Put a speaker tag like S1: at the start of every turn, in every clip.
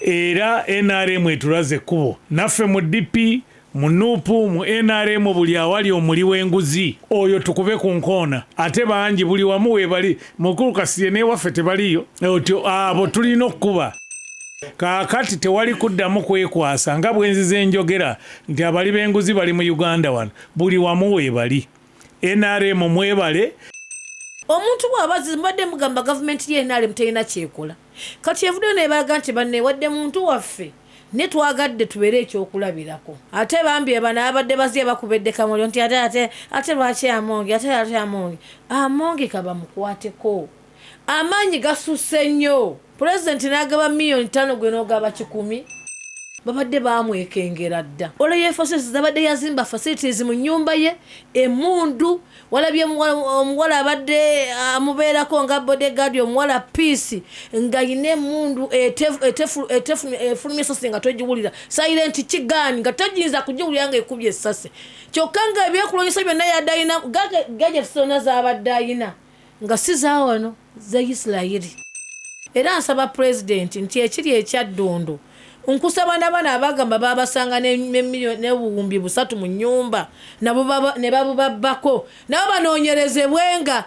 S1: era NRM etulaze kubo naffe mu DP mu nupu mu NRM buli awali omuli w'enguzi oyo tukube ku nkoona ate bangi buli wamu weebali mukulu Kasirye n'ewaffe tebaliyo otyo abo tulina okukuba kaakati tewali kuddamu kwekwasa nga bwenzize enjogera nti abali b'enguzi bali mu Uganda wano buli wamu weebali NRM mwebale
S2: omuntu bw'abazi mbadde mugamba gavumenti ye NRM terina kyekola kati evuddeyo nebalaga nti banne wadde muntu waffe ne twagadde tubeere ekyokulabirako ate bambi bano abadde bazye bakubedde kamulyo nti ate lwaki amonge kaba mukwateko amaanyi gasusse nnyo pulezidenti n'agaba miliyoni 5 gwe n'ogaba 10 babadde baamwekengera dda olwo facilities zabadde yazimba facilities mu nnyumba ye emundu walabye omuwala abadde amubeerako nga bodyguard omuwala Peace nga yine emundu efulumya essasi nga togiwulira silent kigaani nga togiyinza kugiwulira nga ekubye essasi kyokka nga ebyekulonyesa byonna yadde ayina gadgets zonna z'abadde ayina nga si zaawano za Isirayiri era nsaba pulezidenti nti ekiri ekyaddondo nkusaba n'abaana abagamba babasanga n'ebuwumbi 3 mu nnyumba ne babubabbako nabo banoonyerezebwenga.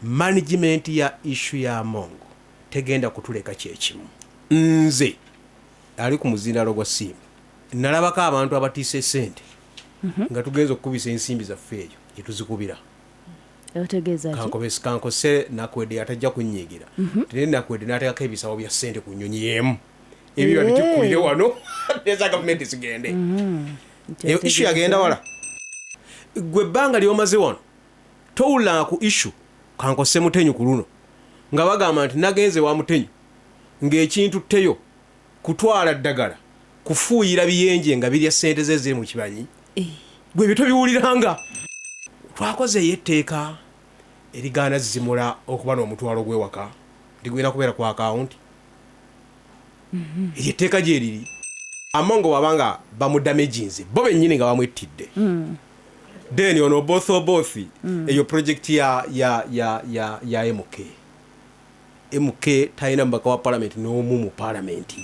S3: Management ya issue ya Mongo tegenda kutuleka kyekimu. Nze ali ku muzindaalo gwa Simba nalabako abantu abatiise ssente nga tugenza okukubisa ensimbi zaffe eyo gye tuzikubira. Kankose nakwede atajja kunyigira tene nakwede nateekako ebisawo bya ssente ku nnyonyi yemu ebyo bitukulire wano eza gavumenti zigende issue yagenda wala gwe bbanga lyomaze wano towulanga ku issue Kankose Mutenyu ku luno nga bagamba nti nagenze wa Mutenyu ng'ekintu tteyo kutwala ddagala kufuuyira biyenje nga birya ssente ze ziri mu kibanyi gwe bito biwuliranga twakoze yetteeka erigaana zizimula okuba n'omutwalo gw'ewaka ligwera kubeera ku akawunti yetteeka gye liri Amongo wabanga bamudamaginze bo bennyini nga bamwettidde then ono both eyo project ya MK talina mbaka wa parliament n'omu mu parliament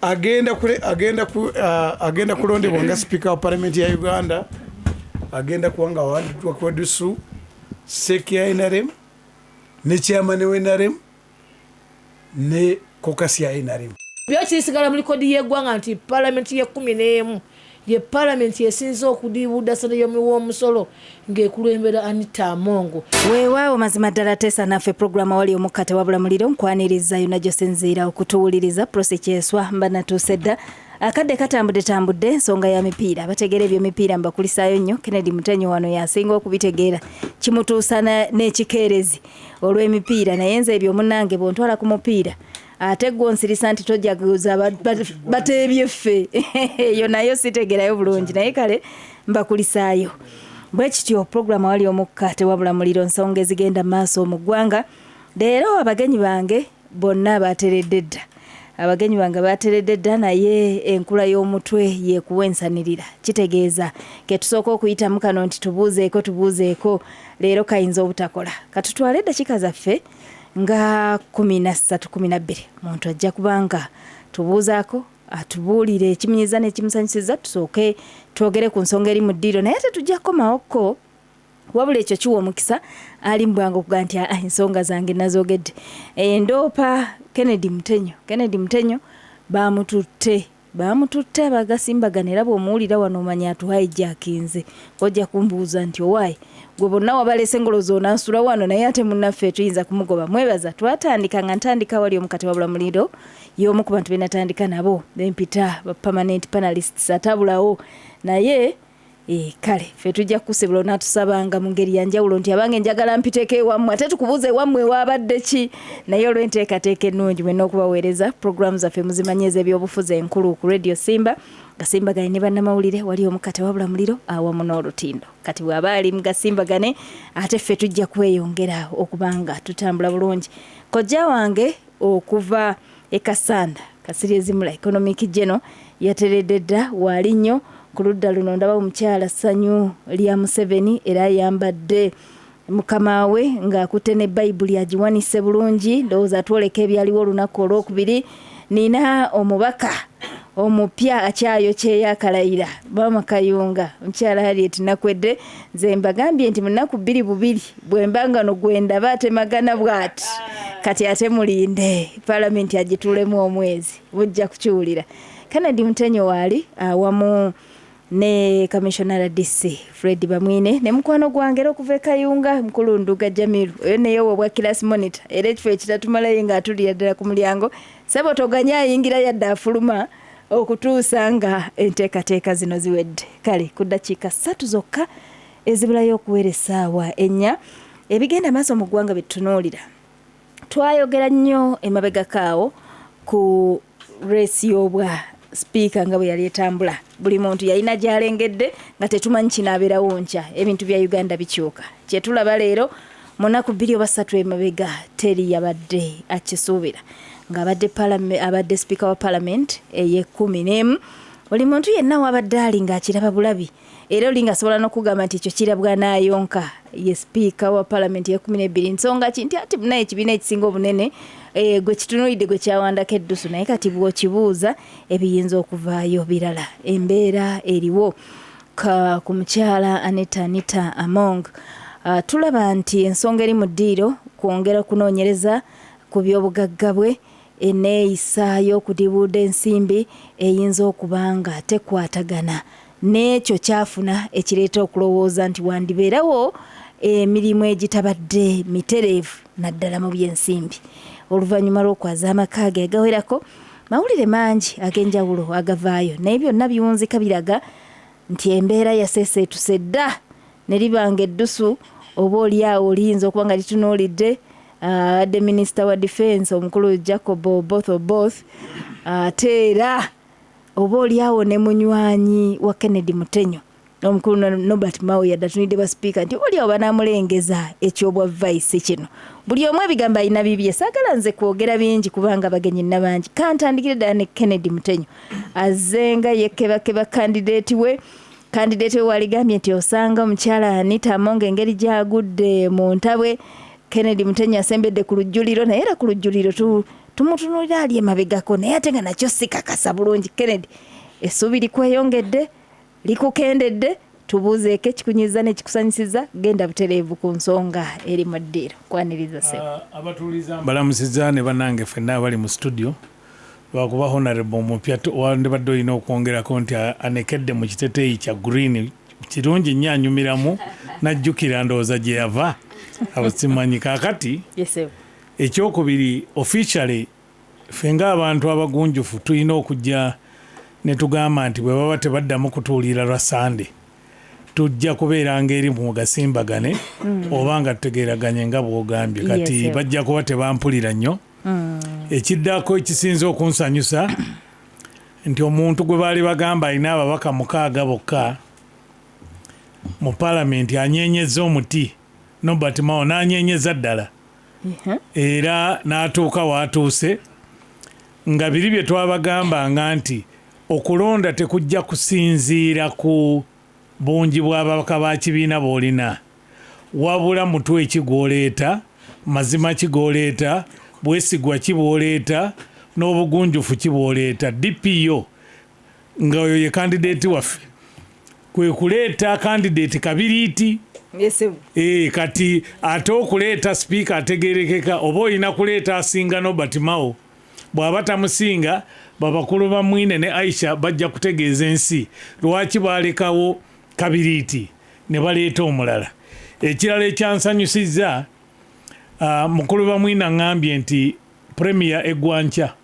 S4: agenda kulondebwa nga speaker wa parliament ya Uganda agenda kuwanga wanditwa kwa dusu seki ya NRM ne chairman wa NRM ne kokasi ya NRM
S2: byo kisigala muri kodi yeggwanga nti parliament ye 11 ye parliament yesinza okudibuda sana yomiwo omusolo ng'ekulembera Anita Amongo
S5: weewaawo mazima ddala teesa naffe programu wali omukate wabula muliro nkwaniriza yona Josenziira okutuwuliriza prosekyeswa mba natuuse dda akadde katambudde ensonga ya mipiira bategeera ebyo mipiira mbakulisaayo nnyo Kennedy Mutenyu wano yasinga okubitegeera kimutuusa n'ekikeerezi olw'emipiira naye nze ebyo munnange bwontwala ku mupiira ate gwonsirisa nti tojaguza bateebye ffe eyo nayo sitegerayo bulungi naye kale mbakulisaayo bwe kityo programu wali omukate wabula muliro nsonga ezigenda maaso mu ggwanga leero abagenyi bange bonna bateredde dda abagenyi bange bateredde dda naye enkula y'omutwe yekuwensanirira kitegeeza ketusooka okuyitamu kano nti tubuuzeeko leero kayinza obutakola katutwale dakika zaffe nga 13-12 muntu ajja kubanga tubuuzaako atubuulire ekimunyiza n'ekimusanyusiza tusooke twogere ku nsonga eri mu ddiiro naye tetujja kukomaoko wabula ekyo kiwa omukisa ali mbwanga okuga nti ensonga zange nazoogedde endoopa Kennedy Mutenyu bamututte abagasimbagana era bw'omuwulira wano omanya atuhaijakinze ojja kumbuuza nti owaayi gwe bonna wabalese engolozo onansula wano naye ate munnaffe tuyinza kumugoba mwebaza twatandika nga ntandika wali omukate wabula muliro y'omu ku bantu benatandika nabo bempita ba permanent panelists atabulawo naye kale ffe tujja kukusibula onatusabanga mu ngeri ya njawulo nti abange njagala mpiteeko ewammwe ate tukubuuza ewammwe wabadde ki naye olw'enteekateeka ennungi mwenna okubaweereza programu zaffe muzimanyi ez'ebyobufuzi enkulu ku Radio Simba gasimbagane ne bannamawulire wali omukate wabula muliro awamu n'olutindo kati bw'aba ali mu gasimbagane ate ffe tujja kweyongera okubanga tutambula bulungi kojja wange okuva Kasanda Kasirye Zimula Economic General yateredde dda waali nnyo ku ludda luno ndaba omukyala Ssanyu lya Museveni era yambadde mukama we ng'akutte ne Bayibuli agiwanise bulungi ndowooza twoleka ebyaliwo olunaku olwokubiri nina omubaka omupya akyayo kyeyakalayira Mama Kayunga mukyala Harriet Nakwedde nze mbagambye nti munaku 2 bwembanga no gwenda batemagana bwati kati ate mulinde parliament agitulemu omwezi bujja kukiwulira Kennedy Mutenyo wali awamu ne Commissioner DC Fred Bamwine ne mukwano gwange okuva Kayunga mukulu Nduga Jamiru oyo neyo bwa class monitor era ekifo ekitatumala yenga atulira ddala ku mulyango sebo toganya ayingira yadda afuluma okutuusa nga enteekateeka zino ziwedde kale ku ddakiika 3 zokka ezibulayo okuwera essaawa 4 ebigenda maaso mu ggwanga bitunuulira twayogera nnyo emabega kaawo ku race y'obwa speaker nga bwe yali etambula buli muntu yalina gy'alengedde nga tetumanyi kinaabeerawo nkya ebintu bya Uganda bikyuka kyetulaba leero munaku 2 oba 3 emabega teri yabadde akisuubira ng'abadde speaker wa parliament eye-11 buli muntu yenna wabadde ali ng'akiraba bulabi era olinga asobola n'okugamba nti ekyo kirabwa n'ayonka ye speaker wa parliament ye-12 nsonga ki nti ati munaye ekibiina ekisinga obunene gwe kitunuulidde gwe kyawandako eddusu naye kati bw'okibuuza ebiyinza okuvaayo birala embeera eriwo ku mukyala Anita Among tulaba nti ensonga eri mu ddiiro kwongera kunoonyereza ku by'obugagga bwe eneeyisa y'okudibuuda ensimbi eyinza okuba nga tekwatagana n'ekyo kyafuna ekireeta okulowooza nti wandibeerawo emirimu egitabadde mitereevu naddala mu by'ensimbi oluvannyuma lw'okwaza amaka ge agawerako mawulire mangi ag'enjawulo agavaayo naye byonna biwunzika biraga nti embeera yaseeseetuse dda ne libanga eddusu oba oliawo oliyinza okuba nga litunuulidde the Minister wa Defence omukulu Jacob Both ate era oba oliawo ne munywanyi wa Kennedy Mutenyo omukulu Norbert Mao yaddatunidde ba speaker nti oliawo banamulengeza ekyobwa vice kino buli omu ebigamba alina bibye saagala nze kwogera bingi kubanga bagenyi nabangi kantandikire ddala ne Kennedy Mutenyo azenga yekebakeba candidate we waligambye nti osanga omukyala Anita Among engeri gyagudde mu ntabwe Kennedy Mutenyo asembedde ku lujjuliro naye era ku lujjuliro tumutunulira ali emabegako naye ate nga nakyo sikakasa bulungi Kennedy essuubi likweyongedde likukendedde tubuuzeeko ekikunyiza n'ekikusanyisiza genda butereevu ku nsonga eri mu ddiiro kwaniriza sebo
S1: abatuuliza mbalamusiza ne bannange ffenna abali mu studio lwakuba honorable omupya wandibadde olina okwongerako nti anekedde mu kiteteeyi kya green kirungi nnyo anyumiramu najjukira ndowooza gye yava abasimanyi kaakati ekyokubiri officially ffe ng'abantu abagunjufu tulina okujja ne tugamba nti bwe baba tebaddamu kutuulira lwa sande tujja kubeera ng'eri mu gasimbagane oba nga tutegeeraganye nga bw'ogambye kati bajja kuba tebampulira nnyo ekiddako ekisinza okunsanyusa nti omuntu gwe baali bagamba alina ababaka 6 bokka mu palamenti anyeenyeza omuti Norbert Mao n'anyeenyeza ddala era n'atuuka w'atuuse nga biri bye twabagambanga nti okulonda tekujja kusinziira ku bungi bw'ababaka ba kibiina b'olina wabula mutwe ekigwoleeta mazima kigwoleeta bwesigwa kibwoleeta n'obugunjufu kibwoleeta DPO nga oyo ye kandidate waffe kwe kuleeta kandidate kabiriiti kati ate okuleeta speaker ategerekeka oba olina kuleeta asinga Norbert Mao bw'aba tamusinga babakulu ba Mwine ne Aisha bajja kutegeeza ensi lwaki balekawo kabiriiti ne baleeta omulala ekirala ekyansanyusizza mukulu ba Mwine aŋŋambye nti premier eggwanca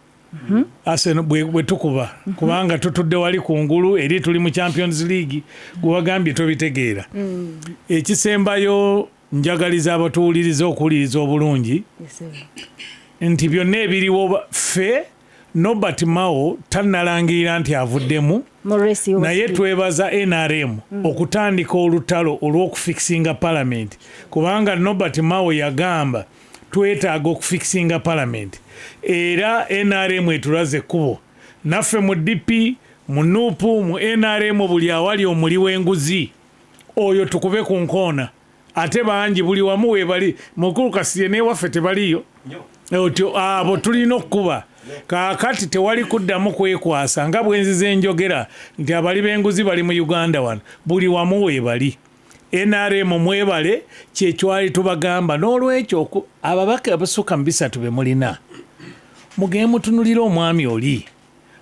S1: Arsenal bwe tukuba kubanga tutudde wali kungulu eri tuli mu Champions League gwe wagambye tobitegeera ekisembayo njagaliza abatuwuliriza okuwuliriza obulungi nti byonna ebiriwo ffe Norbert Mao tannalangirira nti avuddemu naye twebaza NRM okutandika olutalo olw'okufikisinga parliament kubanga Norbert Mao yagamba twetaaga okufikisinga parliament era NRM etulaze ekkubo naffe mu DP mu nuupu mu NRM buli awali omuli w'enguzi oyo tukube ku nkoona ate bangi buli wamu weebali mukulu Kasirye n'ewaffe tebaliyo otyo abo tulina okukuba kaakati tewali kuddamu kwekwasa nga bwenzize enjogera nti abali b'enguzi bali mu Uganda wano buli wamu weebali NRM mwebale kyekyali tubagamba n'olwekyo ababaka abasukka mu 3 be mulina mugende mutunulira omwami oli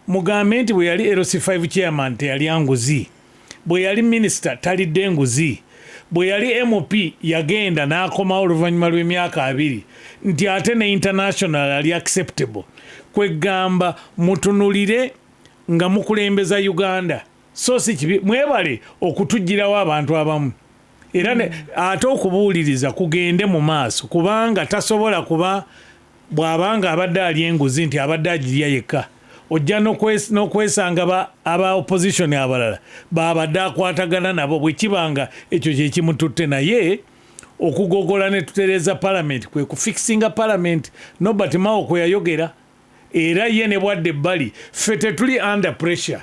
S1: mugambe nti bwe yali LC5 chairman teyali nguzi, bwe yali minisita talidde nguzi, bwe yali MP yagenda n'akomawo oluvannyuma lw'emyaka 2 nti ate ne international ali acceptable. Kwegamba mutunulire nga mukulembeza Uganda so si kibi mwebale okutugirawo abantu abamu era ate okubuuliriza kugende mu maaso kubanga tasobola kuba bw'abanga abadde ali enguzi nti abadde agirya yekka ojja n'okwesanga aba opposition abalala babadde akwatagana nabo bwe kibanga ekyo kyekimututte naye okugogola ne tutereeza parliament kwe kufixinga parliament Nobert Mao kwe yayogera era ye ne bwadde ebbali ffe tetuli under pressure.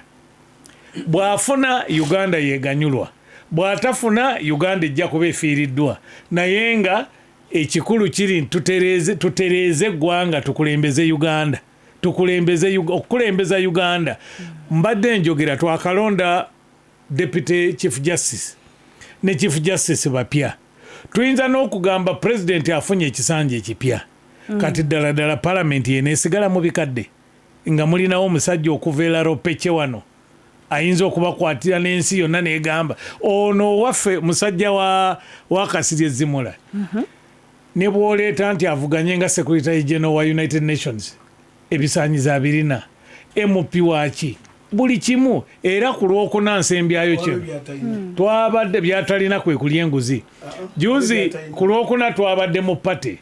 S1: Bw'afuna Uganda yeganyulwa, bw'atafuna Uganda ejja kuba efiiriddwa naye nga ekikulu kiri tutereeze eggwanga tukulembeze Uganda. Okukulembeza Uganda mbadde njogera twakalonda Deputy Chief Justice ne Chief Justice bapya. Tuyinza n'okugamba President afunye ekisanja ekipya kati ddala Parliament yeneesigala mu bikadde nga mulinawo omusajja okuva Laropeche wano ayinza okubakwatira n'ensi yonna n'egamba ono waffe musajja wa Kasirye Zimula ne bw'oleeta nti avuganye nga Secretary General wa United Nations ebisaanyizo 2 MP waki buli kimu era ku Lwokuna nsembyayo kino twabadde byatalina kwe kulya enguzi juzi ku Lwokuna twabadde mu pate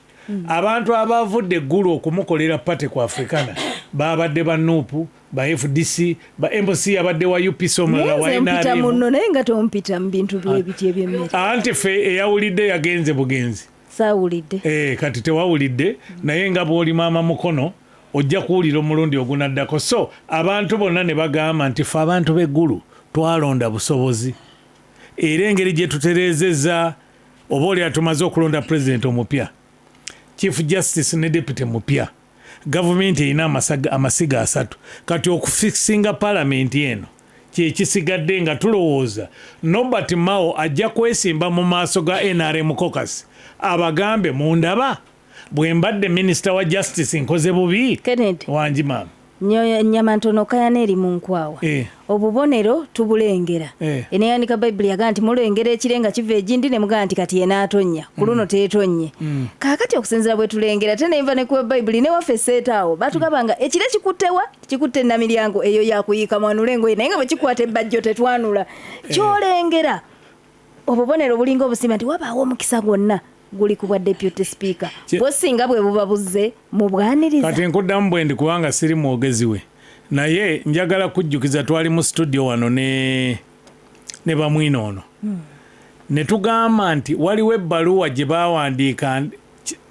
S1: abantu abavudde eggulu okumukolera pate ku Africana babadde ba NUP ba FDC ba MBC abadde wa UPC omulala wa NRM
S5: naye nga tompita mu bintu byebiti ebyemmere
S1: anti fe eyawulidde yagenze bugenzi
S5: saawulidde
S1: kati tewawulidde naye nga bw'oli maama mukono ojja kuwulira omulundi ogunaddako so abantu bonna ne bagamba nti fe abantu b'eggulu twalonda busobozi era engeri gye tutereezezza oba oli atumaze okulonda pulezidenti omupya Chief Justice ne Deputy mupya gavumenti erina amasiga 3 kati okufixinga palamenti eno kyekisigadde nga tulowooza Nobert Mao ajja kwesimba mu maaso ga NRM caucus abagambe mundaba bwe mbadde minisita wa justice nkoze bubi
S5: Kennedy
S1: wangi maama
S5: nyama ntono kayana eri mu nkwawa obubonero tubulengera eneyanika Bayibuli yaga nti mulengera ekirenga kiva egindi ne mugaa nti kati yenaatonya ku luno teetonye kaakati okusinzira bwe tulengera tenenva ne kuwa Bayibuli ne waffe seetaawo batugabanga ekire kikuttewa kikutte namiryango eyo yakuyiika mwanula engoye naye nga bwe kikwata ebbajjo tetwanula kyolengera obubonero bulinga obusima nti wabaawo omukisa gwonna guli ku bwa deputy speaker bwosinga bwe buba buzze mu bwaniriza
S1: kati nkuddamu bwe ndi kubanga siri mwogezi we naye njagala kujjukiza twali mu studio wano ne bamwino ono ne tugamba nti waliwo ebbaluwa gye baawandiika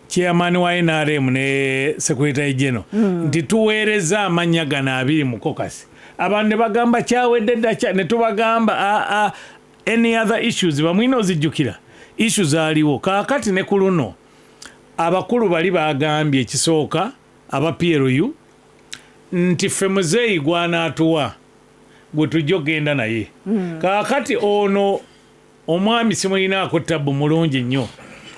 S1: chairman wa NRM ne Secretary General nti tuweereza amannya gano 2 mu kokasi abantu ne bagamba kyawedde dda ne tubagamba any other issues bamwino ozijjukira issues aliwo kaakati ne ku luno abakulu bali bagambye ekisooka aba PLU nti ffe muzeeyi gwanaatuwa gwe tujja ogenda naye kaakati ono omwami simulinaako tabbu mulungi nnyo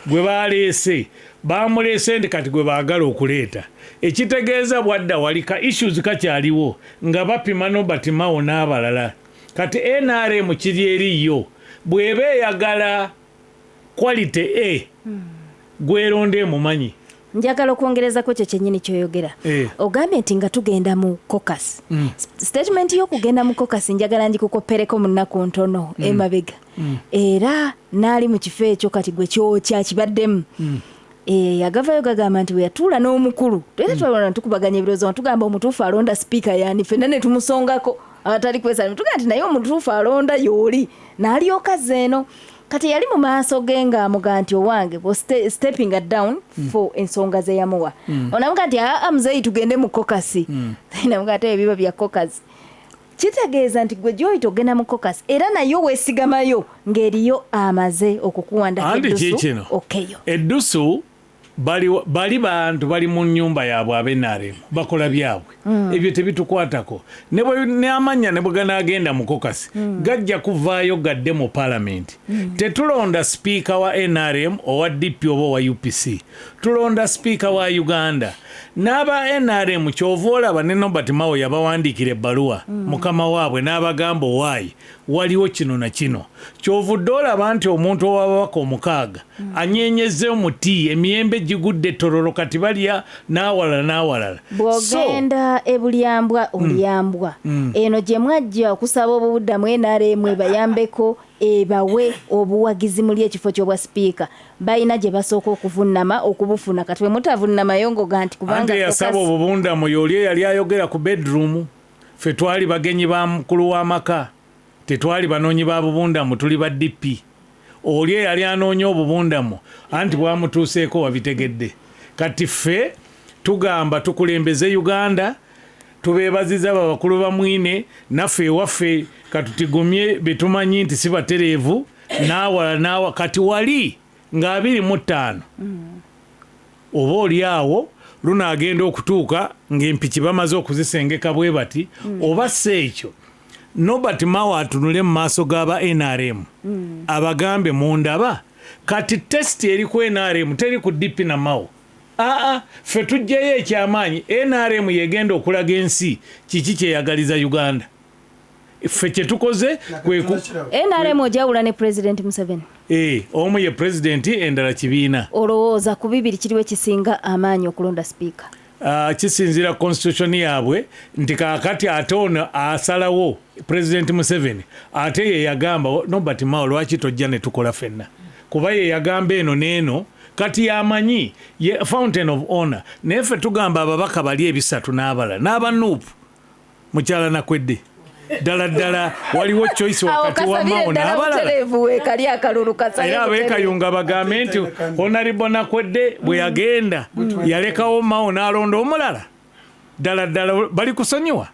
S1: gwe baleese bamuleese nti kati gwe baagala okuleeta ekitegeeza bwadda wali ka issues kakyaliwo nga bapima Nobert Mao n'abalala kati NRM kiri eriyo bw'eba eyagala quality gweronde mumanyi
S5: njagala okwongerezako kyo kyennyini kyoyogera ogambye nti nga tugenda mu caucus statement y'okugenda mu caucus njagala ngikukoppereko mu nnaku ntono emabega era n'ali mu kifo ekyo kati gwe kyokya kibaddemu yagavayo gagamba nti bwe yatuula n'omukulu era twalona tukubaganya ebirowoozo nga tugamba omutuufu alonda sipiika yani ffenna ne tumusongako abatali kwesala tugamba nti naye omutuufu alonda y'oli n'alyoka zeeno kati yali mu maaso ge ng'amuga nti owange stepping down for ensonga ze yamuwa onamuga nti muzeeyi tugende mu kokasi namuga ate ebiba bya kokasi kitegeeza nti gwe gy'oyita ogenda mu kokasi era nayo weesigamayo ng'eriyo amaze okukuwandako eddusu okkeyo
S1: eddusu bali bantu bali mu nnyumba yaabwe abenaremu bakola byabwe ebyo tebitukwatako ne amanya ne bwe ganaagenda mu kokasi gajja kuvaayo gadde mu palamenti tetulonda sipiika wa NRM owa DP oba owa UPC tulonda sipiika wa Uganda n'aba NRM kyova olaba ne Nobert Mao yabawandiikira ebbaluwa mukama waabwe n'abagamba owaayi waliwo kino na kino kyovudde olaba nti omuntu owababaka omukaaga anyenyeze omuti emiyembe gigudde tororo kati balya n'awalala
S5: bw'ogenda ebulyambwa olyambwa eno gye mwajja okusaba obuddamu NRM ebayambeko ebawe obuwagizi muli ekifo ky'obwa sipiika balina gye basooka okuvunama okubufuna kati bwe mutavunnamayo ngoga nti kubanga
S1: yasaba obubundamu yoli eyali ayogera ku bedroom ffe twali bagenyi ba mukulu w'amaka tetwali banoonyi ba bubundamu tuli ba DP oli eyali anoonya obubundamu anti bwamutuuseeko wabitegedde kati ffe tugamba tukulembeze Uganda tubeebaziza babakulu bamwine naffe ewaffe katutigumye betumanyi nti si batereevu n'awala kati wali nga 25 oba oli awo lunaagenda okutuuka ng'empiki bamaze okuzisengeka bwe bati oba si ekyo Nobert Mao atunule mu maaso g'aba NRM abagambe mundaba kati tesiti eri ku NRM teri ku DP na Mao ffe tujjayo ekyamaanyi NRM yegenda okulaga ensi kiki kyeyagaliza Uganda ffe kyetukoze
S5: NRM ojawula ne President Museveni
S1: omu ye President endala kibiina
S5: olowooza ku bibiri kiriwe kisinga amaanyi okulonda sipiika
S1: kisinzira constitution yaabwe nti kaakati ate ono asalawo President Museveni ate ye yagamba Nobert Mao lwaki tojja ne tukola ffenna kuba ye yagamba eno n'eno kati yamanyi ye fountain of honor naye ffe tugamba ababaka bali ebisatu n'abala n'abanuupu mukyala nakwedde ddala waliwo choice wakati wa Mao n'abalala era abeekayunga bagambe nti Honorable Nakwedde bwe yagenda yalekawo Mao n'alonda omulala ddala bali kusonyiwa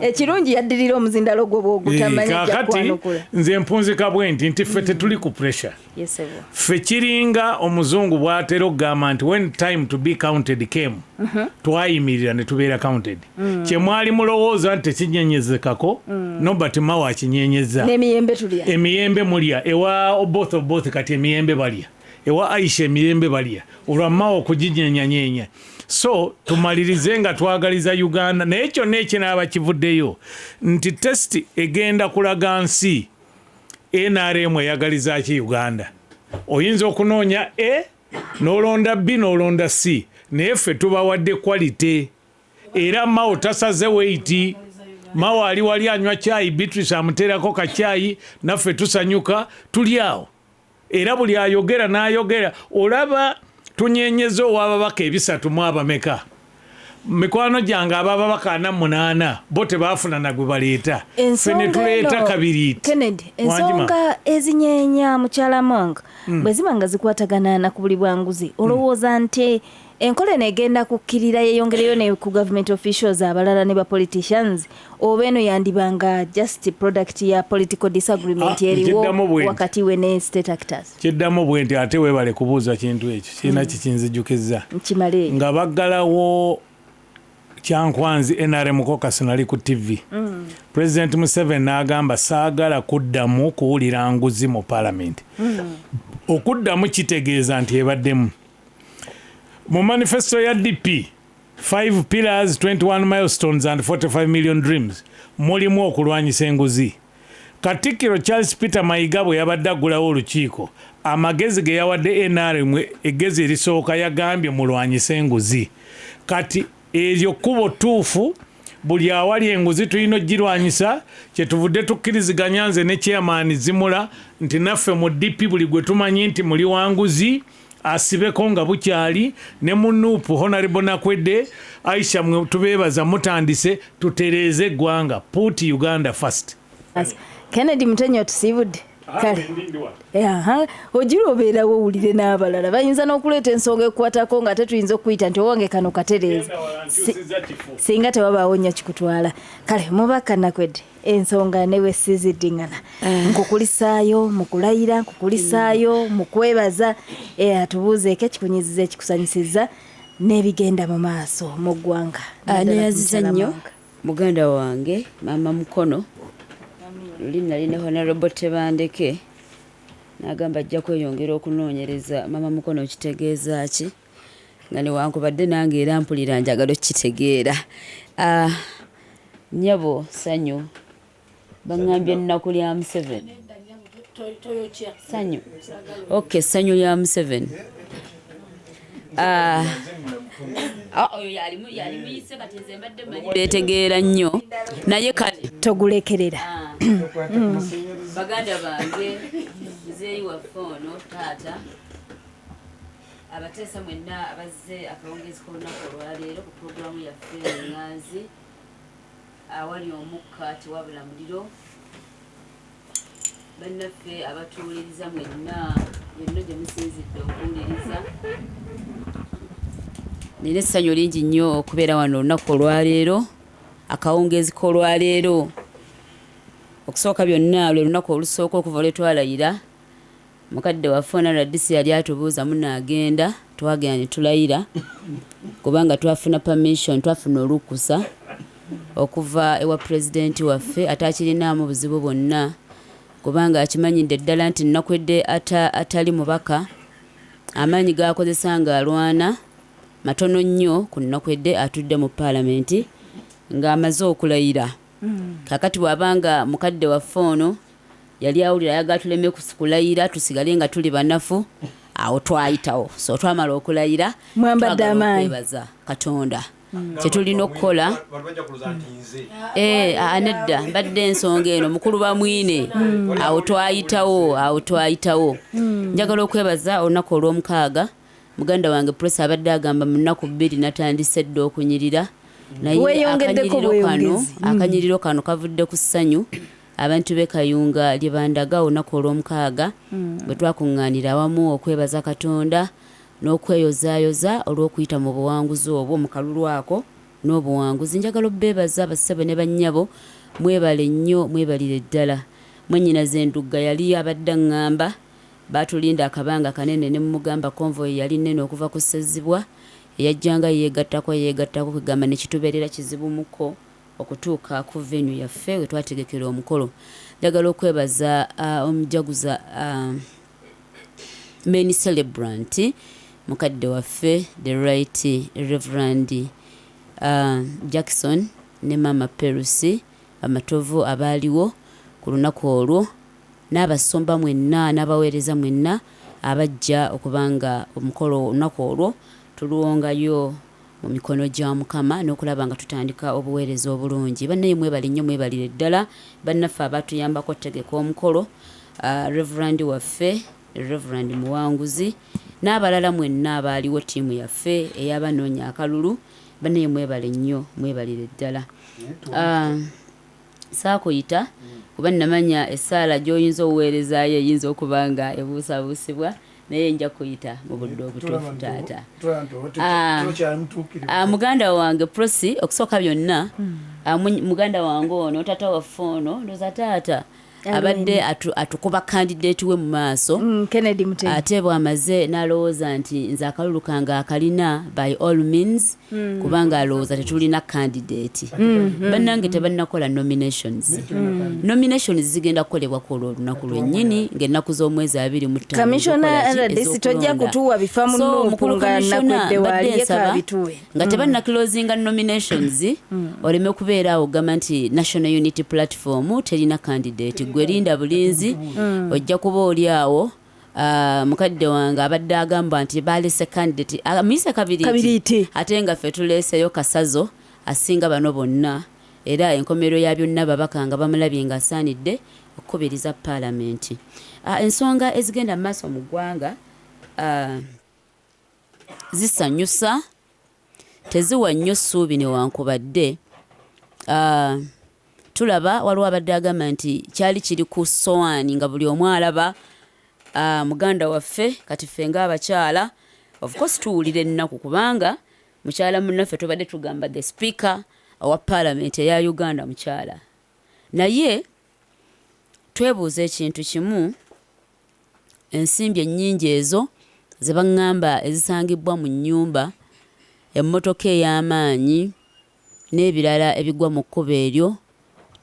S5: ekirungi yaddirira omuzindalo gwo bw'ogutamanya
S1: kakati nze mpunzika bwe nti ffe tetuli ku pressure ffe kiringa omuzungu bw'atera okugamba nti when time to be counted came twayimirira ne tubeera counted kyemwali mulowooza nti tekinyenyezekako Nobert Mao akinyenyeza emiyembe mulya ewa both kati emiyembe balya ewa Aisha emiyembe balya olwa Mao okuginyenyanyenya so tumalirize nga twagaliza Uganda naye kyonna ekinaaba kivuddeyo nti testi egenda kulaga nsi NRM eyagaliza ki Uganda oyinza okunoonya n'olonda B n'olonda C naye ffe tubawadde quality era Mao tasaze weiti Mao ali wali anywa caayi Beatrice amuteerako kacaayi naffe tusanyuka tuli awo era buli ayogera n'ayogera olaba tunyenyeza ow'ababaka ebisatu mu abameka mikwano gyange ababaka 48 bo tebaafuna nagwe baleeta ffe ne tuleeta kabiri
S5: Kennedy ensonga ezinyeenya mukyala Monk bwe ziba nga zikwatagana na ku buli bwanguzi olowooza nti enkola eno egenda kukkirira yeeyongereyo ne ku government officials abalala ne ba politicians oba eno yandibanga just product ya political disagreement eriwo wakati we ne state actors
S1: kiddamu bwe nti ate weebale kubuuza kintu ekyo kirina kikinzijjukiza
S5: nkimale
S1: nga baggalawo kyankwanzi NRM kokasi nali ku TV President Museveni n'agamba saagala kuddamu kuwulira nguzi mu parliament okuddamu kitegeeza nti ebaddemu mu manifesto ya DP 5 pillars 21 milestones and 45 million dreams mulimu okulwanyisa enguzi Katikkiro Charles Peter Mayiga bwe yabadde aggulawo olukiiko amagezi ge yawadde NRM eggezi erisooka yagambye mulwanyisa enguzi kati eryo kkubo ttuufu buli awali enguzi tulina ogirwanyisa kyetuvudde tukkiriziganya nze ne chairman Zimula nti naffe mu DP buli gwe tumanyi nti muli wanguzi asibeko nga bukyali ne mu Nuupu Honorable Nakwedde Aisha mwe tubeebaza mutandise tutereeze eggwanga put Uganda first.
S5: Kennedy Mutenyo tusiibudde kale ogira obeerawo owulire n'abalala bayinza n'okuleeta ensonga ekukwatako nga tetuyinza okuyita nti owange kano katereeza singa tewabaawo nnya kikutwala kale mubaka Nakwedde ensonga newe siziddingana nkukulisaayo mu kulayira nkukulisaayo mu kwebaza atubuuzeeko ekikunyiziza ekikusanyusiza n'ebigenda mu maaso mu ggwanga.
S6: Neyaziza nnyo muganda wange Mama Mukono luli nali ne Honorable Tebandeke n'agamba ajja kweyongera okunoonyereza. Mama Mukono kitegeeza ki nga newankubadde nange era mpulira njagala okitegeera. Nnyabo ssanyu baŋŋambye ennaku lya Museveni ssanyu ssanyu lya Museveni oyo yalimuyise kati nze mbadde manyi beetegeera nnyo naye kale
S5: togulekerera
S6: baganda bange muzeeyi waffe ono taata abateesa mwenna abazze akawungezi k'olunaku olwaleero ku puroguramu yaffe eŋŋanzi awali omukka tewabula muliro. Bannaffe abatuwuliriza mwenna yonna gye musinzidde okuwuliriza nina essanyu lingi nnyo okubeera wano olunaku olwaleero akawungezi k'olwaleero. Okusooka byonna lwe lunaku olusooka okuva lwe twalayira mukadde waffe Radisi yali atubuuza munaagenda twagenda ne tulayira kubanga twafuna permission twafuna olukusa okuva ewa pulezidenti waffe atakirinaamu buzibu bwonna kubanga akimanyidde ddala nti Nakwedde atali mubaka amaanyi g'akozesa ng'alwana matono nnyo ku Nakwedde atudde mu paalamenti ng'amaze okulayira. Kakati bw'abanga mukadde waffe ono yali awulira ayagala tuleme kulayira tusigale nga tuli banafu awo twayitawo so twamala okulayira
S5: mwambadde amaanyi
S6: okwebaza Katonda kyetulina okukola. Nedda mbadde ensonga eno mukulu bamwine awo twayitawo njagala okwebaza olunaku olw'omukaaga muganda wange Presa abadde agamba mu nnaku 2 natandise dda okunyirira naye akanyiriro kano kavudde ku ssanyu abantu b'e Kayunga lye bandaga olunaku olw'omukaaga bwe twakuŋŋaanira awamu okwebaza Katonda n'okweyozaayoza olw'okuyita mu buwanguzi obwo mu kalulu ako n'obuwanguzi. Njagala obbeebaza bassebo ne bannyabo mwebale nnyo mwebalire ddala. Mwennyinaze Endugga yali abadde aŋŋamba baatulinda akabanga kanene ne mugamba konvoyi yali nnene okuva ku Ssezibwa eyajjanga yeegattako kugamba ne kitubeerera kizibu muko okutuuka ku venue yaffe we twategekera omukolo. Njagala okwebaza omujaguza main celebrant mukadde waffe the right Reverend Jackson ne Mama Perusi amatovu abaaliwo ku lunaku olwo n'abasomba mwenna n'abaweereza mwenna abajja okubanga omukolo olunaku olwo tuluwongayo mu mikono gya Mukama n'okulaba nga tutandika obuweereza obulungi. Bannaye mwebali nnyo mwebalire ddala bannaffe abatuyambako otegeka omukolo Reverend waffe Reverend Muwanguzi n'abalala mwenna abaaliwo ttiimu yaffe ey'abanoonya akalulu bannaye mwebale nnyo mwebalire ddala. Saakuyita kuba namanya essaala gy'oyinza obuweerezaayo eyinza okuba nga ebuusabuusibwa naye nja kuyita mu budde obutuufu taata. Muganda wange Prosi okusooka byonna muganda wange ono tata waffe ono ndoza taata abadde atukuba candidate we mu maaso
S5: Kennedy Mutebi
S6: ate bw'amaze n'alowooza nti nze akalulu kange akalina by all means kubanga alowooza tetulina candidate. Bannange tebannakola nominations. Nominations zigenda kukolebwa ku olunaku lwennyini ng'ennaku z'omwezi 25
S5: Commissioner Radisi tojja kutuwa bifa mu Nuupu nga Nakwedde walieka bituwe
S6: nga tebanna closinga nominations oleme kubeera awo gamba nti National Unity Platform terina candidate gwerinda bulinzi ojja kuba oli awo. Mukadde wange abadde agamba nti balese candidate amuyise kabiriiti ate nga ffe tuleeseyo Kasazo asinga bano bonna era enkomero ya byonna babaka nga bamulabye nga asaanidde okukubiriza paalamenti. Ensonga ezigenda mu maaso mu ggwanga zisanyusa teziwa nnyo ssuubi newankubadde tulaba waliwo abadde agamba nti kyali kiri ku sowaani nga buli omu alaba muganda waffe kati ffe ng'abakyala of course tuwulira ennaku kubanga mukyala munnaffe tubadde tugamba the speaker owa parliament eya Uganda mukyala naye twebuuza ekintu kimu ensimbi ennyingi ezo ze baŋŋamba ezisangibwa mu nnyumba emmotoka ey'amaanyi n'ebirala ebigwa mu kkubo eryo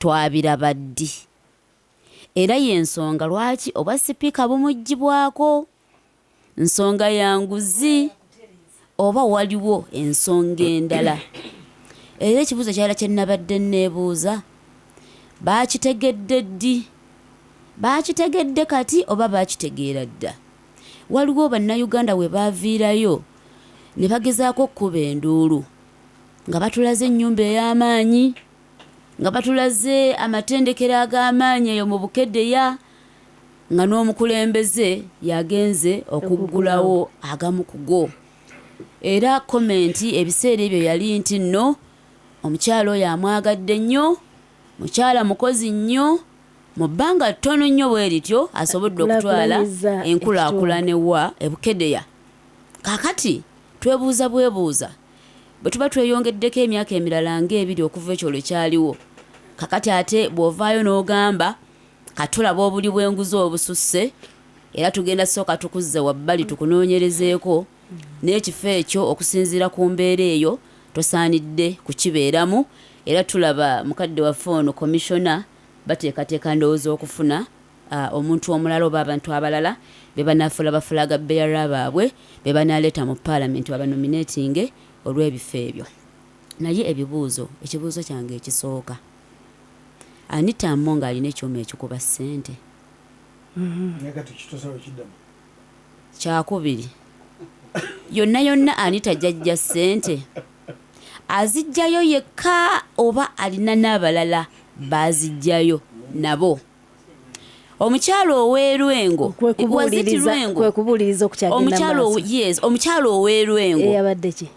S6: twabiraba ddi era y'ensonga lwaki obwa sipiika bumugibwako nsonga ya nguzi oba waliwo ensonga endala era ekibuuzo kyala kye nnabadde neebuuza baakitegedde ddi baakitegedde kati oba baakitegeera dda waliwo bannayuganda we baaviirayo ne bagezaako okkuba enduulu nga batulaze ennyumba ey'amaanyi nga batulaze amatendekero ag'amaanyi eyo mu Bukedeya nga n'omukulembeze yagenze okuggulawo agamu ku go era komenti ebiseera ebyo yali nti nno omukyala oyo amwagadde nnyo mukyala mukozi nnyo mu bbanga ttono nnyo bwe lityo asobodde okutwala enkulaakulana ewa Bukedeya kaakati twebuuza bwebuuza bwe tuba tweyongeddeko emyaka emirala ng'ebiri okuva ekyo lwe kyaliwo kakati ate bw'ovaayo n'ogamba katulaba obuli bw'enguzi obususse era tugenda sooka tukuzze wabbali tukunoonyerezeeko n'ekifo ekyo okusinziira ku mbeera eyo tosaanidde kukibeeramu era tulaba mukadde waffe ono komishona bateekateeka ndowooza okufuna omuntu omulala oba abantu abalala be banaafula bafulaga beera baabwe be banaaleeta mu paalamenti babanominatinge olw'ebifo ebyo naye ekibuuzo kyange ekisooka Anita Among alina ekyuma ekikuba ssente kyakubiri yonna Anita jjajja ssente azijjayo yekka oba alina n'abalala baazijjayo nabo omukyalo oweerwengo
S5: kwekubuuliriza okukyagenda
S6: omukyalo oweerwengo
S5: eyabadde ki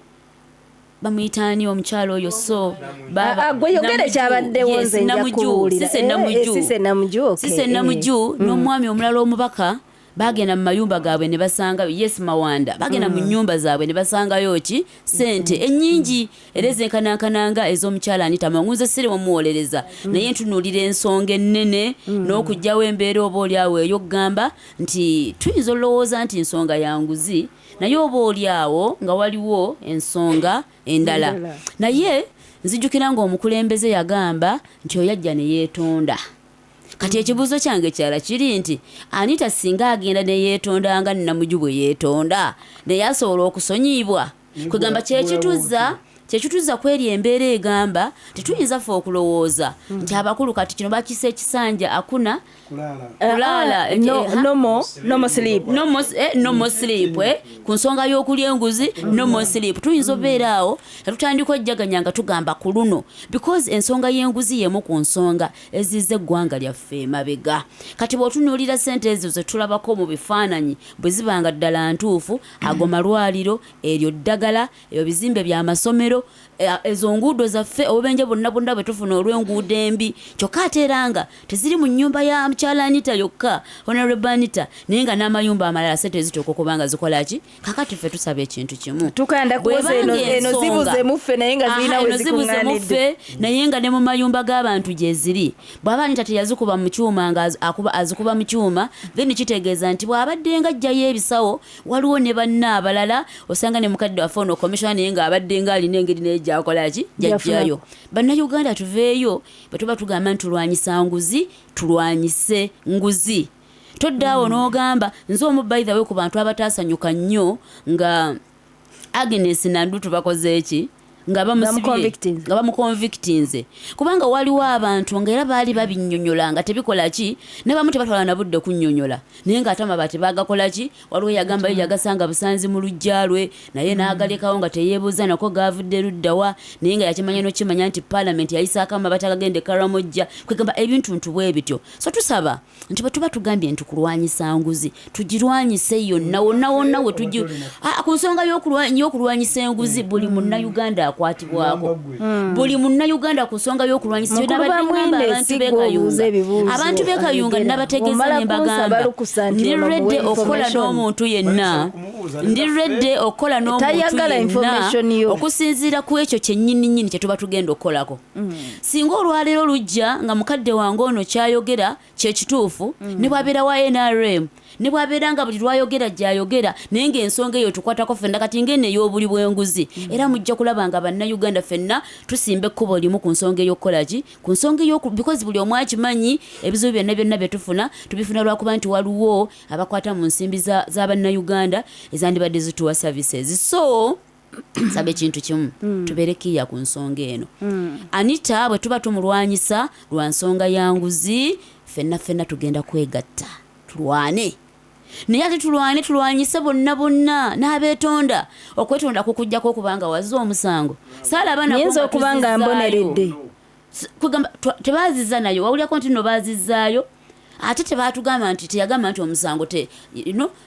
S6: bamuyitaani omukyalo oyo so
S5: gwe yogere kyabaddewo nze nja kubuulira sise namuju n'omwami omulala omubaka bagenda mu mayumba gaabwe ne basangayo yes Mawanda bagenda mu nnyumba zaabwe ne basangayo ki ssente ennyingi era ezenkanankananga ez'omukyala Anita Among nze siri muwolereza naye ntunuulira ensonga ennene n'okugjawo embeera oba oliawo eyo okugamba nti tuyinza olowooza nti nsonga ya nguzi naye oba oliawo nga waliwo ensonga endala naye nzijukira ng'omukulembeze yagamba nti oyajja ne yeetonda kati ekibuuzo kyange kyala kiri nti Anita singa agenda ne yeetondanga Namuju bwe yeetonda naye asobola okusonyibwa kwegamba kyekituza kweri embeera egamba tetuyinza ffe okulowooza nti abakulu kati kino bakisa ekisanja akuna kulaala no more sleep ku nsonga y'okulya enguzi no more sleep tuyinza obeera awo tetutandika ojjaganya nga tugamba ku luno because ensonga y'enguzi yemu ku nsonga ezizza eggwanga lyaffe emabega kati bw'otunuulira ssente ezo ze tulabako mu bifaananyi bwe zibanga ddala ntuufu ago malwaliro eryo ddagala ebyo bizimbe by'amasomero ezo nguudo zaffe obubenje bonna bwe tufuna olw'enguudo embi kyokka ate era nga teziri mu nnyumba ya mukyala Anita yokka Honorable Anita naye nga n'amayumba amalala ssente ezituuka okubanga zikola ki kakati ffe tusaba ekintu kimu tukanda kuweza eno zibuze muffe naye nga zirina we zikuŋŋaanidde
S6: naye nga ne mu mayumba g'abantu gye ziri bw'aba Anita teyazikuba mu kyuma nga azikuba mu kyuma then kitegeeza nti bw'abadde nga ajjayo ebisawo waliwo ne banna abalala osanga ne mukadde waffe ono komishona naye ng'abadde nga alina engeri n'ejjakolaki jajjayo bannayuganda tuveeyo bwe tuba tugamba nti tulwanyisa nguzi tulwanyise nguzi toddaawo n'ogamba nze omu by the way ku bantu abataasanyuka nnyo nga Agnes Nandu tubakoze eki nga bamuconvictinze kubanga waliwo abantu nga era baali babinnyonnyola nga tebikola ki ne bamu tebatwala na budde kunnyonnyola naye ng'ate amabaati baagakola ki waliwo yagambayo yagasanga busanzi mu luggya lwe naye n'agalekawo nga teyeebuuza nako gaavudde luddawa naye nga yakimanya n'okimanya nti paalamenti yayisaako amabaati agagende Karamojja kwegamba ebintu ntubwe bityo so tusaba nti bwe tuba tugambye nti kulwanyisa nguzi tugirwanyise yonna wonna we ku nsonga y'okulwanyisa enguzi buli munnayuganda akwatibwako buli munnayuganda ku nsonga y'okulwanyisa abantu b'ekayunga nabategeeza ne mbagamba ndiredde okukola n'omuntu yenna okusinziira ku ekyo kyennyini kye tuba tugenda okukolako singa olwaleero lujja nga mukadde wange ono kyayogera kyekituufu ne bwabeera wa NRM ne bwabeera nga buli lwayogera gyayogera naye ng'ensonga eyo tukwatako ffenna kati ng'eno ey'obuli bw'enguzi era mujja kulaba nga bannayuganda ffenna tusimba ekkubo limu ku nsonga ey'okukolaki ku nsonga because buli omu akimanyi ebizibu byonna bye tufuna tubifuna lwakuba nti waliwo abakwata mu nsimbi za bannayuganda ezandibadde zituwa services so sabe ekintu kimu tubeere kiya ku nsonga eno Anita bwe tuba tumulwanyisa lwa nsonga ya nguzi ffenna tugenda kwegatta tulwane naye ate tulwanyise bonna n'abeetonda okwetonda kukujjako okubanga wazza omusango
S5: yinza okubanga mboneredde
S6: tebazizza nayo wawulyako nti no bazizzaayo ate tebatugamba nti teyagamba nti omusango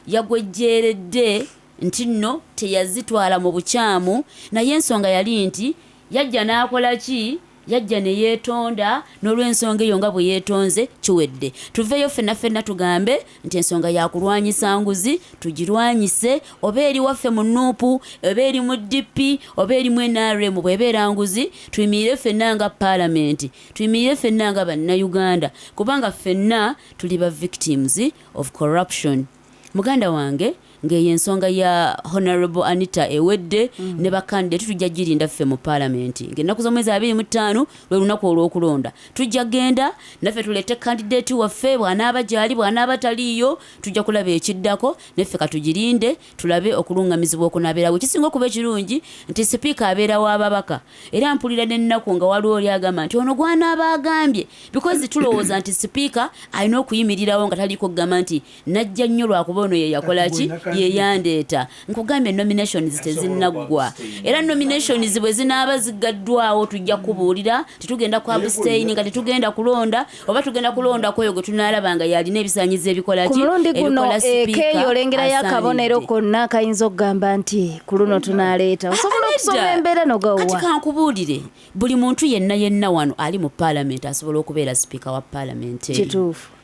S6: yagwejjeeredde nti nno teyazitwala mu bukyamu naye ensonga yali nti yajja n'akola ki yajja ne yeetonda n'olw'ensonga eyo nga bwe yeetonze kiwedde tuveeyo ffenna tugambe nti ensonga yakulwanyisa nguzi tugirwanyise oba eri waffe mu nuupu oba eri mu DP oba eri mu NRM bw'ebeera nguzi tuyimirire ffenna nga paalamenti tuyimirire ffenna nga bannayuganda kubanga ffenna tuli ba victims of corruption muganda wange ng'eyo ensonga ya Honorable Anita ewedde ne bakandidate tujja girinda ffe mu parliament ng'ennaku z'omwezi 25 lwe lunaku olw'okulonda tujja genda naffe tulete candidate waffe bw'anaaba gyali bw'anaaba taliiyo tujja kulaba ekiddako neffe katugirinde tulabe okulungamizibwa okunaabeerawo kisinga okuba ekirungi nti sipiika abeera w'ababaka era mpulira n'ennaku nga waliwo oli agamba nti ono gw'anaaba agambye because tulowooza nti sipiika alina okuyimirirawo nga taliiko kugamba nti najja nnyo lwakuba ono ye yakola ki yeyandeeta nkugambye nominations tezinnaggwa era nominations bwe zinaaba ziggaddwawo tujja kubuulira tetugenda ku abstain nga tetugenda kulonda oba tugenda kulonda kweyo gwe tunaalaba nga yalina ebisaanyizo ebikola ki
S5: ku mulundi guno ekeeyo olengerayo akabonero konna kayinza okugamba nti ku luno tunaaleeta osobola okusoma embeera nogawwa
S6: kati kankubuulire buli muntu yenna wano ali mu paalamenti asobola okubeera sipiika wa paalamenti
S5: kituufu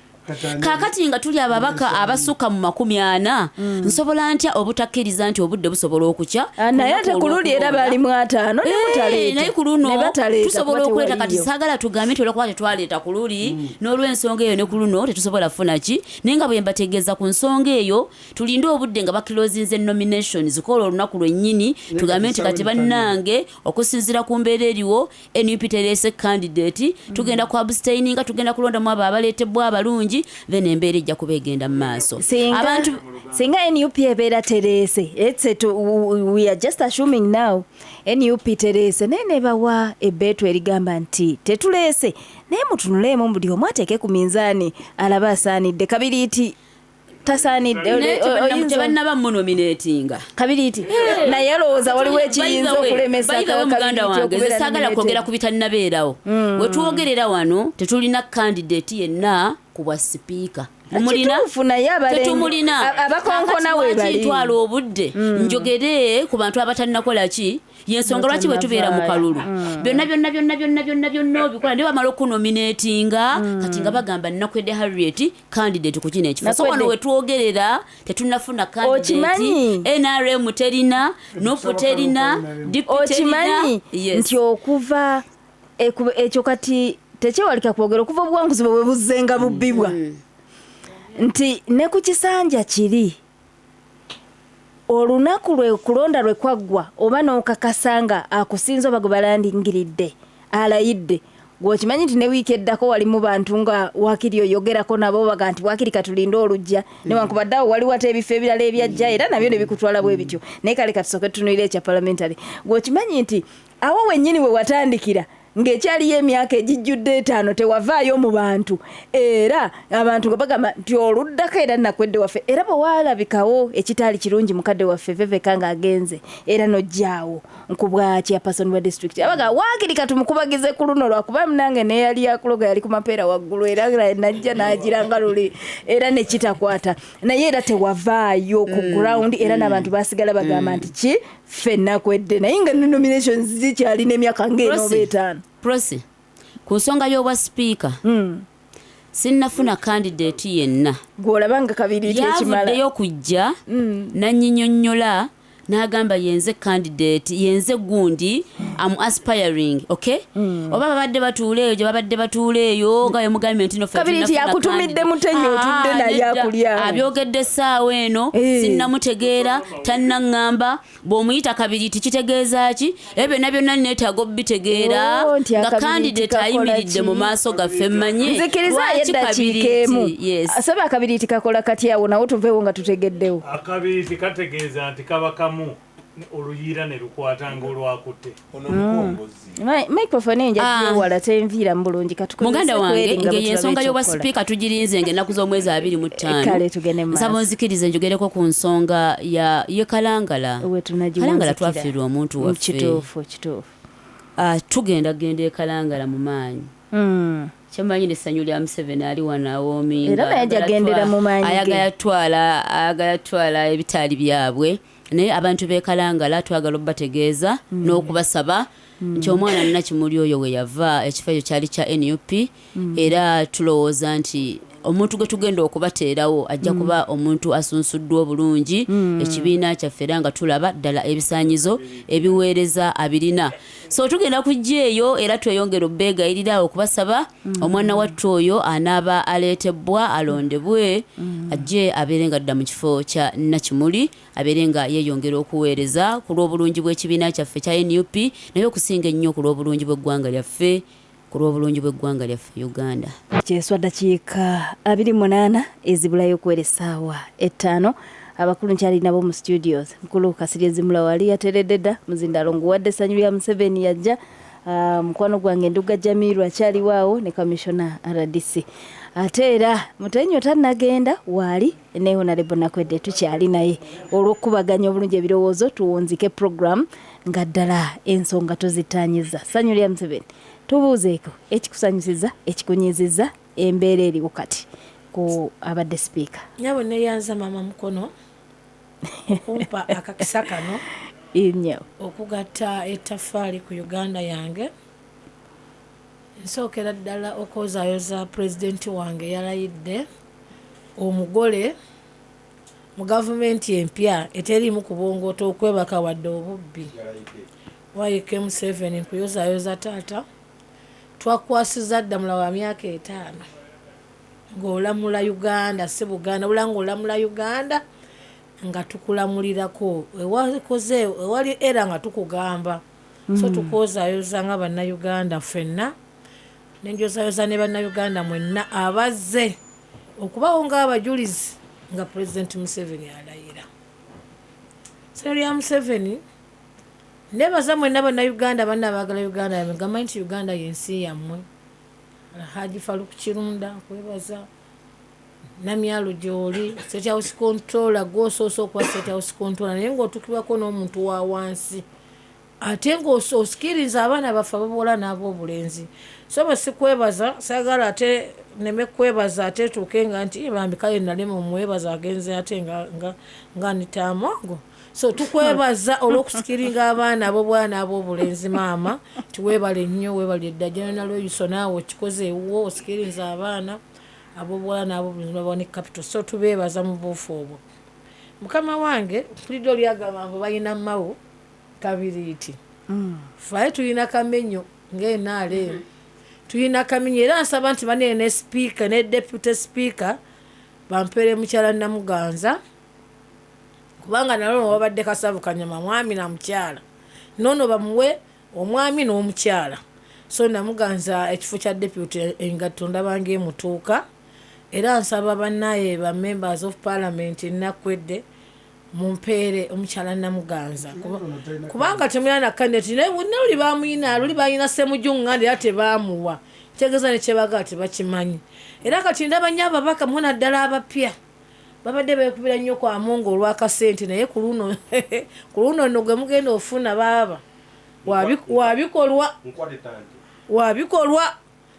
S6: kakati nga tuli ababaka abasukka mu 40 nsobola ntya obutakkiriza nti obudde busobola okukya
S5: naye ate ku luli era bali mu 5 ne mutaleeta
S6: naye ku luno tusobola okuleeta kati saagala tugambe nti olwokuba tetwaleeta ku luli n'olw'ensonga eyo ne ku luno tetusobola kufuna ki naye nga bwe mbategeeza ku nsonga eyo tulinde obudde nga bakilozinze nominations zikola olunaku lwennyini tugambe nti kati bannange okusinziira ku mbeera eriwo NUP terese candidate tugenda ku abstaininga tugenda kulondamu abo abaleetebwa abalungi then embeera ejja kuba egenda mu maaso
S5: abantu singa NUP ebeera terese we are just assuming now NUP terese naye nebawa ebbeetu erigamba nti tetuleese naye mutunuleemu buli omu ateeke ku minzaani alaba asaanidde kabiriiti tasaanidde
S6: tebannaba munominatinga
S5: kabiriiti naye alowooza waliwo ekiyinza okulemesa
S6: muganda wange ze saagala kwogera ku bitannabeerawo we twogerera wano tetulina candidate yenna ku bwa sipiika tetumulina
S5: abakonkona we bali
S6: kitwala obudde njogere ku bantu abatalinakola ki yensonga lwaki bwe tubeera mu kalulu byonna obikola ne bamala okunominatinga kati nga bagamba nnakwedde Harriet candidate ku kino ekifo so wano we twogerera tetunnafuna candidate NRM terina NUP terina DP terina
S5: okimanyi nti okuva ekyo kati tekyewalika kwogera okuva obuwanguzi bwe buzzenga bubbibwa nti ne ku kisanja kiri olunaku lwe kulonda lwe kwaggwa oba n'okakasanga akusinza oba gwe balandingiridde alayidde gwokimanyi nti ne wiiki eddako wali mu bantu nga wakiri oyogerako nabo baga nti wakiri katulinde olujja newankubadde awo waliwo ate ebifo ebirala ebyajja era nabyo ne bikutwala bwe bityo naye kale katusooke tutunuulira ekya parliamentary gwokimanyi nti awo wennyini we watandikira ng'ekyaliyo emyaka egijjudde 5 tewavaayo mu bantu era abantu nga bagamba nti oluddako era nakwedde waffe era bwe waalabikawo ekitaali kirungi mukadde waffe veveka ng'agenze era nojjaawo nkubwa chairperson wa district abaga waakiri katumukubagize ku luno lwakuba munange neyali yakuloga yali ku mapeera waggulu era najja n'agiranga luli era ne kitakwata naye era tewavaayo ku ground era n'abantu basigala bagamba nti ki ffenna kwedde naye nga nominations zikyalina emyaka ng'eno oba etaano.
S6: Prosi ku nsonga y'obwa sipiika sinnafuna candidate yenna
S5: gw'olaba nga kabiriiti ekimala
S6: yavuddeyo kujja nanyinyonnyola n'agamba yenze candidate yenze gundi am aspiring okay oba babadde batuula eyo nga yemugambye nti
S5: kabiriiti yakutumidde mutenyo otudde naye akulya
S6: abyogedde essaawa eno sinnamutegeera tannaŋŋamba bw'omuyita kabiriiti kitegeeza ki byonna byonna neetaaga obitegeera nga candidate ayimiridde mu maaso gaffe mmanye
S5: nzikiriza eddakiika emu asaba akabiriiti kakola katya awo nawo tuveewo nga tutegeddewo.
S1: Akabiriiti kategeeza nti kabakamu oluyiira ne lukwatanga olwakutte.
S5: microphone enjagiyewala tenviira mu bulungi
S6: muganda wange ng'ensonga y'obwa sipiika tugirinze ng'ennaku z'omwezi 25 nsaba onzikirize njogereko ku nsonga ye Kalangala. Kalangala twafiirwa omuntu waffe
S5: kituufu
S6: tugenda e Kalangala mu maanyi kyamanyi n'essanyu lya Museveni ali wanawoomi
S5: era naye jagendera mu maanyi
S6: ayagala twala ebitaali byabwe naye abantu b'e Kalangala twagala obbategeeza n'okubasaba nti omwana Nakimuli oyo we yava ekifo ekyo kyali kya NUP era tulowooza nti omuntu gwe tugenda okubateerawo ajja kuba omuntu asunsuddwa obulungi ekibiina kyaffe era nga tulaba ddala ebisaanyizo ebiweereza abirina. So tugenda kujja eyo era tweyongera obbeegayirira okubasaba omwana wattu oyo anaaba aleetebwa alondebwe ajje abeere nga dda mu kifo kya Nakimuli abeere nga yeeyongera okuweereza ku lw'obulungi bw'ekibiina kyaffe kya NUP naye okusinga ennyo ku lw'obulungi bw'eggwanga lyaffe Uganda.
S5: Kyeswa dakiika 28 ezibulayo okuwera essaawa 5 abakulu nkyali nabo mu studios mukulu Kasirye Zimula wali yateredde dda muzindalo nguwadde essanyu lya Museveni yajja mukwano gwange Nduga Jamiru akyali waawo ne Commissioner RDC ate era Mutenyo tannagenda waali ne Honorable Nakwedde tukyali naye olw'okubaganya obulungi ebirowoozo tuwonzike program nga ddala ensonga tuzitaanyiza. Ssanyu lya Museveni tubuuzeeko ekikusanyusiza ekikunyiizizza embeera eriwo kati ku abadde sipiika.
S2: Nyabo neyanza mama mukono kumpa akakisa kano
S5: nnyo
S2: okugatta ettaffaali ku Uganda yange. Nsookera ddala okozaayoza pulezidenti wange yalayidde omugole mu gavumenti empya eteriimu kubongoota okwebaka wadde obubbi. Waike Museveni nkuyozaayoza taata twakwasiza ddamula wa myaka 5 ng'olamula Uganda si Buganda wula ng'olamula Uganda nga tukulamulirako ewali era nga tukugamba so tukozaayoza nga bannayuganda ffenna nenjozaayoza ne bannayuganda mwenna abazze okubawo ng'abajulizi nga pulezidenti Museveni alayira. Sero lya Museveni nebaza mwenna bannayuganda banna abaagala Uganda yamegamba nti Uganda yensi yammwe. Haji Faluku Kirunda kwebaza namyalo gy'oli State House Controller gw'osoosa okuba State House Controller naye ng'otukibwako n'omuntu wa wansi ate ng'osikiriza abaana baffe ababuwala n'ab'obulenzi. So bwe sikwebaza saagala ate neme kwebaza ate tuuke nga nti bambikayo nalema omwebaza agenze ate nga nitaamongo. So tukwebaza olw'okusikiringa abaana ab'obwana n'ab'obulenzi maama tiweebale nnyo weebale edda General Oyuso naawe okikoze ewuwo osikiriza abaana ab'obwana n'ab'obulenzi babone capital. So tubeebaza mu buufu obwo. Mukama wange mpulidde oli agamba mbu balina mawo kabiriiti. Faayo tulina kamenyo ng'enaale tulina kamenyo era nsaba nti banene ne speaker ne deputy speaker bampeere mukyala Namuganza kubanga nalwo babadde Kasavu Kanyama mwami na mukyala nono bamuwe omwami n'omukyala. So Namuganza ekifo kya deputy engatto ndabange mutuuka era nsaba bannaye ba members of parliament Nakwedde mumpeere omukyala Namuganza kubanga temulina candidate naye luli bamuyina luli balina Ssemujjung'anda era tebaamuwa kitegeeza ne kyebagaa tebakimanyi era kati ndaba nnyo ababaka mwona ddala abapya babadde beekubira nnyo kwa Mungu olw'akasente naye ku luno nno gwe mugenda ofuna baaba wabikolwa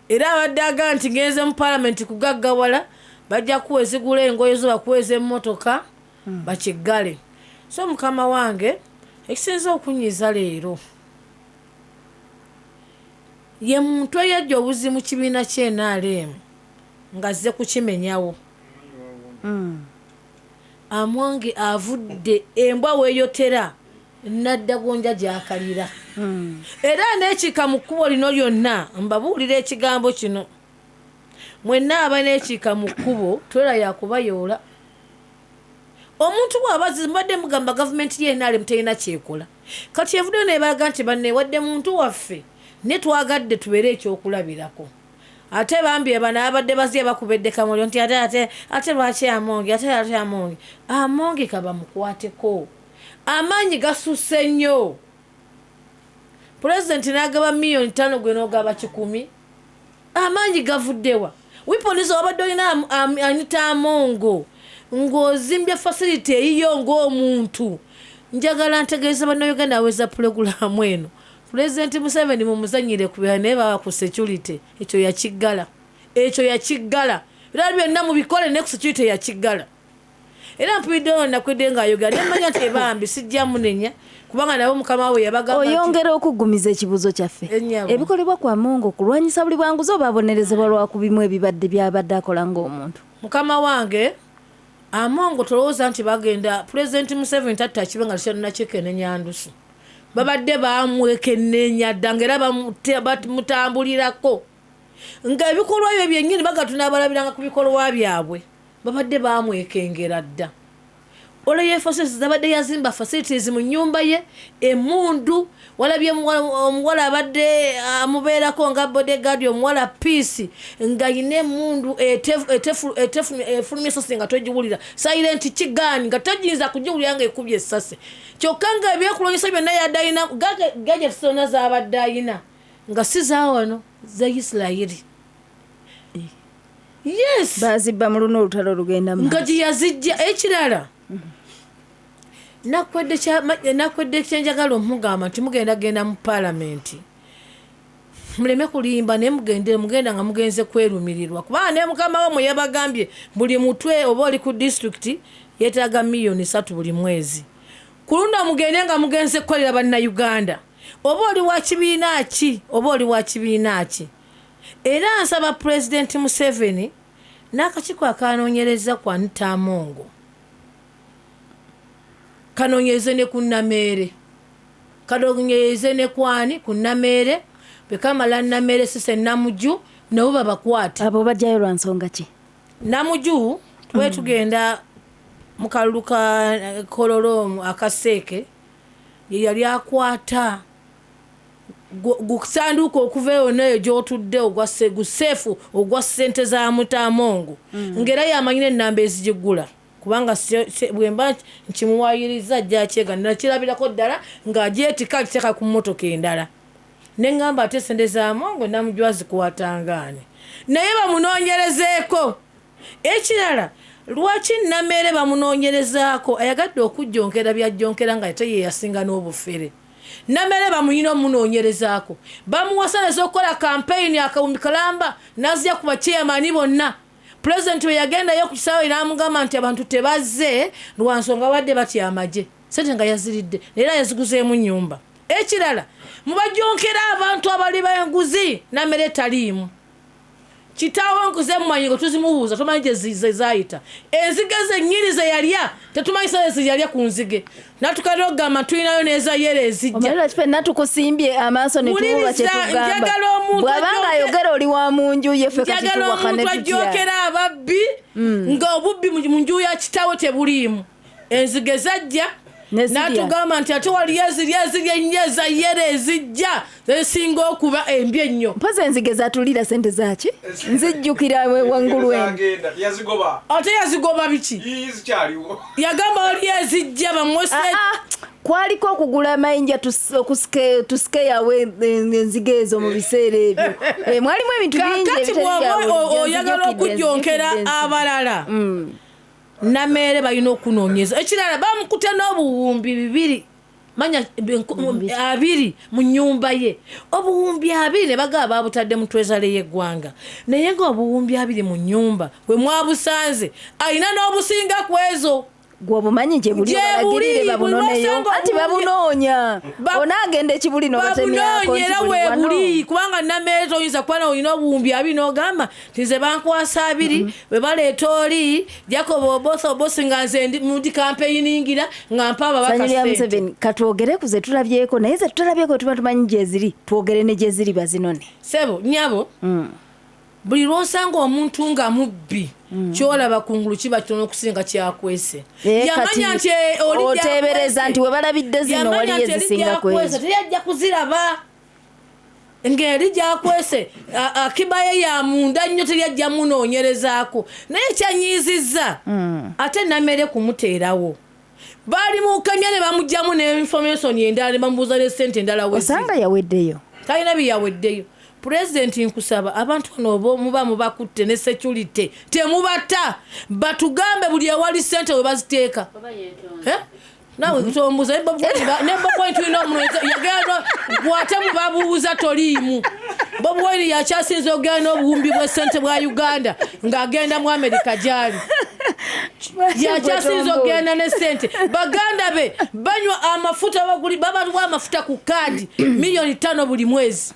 S2: era abadde aga nti ngenze mu parliament kugaggawala bajja kuwezigula engoye zo bakuweza emmotoka bakiggale. So mukama wange ekisinza okunyiza leero ye muntu eyajja obuzi mu kibiina ky'NRM ng'azze kukimenyawo. Amongi avudde embwa weeyotera nadda gonja gy'akalira. Era n'ekiika mu kkubo lino lyonna mbabuulira ekigambo kino. Mwenna aba n'ekiika mu kkubo twera yakubayoola. Omuntu bw'abazi mbadde mugamba gavumenti y'NRM terina kyekola. Kati evuddeyo neebalaga nti banne wadde muntu waffe ne twagadde tubeere ekyokulabirako. Ate bambye bano abadde bazye bakubedde kamulyo nti ate lwaki Amongi ate Amongi. Amongi kaba mukwateko. Amaanyi gasusse nnyo. Pulezidenti n'agaba miliyoni 5 gwe n'ogaba 10. Amaanyi gavuddewa. Wiponizo wabadde olina Anita Amongo ng'ozimbye facility eyiyo ng'omuntu. Njagala ntegeeza bannayuganda aweza pulogulaamu eno. Pulezidenti Museveni mumuzanyire kubira naye baba ku security. Ekyo yakiggala. Era byonna mubikole ne ku security yakiggala. Era mpuliddeyo nakwedde ng'ayogera nemanya nti ebambi sijja munenya kubanga nabo mukama we yabagamba
S5: oyongera okuggumiza ekibuuzo kyaffe. Ebikolebwa ku Amongo kulwanyisa buli bwanguzi oba abonerezebwa lwa kubimu ebibadde byabadde akola ng'omuntu.
S2: Mukama wange Amongo tolowooza nti bagenda Pulezidenti Museveni tatta kibe nga tekyannakyekenenya ndusu. Babadde bamwekenneenya dda ng'era bamutambulirako ng'ebikolwa byo byennyini bagatuna abalabiranga ku bikolwa byabwe. Babadde bamwekengera dda. Oleye facilities zabadde yazimba facilities mu nnyumba ye emundu walabye omuwala abadde amubeerako nga bodyguard omuwala Peace nga yine emundu efulumya essasi nga togiwulira silent kigaani nga tagiyinza kugiwulira nga ekubye essasi kyokka nga ebyekulwanyisa byonna yadde ayina gadgets zonna z'abadde ayina nga si zaawano za Isirayiri. Yes,
S5: bazibba mu luno olutalo olugenda mu
S2: nga gye yazijja. Ekirala nakwedde kyenjagala omugamba nti mugenda mu paalamenti muleme kulimba naye mugenda nga mugenze kwerumirirwa kubanga ne mukama wamwe yabagambye buli mutwe oba oli ku disitulikiti yeetaaga miliyoni 3 buli mwezi. Kulunda mugende nga mugenze kukolera bannayuganda oba oli wa kibiina ki. Era nsaba Pulezidenti Museveni n'akakiiko akanoonyereza ku Anita Amongo kanoonyereze ne ku Nameere kanoonyereze ne kwani ku Nameere bekamala Nameere sise Namuju nabo babakwata.
S5: Abo bajjayo lwa nsonga ki? Namuju
S2: tugenda mu kalulu ka Kololo akaseeke ye yali akwata gusanduuko okuveeyo neyo gy'otudde guseefu ogwa ssente za Anita Amongo ng'era yamanyire ennamba ezigigula kubanga bwemba nkimuwayiriza ajja nakirabirako ddala ng'agyetika agiteeka ku mmotoka endala. Ne ngamba ate ssente za Amongo Namujwa zikuwatangaane naye bamunoonyerezeeko. Ekirala lwaki Nameere bamunoonyerezaako ayagadde okujjonkera byajjonkera nga ate ye yasinga n'obufere. Nameere bamuyina omunoonyerezaako bamuwasaneza okukola kampeyini akawumbi kalamba n'azija ku bachairman bonna. Pulezidenti we yagendayo ku kisaawe n'amugamba nti abantu tebazze lwa nsonga badde batya amagye sente nga yaziridde era yaziguzeemu nnyumba. Ekirala mubajjonkera abantu abali b'enguzi Nameere taliimu. Kitaawo nkuze mumanyi ngo tuzimubuuza tumanyi gye zayita enzige zennyini ze yalya tetumanyi sale ziyalya ku nzige natukadde okugamba tulinayo neza yere ezijja
S5: omalira kife natukusimbye amaaso ne tuwulwa kye tugamba bw'abanga ayogera oli wa mu nju ye ffe kati tuwaka ne tutya
S2: ajjokera ababbi nga obubbi mu nju ya kitaawo tebuliimu enzige zajja natugamba nti ate waliyo ezirya ennyo eza yere ezijja zesinga okuba embi ennyo.
S5: Mpozi enzige zatulira sente zaki nzijjukira wangulu
S2: ate yazigoba biki yagamba waliyo ezijja bamwese
S5: kwaliko okugula amayinja tusikeyawo enzige ezo mu biseera ebyo mwalimu ebintu bingi
S2: kati oyagala okujjonkera abalala Nameere balina okunoonyeza. Ekirala bamukutte n'obuwumbi 2 manya 2 mu nnyumba ye obuwumbi 2 ne bagaba babutadde mu twezale y'eggwanga naye nga obuwumbi 2 mu nnyumba bwe mwabusanze alina n'obusinga ku ezo
S5: gwobumanyi gye buli balagirire babunoneyo anti babunoonya onaagenda ekibuli nobatemyako
S2: era webuli kubanga nameeto oyinza kubana olina obuwumbi 2 n'ogamba ntize bankwasa 2 bwe baleeta oli Jacob Obosi nga nze ndi campaigningira nga mpa ababaka
S5: katwogere kuze tulabyeko naye ze tutulabyeko tuba tumanyi gyeziri twogere ne gyeziri bazinone
S2: sebo nyabo buli lwosanga omuntu nga mubbi kyolaba kungulu kiba kitono okusinga kyakwese yamanya nti
S5: otebereza nti we balabidde zino wali ezisinga kwezi
S2: teyajja kuziraba ngeri gyakwese akiba ye ya munda nnyo teyajja munoonyerezaako naye kyanyiizizza ate namere kumuteerawo baali mu kamya ne bamugjamu ne information endala ne bamubuuza ne ssente endala
S5: osanga yaweddeyo
S2: talina biyaweddeyo President nkusaba abantu bano muba mubakutte ne security temubata batugambe buli awali ssente we baziteeka nawe kutombuza ne point ino muno yagenda gwate mubabuuza toliimu Bob Wine yakyasinza ogenda obuwumbi bwe ssente bwa Uganda ng'agenda mu America gyali yakyasinza ogenda ne ssente baganda be banywa amafuta baguli babaluwa amafuta ku kaadi $5,000,000 buli mwezi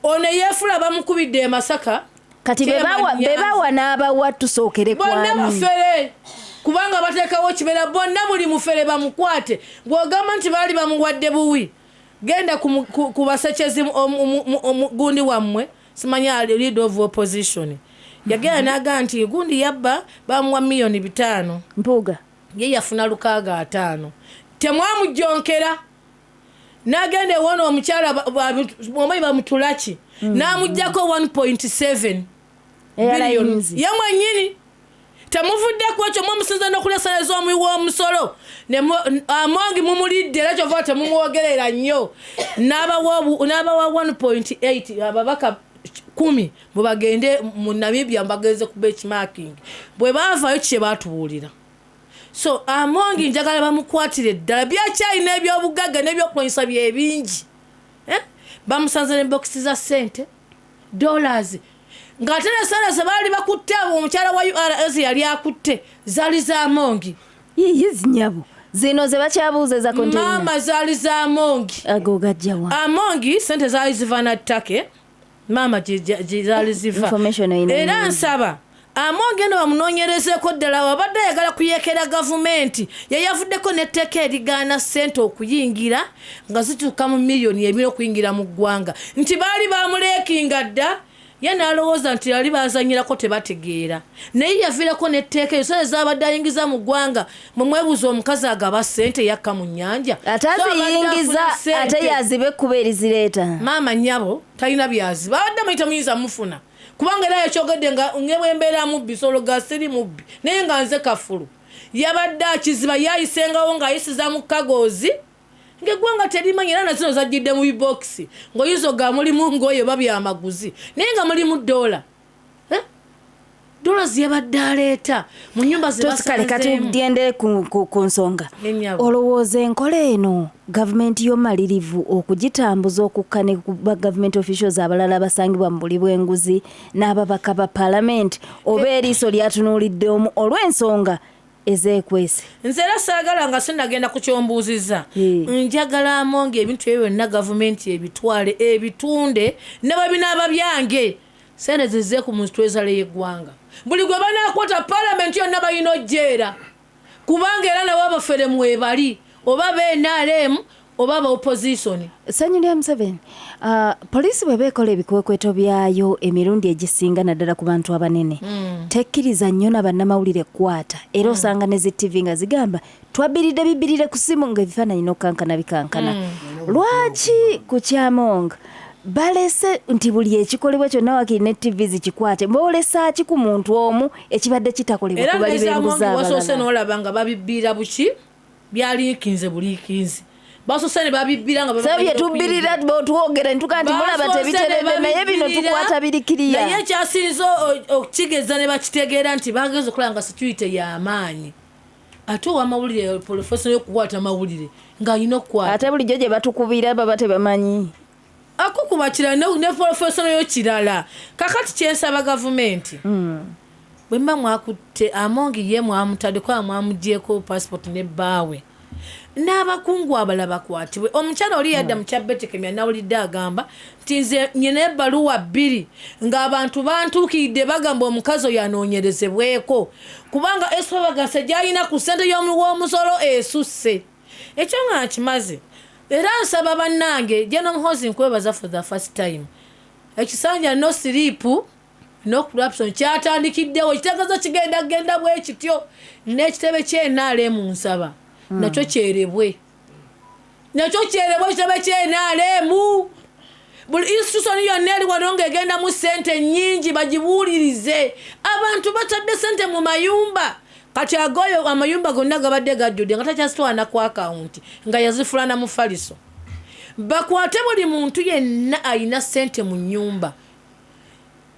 S2: ono yefula bamukubidde e Masaka
S5: kati bebawa n'abawa tusookere kwani
S2: bonna mufere kubanga bateekawo kibeera bonna buli mufere bamukwate bw'ogamba nti baali bamuwadde buwi genda ku basekezi gundi wammwe simanya leader of opposition yagenda n'agamba nti gundi yabba bamuwa $5,000,000
S5: mpuuga
S2: ye yafuna $5,500 temwamujjonkera n'agenda ewona omukyala omanyi bamutulaki n'amuggyako 1.7 billion yamwennyini temuvuddeku ekyo mwamusinza n'okulesereza omuwi w'omusolo amongi mumulidde era kyova temumwogerera nnyo n'abawa 1.8 ababaka 10 bwe bagende mu Namibia mbagenze ku benchmarking bwe baavaayo kye baatubuulira so amongi njagala bamukwatire ddala byakyalina ebyobugagga n'ebyokulonyisa byebingi bamusanze ne bokisi za ssente dollars ng'ate ne sente ze baali bakutte omukyala wa URS yali akutte zaali za Amongi
S5: zinyabo zino ze bakyabuuzeza kontena
S2: mama zaali za Amongi
S5: ago gajjawa
S2: Amongi sente zaali ziva na ttake mama zaali ziva era nsaba Amongi eno bamunoonyerezeeko ddala wabadde ayagala kuyeekera gavumenti yayavuddeko n'etteeka erigaana ssente okuyingira nga zituuka mu $1,000,000 okuyingira mu ggwanga nti baali bamuleekinga dda ye n'alowooza nti yali bazanyirako tebategeera naye yaviirako n'etteeka eyo sente zaabadde ayingiza mu ggwanga mumwebuuza omukazi agaba ssente yakka mu nnyanja
S5: ate aziyingiza ate yazibe ekkuba erizireeta
S2: maama nnyabo talina byaziba abadde muyita muyinza mufuna kubanga era yakyogedde nga ngebwembeera mubbi solo ga siri mubbi naye nga nze kafulu yabadde akiziba yayisengawo ng'ayisiza mu kagoozi ng'eggwanga terimanyi era nazino zajjidde mu bibokisi ng'oyinza ga mulimu ng'oyo babyamaguzi naye nga mulimu $. Dollars yabadde aleeta mu nnyumba ze
S5: basanzeemu. Kati tugendere ku nsonga. Olowooza enkola eno gavumenti y'omalirivu okugitambuza okukka ne ba government officials abalala basangibwa mu buli bw'enguzi n'ababaka ba paalamenti oba eriiso lyatunuulidde omu olw'ensonga ezeekwese.
S2: Nze era saagala nga sinnagenda ku kyombuuzizza. Njagala Amongi ebintu ebyo byonna gavumenti ebitwale ebitunde ne bwe binaaba byange sente zizze ku muntu twezale y'eggwanga. Buli gwe banaakwata paalamenti yonna balina ojjeera kubanga era nabo abafere mwebali oba BNRM oba ba opposition.
S5: Sanyulya Museveni, poliisi bwe beekola ebikwekweto byayo emirundi egisinga naddala ku bantu abanene tekkiriza nnyo na bannamawulire kwata era osanga ne zi-TV nga zigamba twabbiridde bibbirire ku simu ng'ebifaananyi n'okukankana bikankana. Lwaki ku Kyamonga balese nti buli ekikolebwa kyonna wakiri ne TV zikikwate boolesa ki ku muntu omu ekibadde kitakolebwa ku bali b'enguzi abalala.
S2: Wasoose n'olaba nga babibbiira buki byaliikinze buliikinzi basoose ne babibbiira nga
S5: bye tubbirira twogera ntuga nti mulaba tebiteredde naye bino tukwata birikiriya
S2: naye ekyasinza okukigeza ne bakitegeera nti bagenza okulaba nga security y'amaanyi ate ow'amawulire profession y'okukwata amawulire ng'alina okukwata
S5: ate bulijjo gye batukubira baba tebamanyi
S2: akukuba kirala ne profession yo kirala kakati kyensaba gavumenti bwe mba mwakutte Amongi ye mwamutaddeko mwamugyeko passport ne bbaawe n'abakungu abalala bakwatibwe. Omukyala oli yadda mu Kyabetekemya nawulidde agamba nti nze nyina ebbaluwa 2 ng'abantu bantuukiridde bagamba omukazi oyo anoonyerezebweko kubanga Eswabagasa gy'alina ku ssente w'omusolo esusse. Ekyo nga nkimaze era nsaba bannange General Muhoozi nkwebaza for the first time. Ekisanja no sleep no corruption kyatandikiddewo ekitegeeza kigenda bwe kityo n'ekitebe ky'enaale mu nsaba nakyo kyerebwe ekitebe ky'enaale mu buli institution yonna eri wano ng'egenda mu ssente nnyingi bagibuulirize. Abantu batadde ssente mu mayumba kati agoyo amayumba gonna gabadde gajjudde nga takyasitwana ku akawunti nga yazifulana mu faliso. Bakwate buli muntu yenna alina ssente mu nnyumba.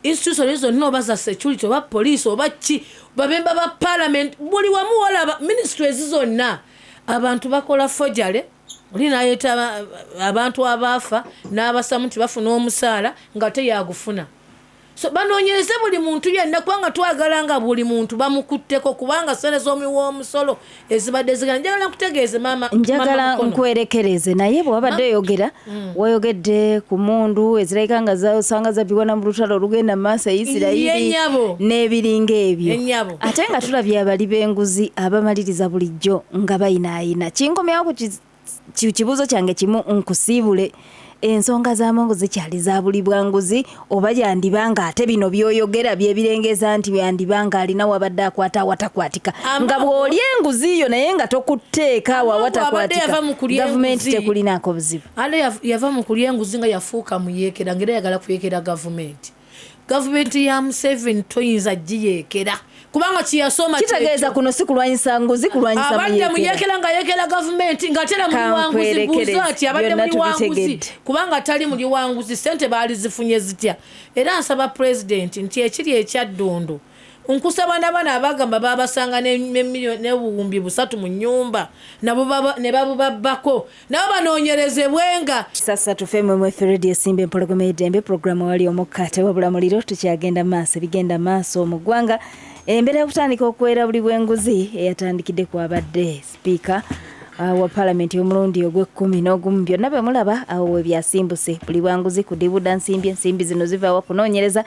S2: Institution zonna oba za security oba police oba ki babemba ba parliament buli wamu wala ministries zonna abantu bakola fojale oli nayeta abantu abaafa n'abasamu nti bafuna omusaala nga teyagufuna. So banoonyereze buli muntu yenna kubanga twagala nga buli muntu bamukutteko kubanga ssente z'omuwa omusolo ezibadde zigana. Njagala nkutegeeze maama
S5: njagala nkwerekereze naye bw'obadde oyogera wayogedde ku mundu ezirabika nga zasanga zabbiwana mu lutalo olugenda mu maaso Isirayiri n'ebiringa ebyo ate nga tulabye abali b'enguzi abamaliriza bulijjo nga bayinaayina. Kinkomyawo ku kibuuzo kyange kimu nkusiibule ensonga z'amongo zikyali za buli bwanguzi oba yandibanga ate bino byoyogera byebirengeza nti yandibanga alina wabadde akwata awatakwatika nga bw'oli enguzi yo naye nga tokutteeka wawatakwatika gavumenti tekulinako buzibu.
S2: Ale yava mu kulya enguzi nga yafuuka muyeekera ngera yagala kuyeekera gavumenti ya Museveni toyinza giyeekera kubanga kiyasoma
S5: kitegeeza kuno si kulwanyisa nguzi kulwanyisa
S2: abadde muyeekera nga yeekera gavumenti nga tera muli wanguzi buuza ati abadde muli wanguzi kubanga tali muli wanguzi ssente baali zifunye zitya. Era nsaba pulezidenti nti ekiri ekyaddondo nkusaba n'abaana abagamba babasanga n'ebuwumbi 3 mu nnyumba nabo ne babubabbako nabo banoonyerezebwenga.
S5: Sasa tufe mu Radio Simba empologoma y'eddembe programu wali omukate wabula muliro tukyagenda maaso bigenda maaso mu ggwanga. Embera y'okutandika okuwera buli bw'enguzi eyatandikidde ku abadde sipiika wa palamenti omulundi ogw'11 byonna bwe mulaba awo we byasimbuse buli bwanguzi kudibuda ensimbi zino zivaawa kunoonyereza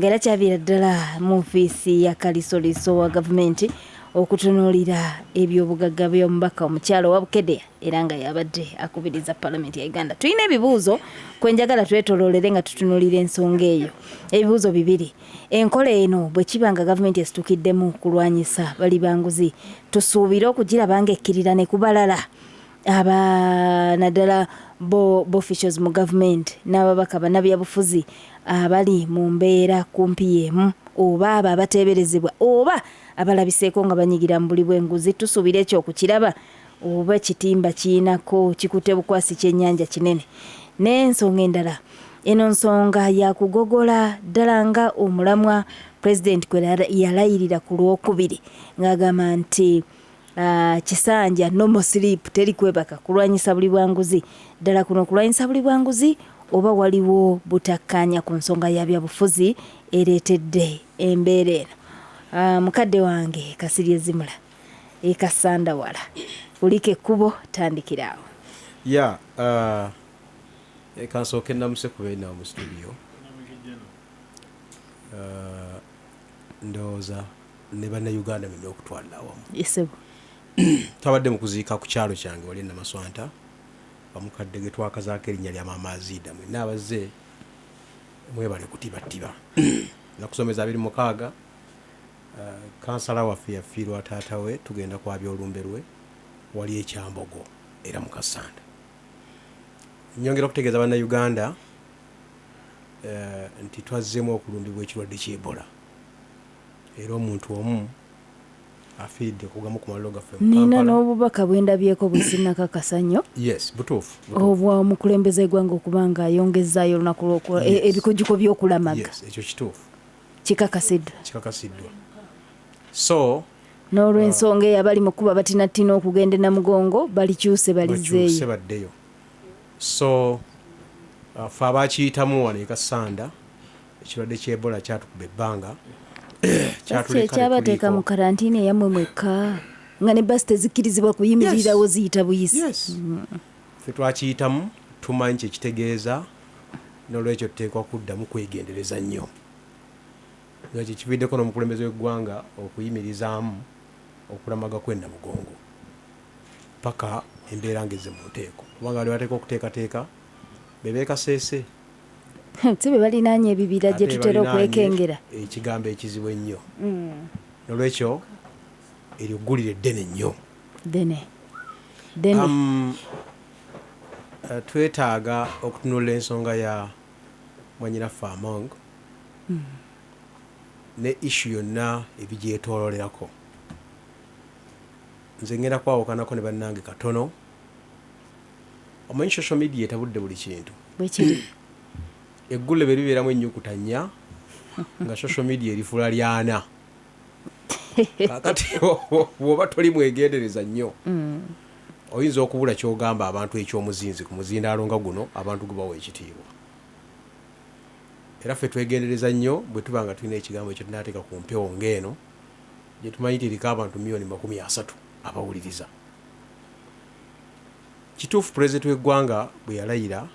S5: ng'era kyaviira ddala mu ofiisi ya kalisoliso wa gavumenti okutunuulira ebyobugagga by'omubaka omukyalo wa Bukedde era nga yabadde akubiriza palamenti ya Uganda. Tulina ebibuuzo kwenjagala twetoloolere nga tutunuulira ensonga eyo. Ebibuuzo 2. Enkola eno bwe kiba nga gavumenti esitukiddemu kulwanyisa bali banguzi tusuubire okugiraba ng'ekkirira ne kubalala naddala bo officials mu gavumenti n'ababaka bannabyabufuzi abali mu mbeera kumpi y'emu oba abo abateeberezebwa oba abalabiseeko nga banyigira mu buli bw'enguzi tusuubire ekyo okukiraba oba kitimba kiinako kikutte bukwasi ky'ennyanja kinene. N'ensonga endala eno nsonga yakugogola ddala nga omulamwa pulezidenti kwe yalayirira ku Lwokubiri ng'agamba nti Kisanja no more sleep teri kwebaka kulwanyisa buli bwanguzi ddala kuno kulwanyisa buli bwanguzi oba waliwo butakkaanya ku nsonga ya byabufuzi ereetedde embeera eno. Mukadde wange Kasirye Zimula ekasanda wala ulike ekkubo tandikiraawo.
S3: Kansooke namuse kubeera mu studio ndowooza ne bannayuganda mwenna okutwalira awamu.
S5: Yesebo
S3: twabadde mu kuziika ku kyalo kyange wali Namaswanta bamukadde ge twakazaako erinnya lya Maama Azida mwenna abazze mwebale kutibattiba nakusomeza 26 kansala waffe yafiirwa taata we tugenda kwabya olumbe lwe wali ekyambogo era mu Kasanda. Nyongera okutegeeza bannayuganda nti twazzeemu okulundibwa ekirwadde ky'Ebola era omuntu omu afiidde okugamu ku maliro gaffe mu Kampala.
S5: Nina n'obubaka bwendabyeko businakakasa nnyo.
S3: Yes, butuufu.
S5: Obwa omukulembeze gwange okubanga ayongezaayo olunaku lw'okukola ebikujjuko by'okulamaga.
S3: Yes, ekyo kituufu.
S5: Kikakasiddwa.
S3: So
S5: n'olw'ensonga eyo abali mu kuba batinatina okugenda na mugongo balikyuse balizzeeyo.
S3: Baddeyo. So fe abakiyitamu wano e Kasanda ekirwadde ky'Ebola kyatukuba ebbanga
S5: ekyabateeka mu karantiini eyammwe mwekka nga ne basi tezikkirizibwa kuyimirirawo ziyita buyisi.
S3: Ffe twakiyitamu tumanyi kyekitegeeza, n'olwekyo tuteekwa kuddamu kwegendereza nnyo. nga kikividdeko n'omukulembeze w'eggwanga okuyimirizaamu okulamaga kwennamugongo paka embeera ngeze mu nteeko, kubanga bali bateeka okuteekateeka bebeekaseese
S5: si be balinaanye ebibira gye tutera okwekengera
S3: ekigambo ekizibu ennyo. Nolwekyo eryo ggulire eddene nnyo. Twetaaga okutunula ensonga ya mwanyinaffe Among ne ishu yonna ebigyetoololerako. Nze ngenda kwawukanako ne bannange katono. Omanyi social media etabudde buli kintu.
S5: Bwekiri.
S3: Eggulu be libeeramu ennyukuta nnya nga social media erifuula lyana. Kakati bw'oba toli mwegendereza nnyo oyinza okubula kyogamba abantu ekyomuzinzi ku muzindaalo nga guno abantu gubawa ekitiibwa. Era ffe twegendereza nnyo bwe tuba nga tulina ekigambo ekyo tunaateeka ku mpewo ng'eno gye tumanyi tiriko abantu 30,000,000 abawuliriza. Kituufu pulezidenti w'eggwanga bwe yalayira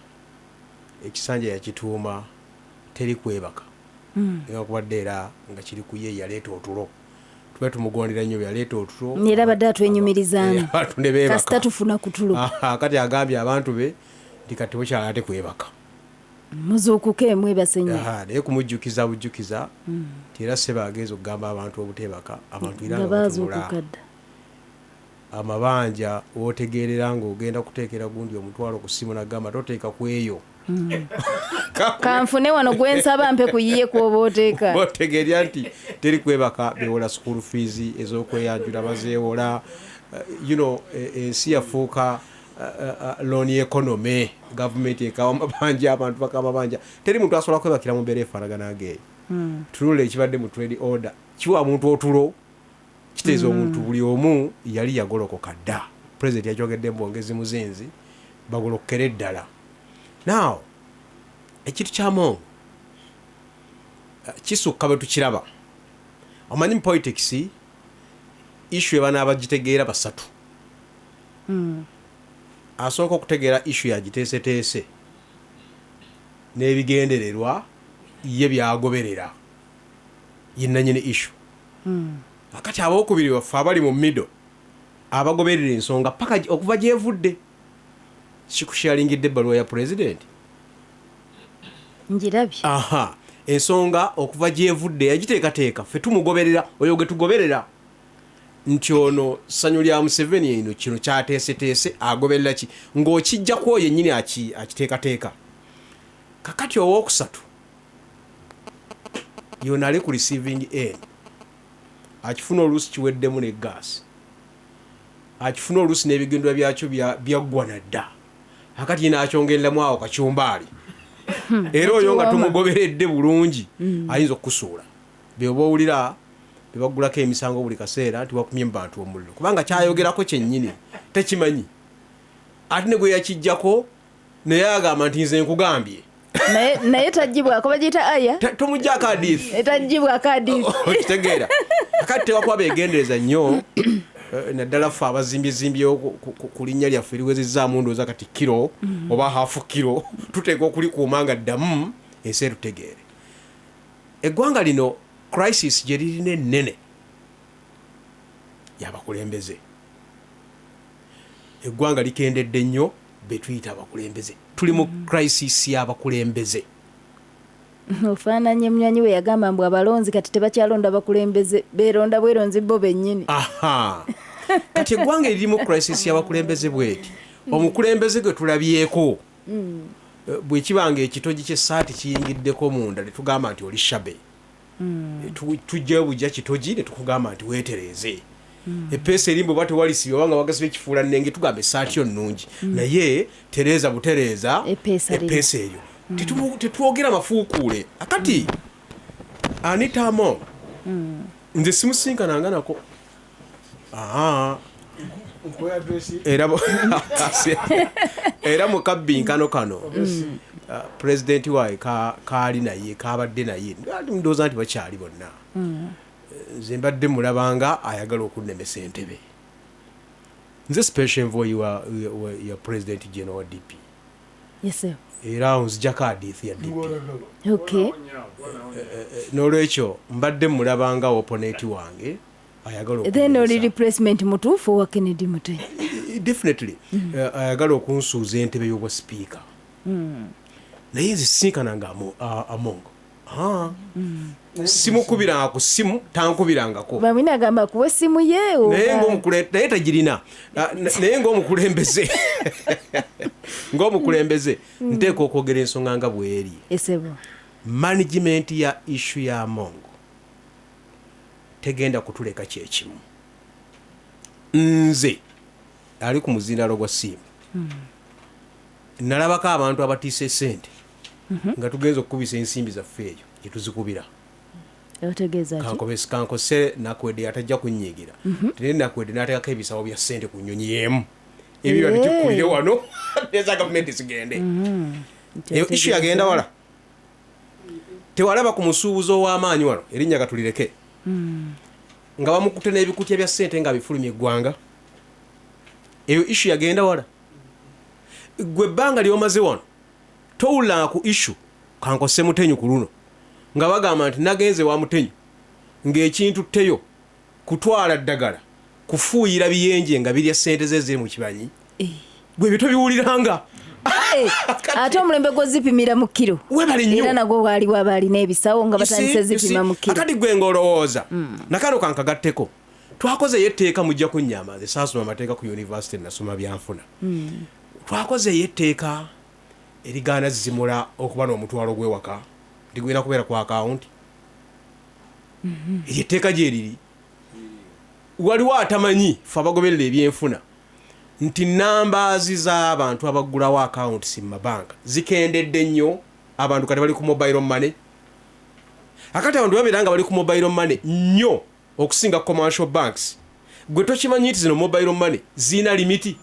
S3: ekisanja yakituuma teri kwebaka nekubadde era nga kiri ku ye yaleeta otulo tuba tumugondera nnyo byaleeta otulo
S5: era badde atwenyumirizaamu kasita tufuna ku tulo.
S3: Kati agambye abantu be nti kati bukyala ate kwebaka
S5: muzuukuke mwebase nnyo
S3: naye kumujjukiza bujjukiza nti era sseba agenza okugamba abantu obuteebaka abantu era nga
S5: bazuukuka dda
S3: amabanja wootegeerera ng'ogenda kuteekera gundi omutwalo ku ssimu nagamba toteeka ku eyo
S5: kanfune wano gwensaba mpe kuyiye kwoba oteeka
S3: botegeerya nti teri kwebaka bewola school fees ez'okweyanjula bazeewola ensi yafuuka loan economy gavumenti ekawa amabanja abantu baka amabanja teri muntu asobola kwebakira mu mbeera efaanagana ageeyo. Tunula ekibadde mu trade order kiwa muntu otulo kiteeza omuntu buli omu yali yagolokoka dda. Pulezidenti yakyogedde mbongezi muzinzi bagolokere eddala. Now ekintu kyamu kisukka bwe tukiraba. Omanyi mu politics issue ebanaaba gitegeera basatu. Asooka okutegeera issue yagiteeseteese n'ebigendererwa ye byagoberera ye nannyini issue. Akati abookubiri baffe abali mu middle abagoberera ensonga paka okuva gyevudde. Kikushalingidde ebbaluwa ya pulezidenti
S5: njirabye.
S3: Ensonga okuva gyevudde yagiteekateeka ffe tumugoberera oyo gwe tugoberera nti ono ssanyu lya Museveni eno kino kyateeseteese agoberera ki ng'okijjaku oyo yennyini akiteekateeka. Kakati owookusatu yona ali ku receiving end akifuna oluusi kiweddemu ne gaasi akifuna oluusi n'ebigendwa byakyo byaggwa na dda. Akati yina akyongereramu awo kacyumbaali era oyo nga tumugoberedde bulungi ayinza okukusuula byoba owulira bebaggulako emisango buli kaseera nti wakumye mu bantu omuliro kubanga kyayogerako kyennyini tekimanyi ate ne gwe yakijjako naye agamba nti nze nkugambye
S5: naye tajjibwako bagiyita aya
S3: tomujjako hadithi
S5: etajjibwako hadithi
S3: okitegeera. Akati tewakuba beegendereza nnyo naddala ffe abazimbyezimbyeo ku linnya lyaffe eriwezezzaamu ndowooza kati kiro oba hafu kiro tuteeka okulikuuma nga ddamu ensi etutegeere. Eggwanga lino crisis gye lirina ennene y'abakulembeze. Eggwanga likendedde nnyo be tuyita abakulembeze. Tuli mu crisis y'abakulembeze.
S5: Ofaananye munywanyi we yagamba mbu abalonzi kati tebakyalonda bakulembeze beeronda bweronzi bo bennyini.
S3: Kati eggwanga eriri mu crisis y'abakulembeze bweti omukulembeze gwe tulabyeko bwe kibanga ekitogi ky'essaati kiyingiddeko munda ne tugamba nti oli shabe tujja bujja kitogi ne tukugamba nti weetereeze epeesa erimbu oba tewalisibye obanga bagasiba ekifuula nnenge tugamba essaati yo nnungi naye tereeza butereeza epeesa eyo tetwogera mafuukuule. Akati Anita Among nze simusinkananga nako era mu kabbinkano kano pulezidenti waaye kaali naye kabadde naye ndowooza nti bakyali bonna nze mbadde mulabanga ayagala okunnemesa entebe nze special envoy ya president general DP era nzijako hadithi ya DP n'olwekyo mbadde mulabanga opponent wange
S5: then oli replacement mutuufu wa Kennedy Mutai
S3: definitely ayagala okunsuuza entebe y'obwa speaker naye nze sinkananga Amongo simukubiranga ku simu tankubirangako
S5: bamwine agamba kuwa essimu ye
S3: naye tagirina naye ng'omukulembeze nteeka okwogera ensonga nga bweri management ya issue ya Amongo tegenda kutuleka kyekimu nze ali ku muzindalo gwa simu nalabako abantu abatiisa esente nga tugenza okukubisa ensimbi zaffe eyo gyetuzikubira kankose nakwedde atajja kunyigira naye nakwedde n'ateekako ebisawo bya ssente ku nnyonyi y'emu ebyo bitukulire wano neza gavumenti zigende eyo ishu yagenda wala tewalaba ku musuubuzi ow'amaanyi wano erinnya katulireke nga bamukutte n'ebikutya bya ssente nga bifulumya eggwanga eyo ishu yagenda wala gwe ebbanga ly'omaze wano towulanga ku ishu kankose Mutenyu ku luno nga bagamba nti nagenze wa Mutenyu ng'ekintu tteyo kutwala ddagala kufuuyira biyenje nga birya ssente ze ziri mu kibanyi gwe byo tobiwuliranga
S5: ate omulembe gwozipimira mu kiro era nagwo waaliwo abaalina ebisawo nga batandise zipima mu kiro
S3: akati gwe ng'olowooza nakano kankagatteko twakozeyo etteeka mujja kunnyama nze saasoma amateeka ku yunivasite nasoma byanfuna twakozeyo etteeka erigaana zizimula okuba n'omutwalo gw'ewaka ndigwina kubeera ku akawunti eryo etteeka gyeriri waliwo atamanyi fe abagoberera ebyenfuna nti nambaazi z'abantu abaggulawo akawunti si mabanka zikendedde nnyo abantu kati bali ku mobile money akati abantu babeera nga bali ku mobile money nnyo okusinga commercial banks gwe tokimanyi nti zino mobile money zirina limiti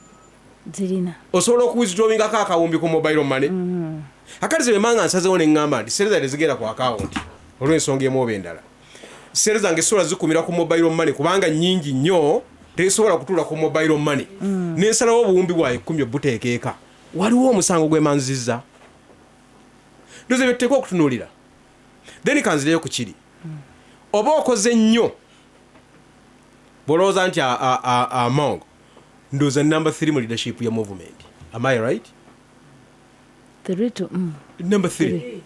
S5: zirina
S3: osobola okuwithdrawingako akawumbi ku mobile money akati zebemanga nsazewo neŋŋamba nti sente zange zigenda ku akawunti olw'ensonga emu oba endala sente zange sobola zikumira ku mobile money kubanga nnyingi nnyo tesobola kutuula ku mobile money nensalawo obuwumbi bwaye 10 obuteekeeka waliwo omusango gwemanzizza ndoze byetteeka okutunuulira then kanzireyo ku kiri oba okoze nnyo bw'olowooza nti Amongo ndowooza number 3 mu leadership ya movement am I right? Number 3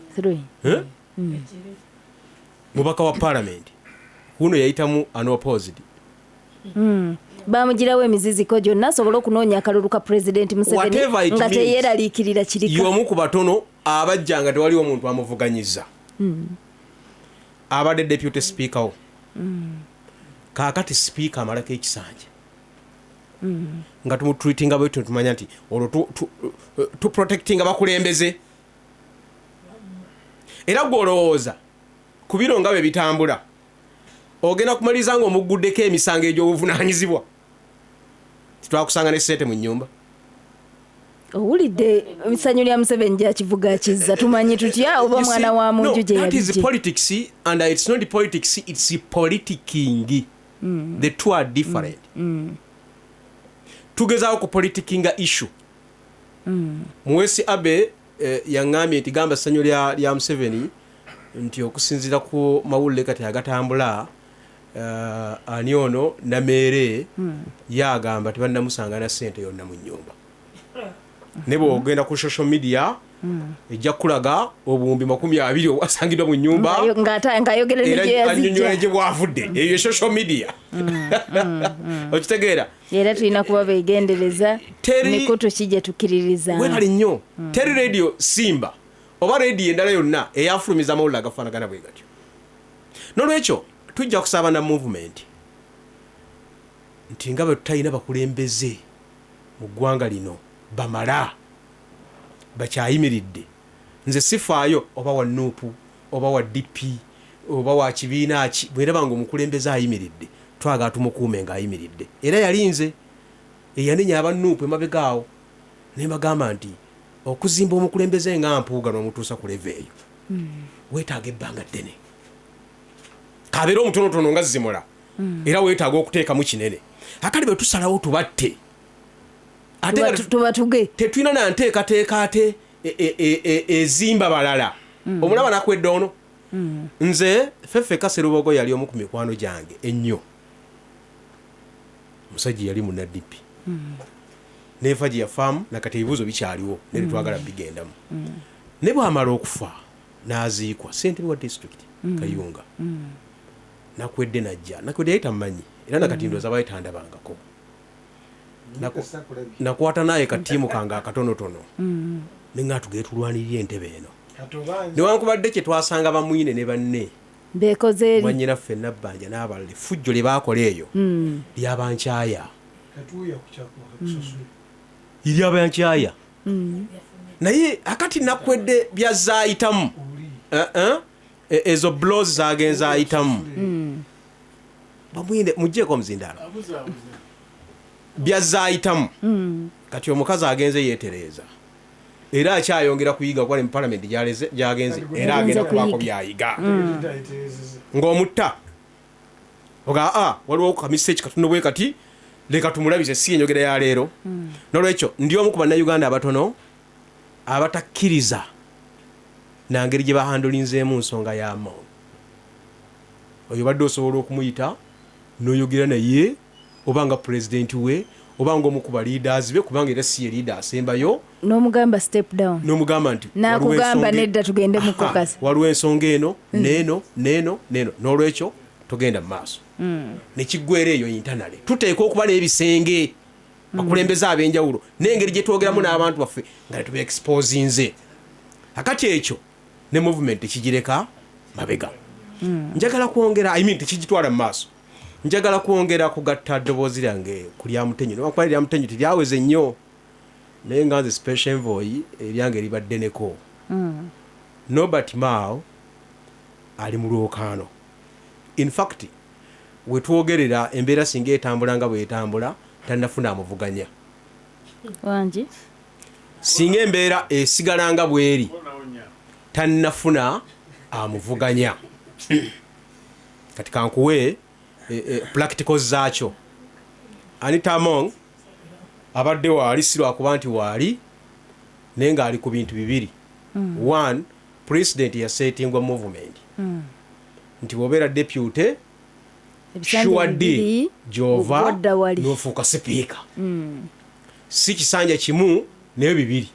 S3: mubaka wa parliament kuno yayitamu unopposed
S5: bamugirawo emiziziko gyonna asobola okunoonya akalulu ka pulezidenti Museveni nga teyeeraliikirira kirika
S3: y'omu ku batono abajja nga tewaliwo omuntu amuvuganyiza abadde deputy speaker wo kaakati speaker amalako ekisanja nga tumutreatinga bwetyo tumanya nti olwo tuprotectinga bakulembeze era gw'olowooza ku biro nga bwe bitambula ogenda kumaliriza nga omuguddeko emisango egy'obuvunaanyizibwa titwakusanga ne ssente mu nnyumba
S5: owulidde emisanyo lya Museveni gyakivuga kizza tumanyi tutya oba mwana wa munju gye
S3: yabijje that is politics and it's not politics, it's politicking. The two are different. Tugezaawo ku politikinga issue Mwesi Abe yangambye nti gamba ssanyu lya Museveni nti okusinziira ku mawulire kati agatambula ani ono Nameere yagamba tebannamusanga na ssente yonna mu nnyumba ne bw'ogenda ku social media ejja kulaga obuwumbi 20 obwasangiddwa mu nnyumba ng'ayogerera gye bwavudde eyo social media okitegeera
S5: era tulina kuba beegendereza mikutu ki gye tukkiririza
S3: webali nnyo teri radio Simba oba radio endala yonna eyafulumiza amawulire agafaanagana bwe gatyo n'olwekyo tujja kusaba na movement nti nga bwe tutalina bakulembeze mu ggwanga lino bamala bakyayimiridde nze sifaayo oba wa Nuupu oba wa DP oba wa kibiina ki bweraba nga omukulembeze ayimiridde twagala tumukuume ng'ayimiridde era yalinze eyanenya aba Nuupu emabegaawo nembagamba nti okuzimba omukulembeze nga mpuuga n'omutuusa ku leva eyo weetaaga ebbanga ddene kabeera omutonotono nga zimula era weetaaga okuteekamu kinene akali bwe tusalawo tubatte
S5: tubatuge
S3: tetulina nanteekateeka ate ezimba balala omulaba nakwedde ono nze Fefe Kaserubogo yali omu ku mikwano gyange ennyo musajja yali munadipi nefa gye yafaamu nakati ebibuuzo bikyaliwo nere twagala bigendamu ne bwamala okufa n'aziikwa ssentebe wa disitulikiti Kayunga nakwedde najja nakwedde yali tamumanyi era nakati ndowooza bayitandabangako nakwata naye katiimu kange akatonotono nenga tugee tulwanirira entebe eno newankubadde kye twasanga bamwine ne banne
S5: bekoze
S3: mwanyinaffe Nabbanja n'abalala effujjo lye baakola eyo lyabankyaya iryabankyaya naye akati nakwedde byazaayitamu ezo blows zagenza ayitamu bamwine mugjeeko omuzindaalo byazaayitamu kati omukazi agenze yeetereeza era akyayongera kuyiga kwale mu palamenti gyagenze era agenda kubaako byayiga ng'omutta oga waliwo kamiseki katono bwe kati leka tumulabise si enyogera ya leero nolwekyo ndi omu ku bannayuganda abatono abatakkiriza nangeri gye bahandolinzeemu nsonga y'amaoni oyo badde osobola okumuyita n'oyogera naye obanga pulezidenti we obanga omu ku baleaders be kubanga era si ye leader asembayo
S5: n'omugamba step down
S3: n'omugamba nti
S5: nakugamba nedda tugende mu kokasi
S3: waliwo ensonga eno neeno n'olwekyo tugenda mu maaso nekiggwera eyo internally tuteeka okuba n'ebisenge bakulembeze ab'enjawulo n'engeri gye twogeramu n'abantu baffe nga netuba exposinze akati ekyo ne movement tekigireka mabega njagala kwongera tekigitwala mu maaso njagala kwongera kugatta ddoboozi lyange ku lyamutenyu newakuba lyamutenyu teryaweze nnyo naye nga nze special envoy eryange libadde neko Norbert Mao ali mu lwokaano in fact wetwogerera embeera singa etambula nga bwetambula tannafuna amuvuganya
S5: wangi
S3: singa embeera esigala nga bweri tannafuna amuvuganya kati kankuwe practicals zaakyo Anita Among abadde waali sirwakuba nti waali naye ng'ali ku bintu bibiri one president yasetingwa movement nti wobeera deputy shuwaddi jova nofuuka sipiika si kisanja kimu naye bibiri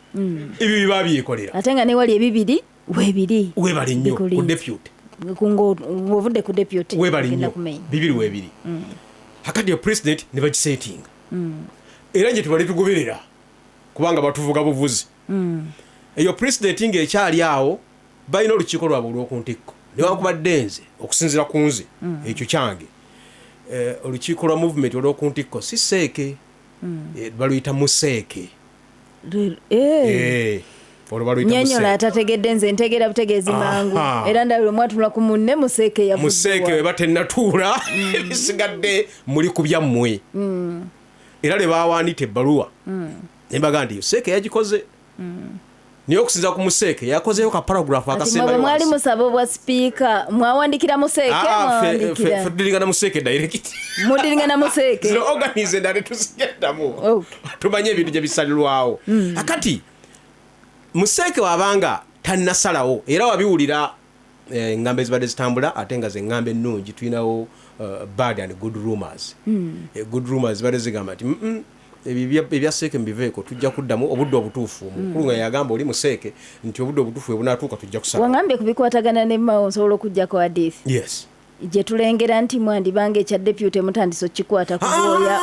S3: ebyo biba byekolera
S5: ate nga newali ebibiri
S3: webali nnyo ku deputy
S5: ng'ovudde ku deputy
S3: webali nnyo bibiri weebiri hakati ya president ne bagisetinga era nje tubali tugoberera kubanga batuvuga buvuzi eyo president ng'ekyali awo balina olukiiko lwabwe olw'okuntikko newankubadde nze okusinziira ku nze ekyo kyange olukiiko lwa movement olw'okuntikko si seeke baluyita museeke
S5: nyanyola atategedde nze ntegera butegeezi mangu era ndabira omwatumula ku munne museeke
S3: weba tennatuula ebisigadde muli ku byammwe era le baawandita ebbaluwa nembaga nti seeke yagikoze naye okusinza ku museeke yakozeyo ka paragraph akasembayo
S5: mwali musaba obwa sipiika mwawandikira museeke
S3: mwawandikira museeke direct
S5: mudiringana museeke
S3: zino organize ndale tusigendamu tumanye ebintu gye bisalirwawo akati museeke wabanga tannasalawo era wabiwulira engambo ezibadde zitambula ate nga zeŋŋambo ennungi tulinawo bad and good rumors good rumors zibadde zigamba nti ebya seeke mbiveeko tujja kuddamu obudde obutuufu mukulu nga yagamba oli museeke nti obudde obutuufu bwe bunaatuuka tujja kusala
S5: wangambye kubikwatagana ne Mao nsobola okujjako hadithi
S3: yes
S5: gye tulengera nti mwandibanga ekya deputy mutandise okikwata ku bwoya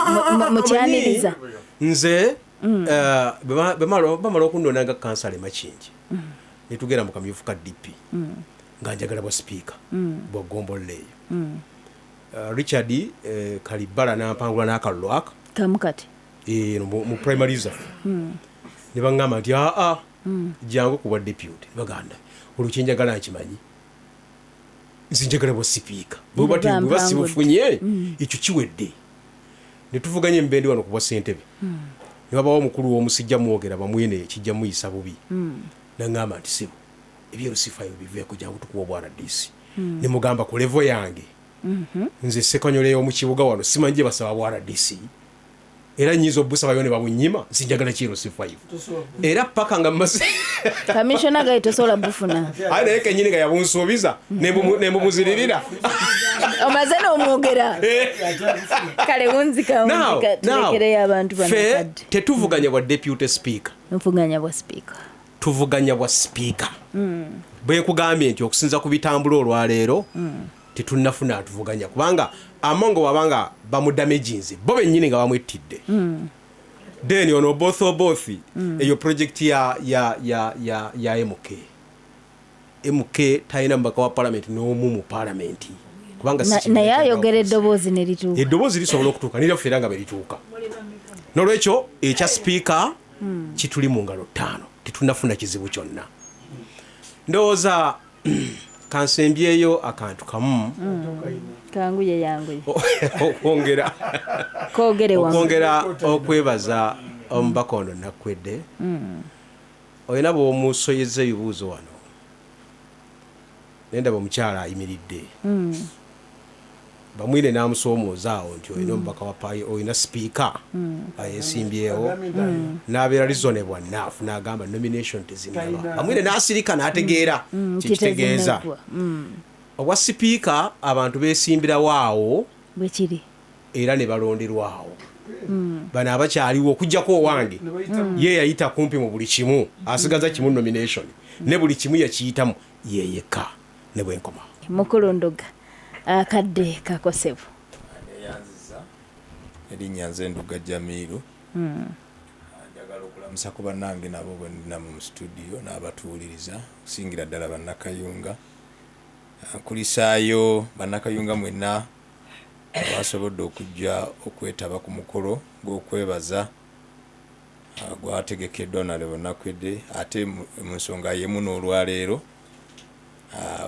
S5: mukyaniriza
S3: nze bamala okundonanga kansala emakingi netugenda mu kamyufu ka DP nga njagala bwa sipiika bwa gombola eyo Richard Kalibala n'ampangula n'akalulu aka
S5: kamukati
S3: mu primary zaffe ne baŋŋamba nti jangu ku bwa deputy baganda olukye njagala nkimanyi nze njagala bwa sipiika bwe basibufunye ekyo kiwedde ne tuvuganya embendi wano ku bwa ssentebe nibabawo omukulu w'omusijja mwogera bamwine kijja muyisa bubi naŋŋamba nti sibo ebyerusifayo biveeko jangu tukuwa obwa RDC ne mugamba ku levo yange nze Ssekanyole y'omu kibuga wano simanyi gye basaba bwa RDC era nyinza obusabayo ne babunyima sinjagala kyerusifayo era paka nga mmase
S5: kamishona gaye tosobola bufuna
S3: aye naye kenyini nga yabunsuubiza ne mbumuziririra
S5: omaze n'omwogera kale wunzika tulekereyo abantu banakadde
S3: tetuvuganya bwa deputy speaker
S5: nfuganya bwa speaker
S3: tuvuganya bwa speaker bwe kugambye nti okusinza ku bitambula olwaleero tetunnafuna atuvuganya kubanga amongo wabanga bamudamaginze bo bennyini nga bamwettidde then ono both eyo project ya MK talina mubaka wa parliament n'omu mu parliament kubanga
S5: naye ayogera eddoboozi ne lituuka
S3: eddoboozi lisobola okutuuka niraffe era nga bwe lituuka n'olwekyo ekya speaker kituli mu ngalo 5 tetunnafuna kizibu kyonna ndowooza kansembyeyo akantu kamu
S5: kanguye yanguye
S3: okwongera okwebaza omubaka ono Nakwedde olina bw'omusoyeza ebibuuzo wano nendaba omukyala ayimiridde bamwine n'amusoomooza nti olina omubaka wa payi olina sipiika ayesimbyewo n'abeera reasonable enough n'agamba nomination tezinaba bamwine n'asirika n'ategeera kikitegeeza obwa sipiika abantu beesimbirawo awo
S5: bwekiri
S3: era ne balonderwawo bano abakyaliwo okujjako owange ye yayita kumpi mu buli kimu asigaza kimu nomination ne buli kimu yakiyitamu yeyeka ne bwenkoma
S5: mukulunduga akadde kakosevu
S7: neyanziza erinnya nze Nduga Jamiru njagala okulamusa ku bannange nabo bwenina mu studio n'abatuuliriza okusingira ddala bannakayunga nkulisaayo bannakayunga mwenna abasobodde okujja okwetaba ku mukolo gw'okwebaza gwategekeddwa Honorable Nakwedde ate mu nsonga yemu n'olwaleero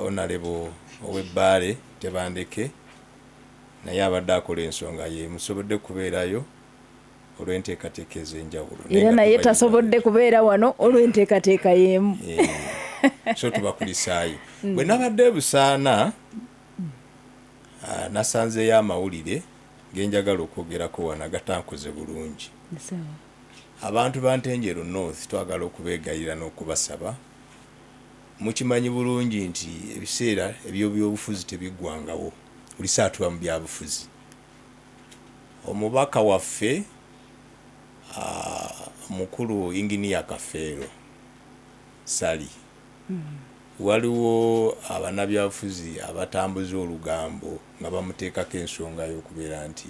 S7: Honorable ow'ebbaale Tebandeke naye abadde akola ensonga ye musobodde kubeerayo olw'enteekateeka ez'enjawulo
S5: era naye tasobodde kubeera wano olw'enteekateeka y'emu
S7: so tubakulisaayo bwe nabadde busaana nasanzeyo amawulire genjagala okwogerako wano agatankoze bulungi abantu ba Ntenjeru North twagala okubeegayirira n'okubasaba mukimanyi bulungi nti ebiseera eby'obufuzi tebiggwangawo buli saa tuba mu byabufuzi omubaka waffe mukulu Inginiya Kafeero Sali waliwo abanabyabufuzi abatambuza olugambo nga bamuteekako ensonga y'okubeera nti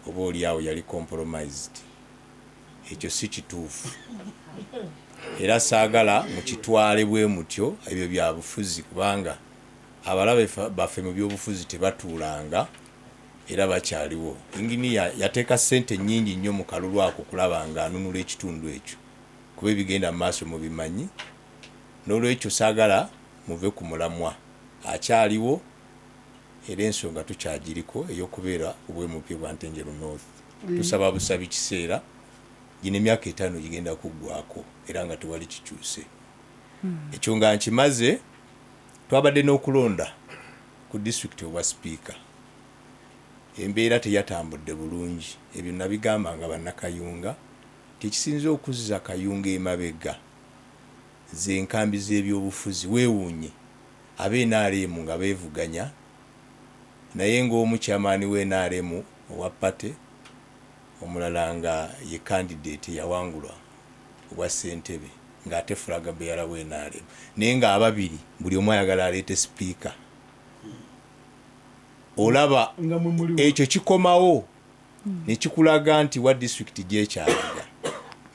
S7: oba oliawo yali compromised ekyo si kituufu era saagala mukitwale bwe mutyo ebyo byabufuzi kubanga abalabe baffe mu byobufuzi tebatuulanga era bakyaliwo Inginiya yateeka ssente nnyingi nnyo mu kalulu ako kulaba nga anunula ekitundu ekyo kuba ebigenda mu maaso mubimanyi n'olwekyo saagala muve ku mulamwa akyaliwo era ensonga tukyagiriko ey'okubeera obwemupye bwa Ntenjeru North tusaba busabi kiseera gino emyaka 5 gigenda kuggwako era nga tewali kikyuse ekyo nga nkimaze twabadde n'okulonda ku district obwa speaker embeera teyatambudde bulungi ebyo nabigamba nga bannakayunga tekisinze okuzza kayunga emabega zenkambi z'ebyobufuzi weewuunye ab'NRM nga beevuganya naye ng'omu kyamaani w'NRM owa pate omulala nga ye candidate yawangulwa obwa ssentebe ng'ate fulaga beera w'NRM naye nga ababiri buli omu ayagala aleete sipiika olaba ekyo kikomawo ne kikulaga nti wa district gyekyaliga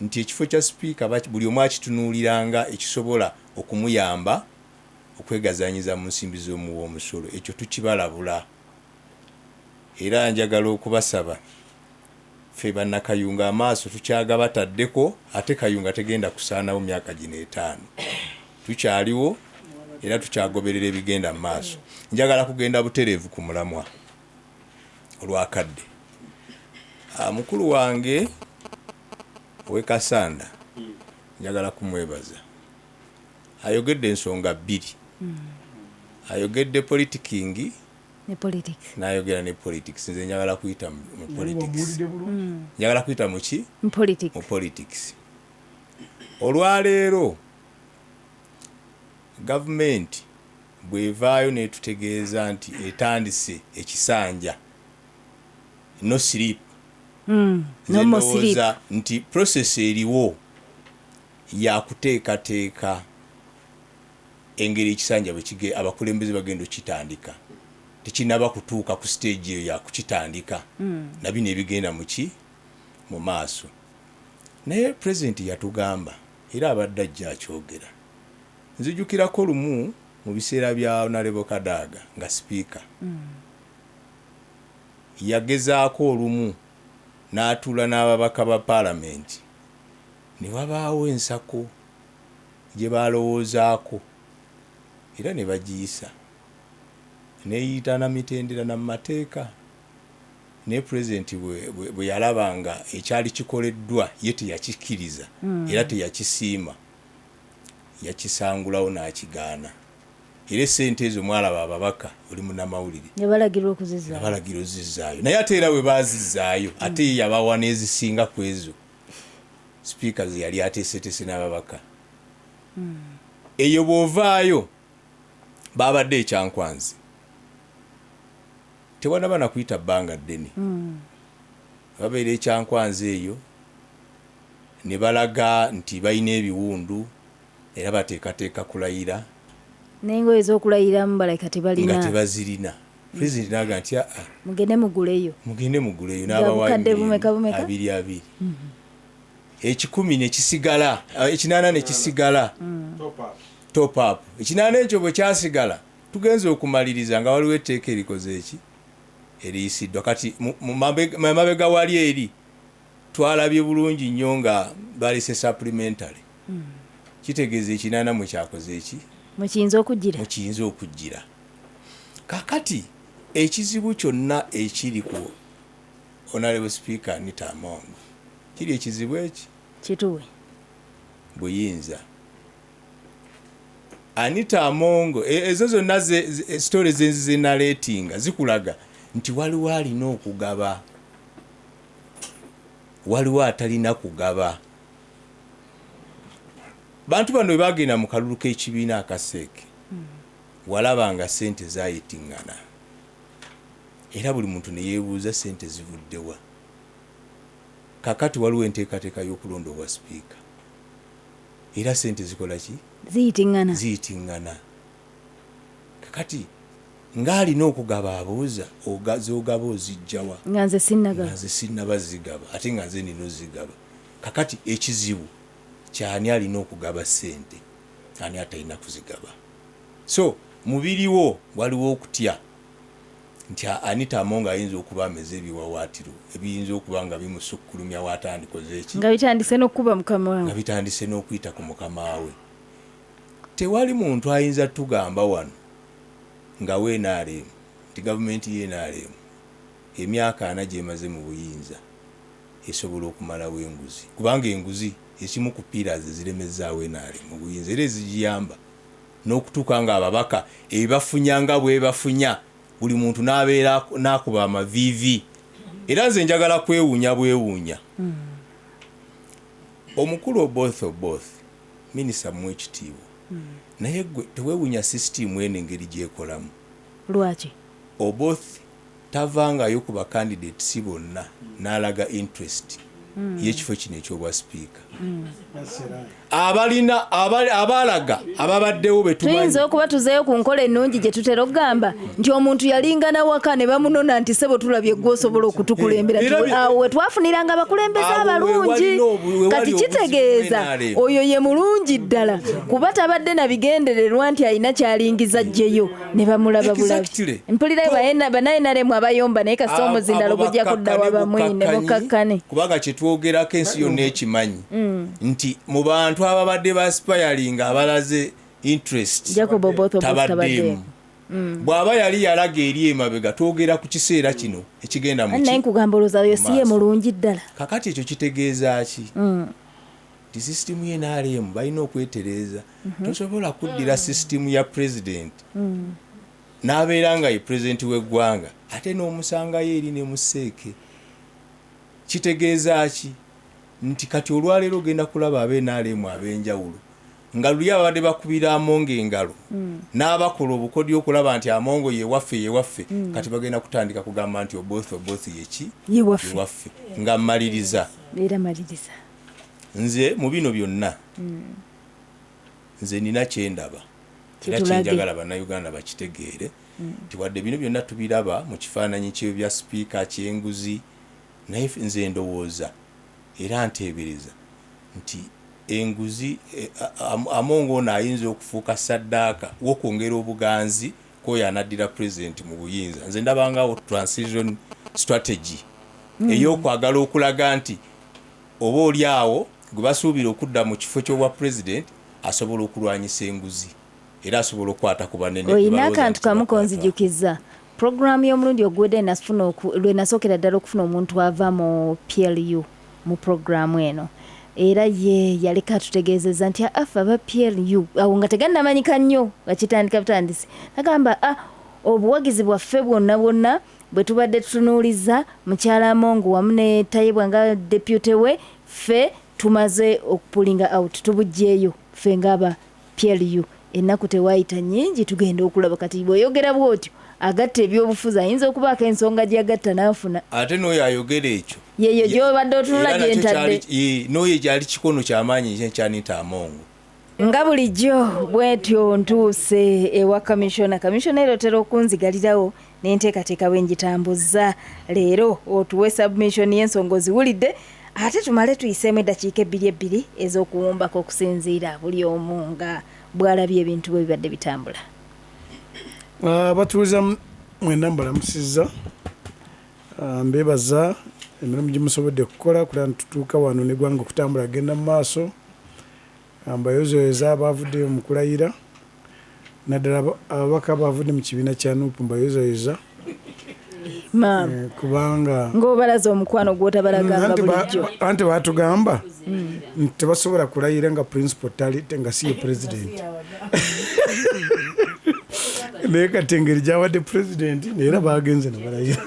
S7: nti ekifo kya sipiika buli omu akitunuuliranga ekisobola okumuyamba okwegazanyiza mu nsimbi z'omuwa omusolo ekyo tukibalabula era njagala okubasaba ffe bannakayunga amaaso tukyaga bataddeko ate kayunga tegenda kusaanawo myaka gino 5 tukyaliwo era tukyagoberera ebigenda mu maaso njagala kugenda butereevu ku mulamwa olwakadde mukulu wange Owekasanda njagala kumwebaza. Ayogedde ensonga bbiri. Ayogedde politiking
S5: ne politics.
S7: N'ayogera ne politics. Nze njagala kuyita mu politics. Njagala kuyita mu ki?
S5: Mu politics.
S7: Mu politics. Olwaleero gavumenti bwevaayo netutegeeza nti etandise ekisanja no sleep.
S5: No more sleep.
S7: Nti process eriwo ya kuteekateeka engeri ekisanja bwe abakulembeze bagenda okitandika. Tekinaba kutuuka ku stage eyo ya kukitandika. Na bino ebigenda mu maaso. Naye president yatugamba era abadde ajja akyogera. Nzijukirako lumu mu biseera bya Honorable Kadaga nga speaker. Yagezaako olumu n'atuula n'ababaka ba parliament. Ne wabaawo ensako gye balowoozaako era ne bagiyisa. Neyita na mitendera na mateeka. Ne president bwe yalabanga ekyali kikoleddwa ye teyakikkiriza era teyakisiima. Yakisangulawo n'akigaana. Era sente ezo mwalaba ababaka oli munnamawulire.
S5: Yabalagirwa okuzizaayo.
S7: Yabalagirwa okuzizaayo. Naye ate era bwe baazizaayo ate yabawa n'ezisinga ku ezo. Speakers yali ateeseteese n'ababaka. Eyo bw'ovaayo baabadde ekyankwanzi. Tewanaba na kuyita bbanga ddene. Babeera ekyankwanzi eyo ne balaga nti balina ebiwundu era bateekateeka kulayira.
S5: N'engoye ez'okulayiramu baleka tebalina.
S7: Nga tebazirina. President n'agamba nti
S5: mugende muguleyo.
S7: Mugende muguleyo n'abawayo abiri. Ekikumi ne kisigala, ekinaana ne kisigala. Top up. Ekinaana ekyo bwe kyasigala tugenze okumaliriza nga waliwo etteeka erikoze eki eriyisiddwa. Kati mu mabega wali eri twalabye bulungi nnyo nga balise supplementary. Kitegeeza ekinaana mwe kyakoze eki
S5: mukiyinza
S7: okujjira. Kakati ekizibu kyonna ekiri ku Honorable Speaker Anita Amongo kiri ekizibu eki
S5: kituwe
S7: buyinza. Anita Amongo ezo zonna stories zenaleetinga zikulaga nti waliwo alina okugaba, waliwo atalina kugaba. Bantu bano bagenda mu kalulu k'ekibiina akaseeke walaba nga sente zayitingana era buli muntu ne yeebuuza sente zivuddewa. Kakati waliwo enteekateeka y'okulonda obwa sipiika era sente zikola ki? Ziyitingana. Kakati ng'alina okugaba abuuza z'ogaba ozijjawa
S5: nga nze
S7: sinnaba zigaba ate nga nze nina ozigaba. Kakati ekizibu kyani alina okugaba sente ani atalina kuzigaba. So mubiriwo waliwo okutya nti Anita Amongo ayinza okuba ameze ebiwawaatiro ebiyinza okuba nga bimusukkulumya waatandikoze eki
S5: nga bitandise n'okuba mukama we,
S7: nga bitandise n'okuyita ku mukama we. Tewali muntu ayinza tugamba wano nga NRM nti gavumenti y'NRM emyaka 4 gyemaze mu buyinza esobola okumalawo enguzi, kubanga enguzi ekimu ku pillars ziremezaawo NRM mu buyinza era ezigiyamba n'okutuuka nga ababaka ebibafunyanga bwe bafunya buli muntu n'abeera n'akuba amaviivi. Era nze njagala bwewuunya omukulu both minisita mu ekitiibwa naye gwe teweewuunya sisitimu eno engeri gyekolamu.
S5: Lwaki?
S7: Oboth tavangayo ku bakandidates bonna n'alaga interest y'ekifo kino ekyobwa sipiika. Abalaga ababaddewo betumanyi
S5: tuyinza okuba tuzeeyo ku nkola ennungi gye tutera okugamba nti omuntu yalingana waka ne bamunona nti sebo tulabye gw'osobola okutukulembera. Awo we twafuniranga abakulembeze abalungi. Kati kitegeeza oyo ye mulungi ddala kuba tabadde na bigendererwa nti alina kyalingiza jjeyo ne bamulaba bulabi. Mpulirayo banayenaremu abayomba naye kasita omuzindalo gujja kuddawa bamwe ne mukakkane.
S7: Kubanga kyetwogerako ensi yonna ekimanyi nti mu bantu ababadde baspiringa abalaze interest tabaddeemu. Bw'aba yali yalaga eri emabega twogera ku kiseera kino ekigenda mu
S5: naye nkugamba olowooza oyo si ye mulungi ddala.
S7: Kakati ekyo kitegeeza ki? ti sisitimu ye NRM balina okwetereza tosobola kuddira sisitimu ya president n'abeera nga ye pulezidenti w'eggwanga ate n'omusangayo eri ne museeke kitegeeza ki nti kati olwaleero ogenda kulaba ab'NRM ab'enjawulo nga luli abadde bakubira Amongo engalo n'abakola obukodyo okulaba nti Amongo yewaffe kati bagenda kutandika kugamba nti oboth yeki yewaffe nga mmaliriza nze mu bino byonna nze nina kyendaba era kyenjagala bannayuganda bakitegeere nti wadde bino byonna tubiraba mu kifaananyi kye bya sipiika ky'enguzi naye nze ndowooza era nteebereza nti enguzi Amongo ono ayinza okufuuka saddaaka w'okwongera obuganzi k'oyo anaddira pulezidenti mu buyinza nze ndabangawo transition strategy ey'okwagala okulaga nti oba oli awo gwe basuubira okudda mu kifo ky'obwa pulezidenti asobola okulwanyisa enguzi era asobola okukwata ku banene
S5: oyina akantu kamu konzijukiza puroguramu y'omulundi oguwedde lwe nasookera ddala okufuna omuntu ava mu PLU mu puroguramu eno era ye yaleka atutegeezeza nti afa aba PLU awo nga tegannamanyika nnyo nga kitandika butandisi nagamba obuwagizi bwaffe bwonna bwe tubadde tutunuuliza mukyala Amongo wamu ne Tayibwa nga deputy we ffe tumaze okupulinga out tubugjeeyo ffe ng'aba PLU ennaku tewaayita nnyingi tugenda okulaba kati bw'oyogera bw'otyo agatta ebyobufuzi ayinza okubaako ensonga gy'agatta n'afuna
S7: ate n'oyo ayogera ekyo
S5: yeyo gy'obadde otunula gyentadde
S7: n'oyo gyali kikono ky'amaanyi kyanita Amongo
S5: nga bulijjo bwetyo ntuuse ewa kamishona ero otera okunzigalirawo n'enteekateeka bwengitambuza leero otuwe submission y'ensonga oziwulidde ate tumale tuyiseemu eddakiika 2 ez'okuwumbako okusinziira buli omu nga bwalabye ebintu bwe bibadde bitambula.
S4: Abatuuza mwena mbalamusizza mbebaza emirimu gimusobodde kukola kuba ntutuuka wano n'eggwanga okutambula agenda mu maaso mbayozoyeza abavuddeyo mu kulayira naddala ababaka abavudde mu kibiina kya NUP mbayozoyeza kubanga
S5: ng'obalaza omukwano gw'otabalaganga bulijjo
S4: anti baatugamba nti tebasobola kulayira nga principal talite nga si ye president naye kati engeri gyawadde pulezidenti neera bagenze ne balayira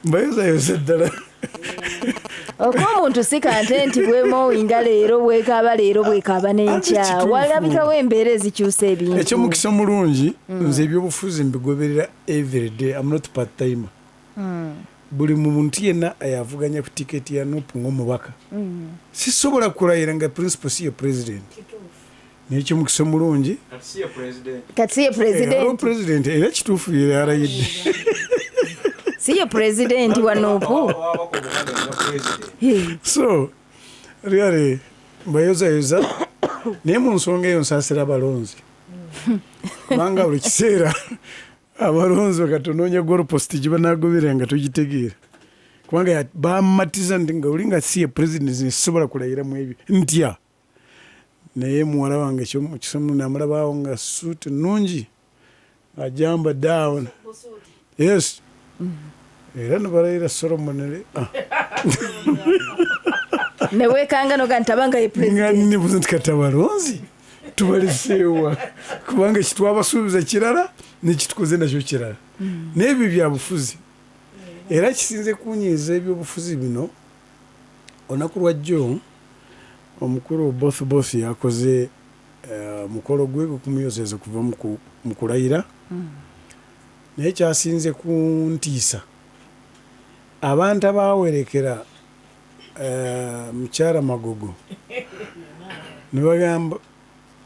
S4: mbayozayoza ddala
S5: okuba omuntu si kante nti bwemowinga leero bwekaaba leero bwekaaba n'enkya walabikawo embeera ezikyusa ebintu
S4: ekyomukisa omulungi nze ebyobufuzi mbigoberera everyday am not part time buli muntu yenna ayavuganya ku tiketi ya NUP ng'omubaka sisobola kulayira nga principal si ye president n'ekyomukisa omulungi
S5: kati si ye
S4: president era kituufu yarayidde
S5: si ye president wa NUP
S4: so really mbayozayoza naye mu nsonga eyo nsaasira abalonzi kubanga buli kiseera abalonzi bakatonoonya goloposti gye banaagobera nga tugitegeera kubanga bamatiza nti nga oli nga si ye president nesobola kulayiramu ebyo ntya naye muwala wange kisomu namulabaawo nga suuti nungi ajamba down yes era nebalayira Solomon
S5: newekangano gantabanga ye
S4: president kati abalonzi tubaliseewa kubanga kitwabasuubiza kirala nekitukoze nakyo kirala n'ebyo byabufuzi era kisinze kunyiiza ebyobufuzi bino olunaku lwajjo omukulu both yakoze mukolo gwe kumuyozeza kuva mu kulayira naye kyasinze kuntiisa abantu abawerekera mukyala Magogo ne bagamba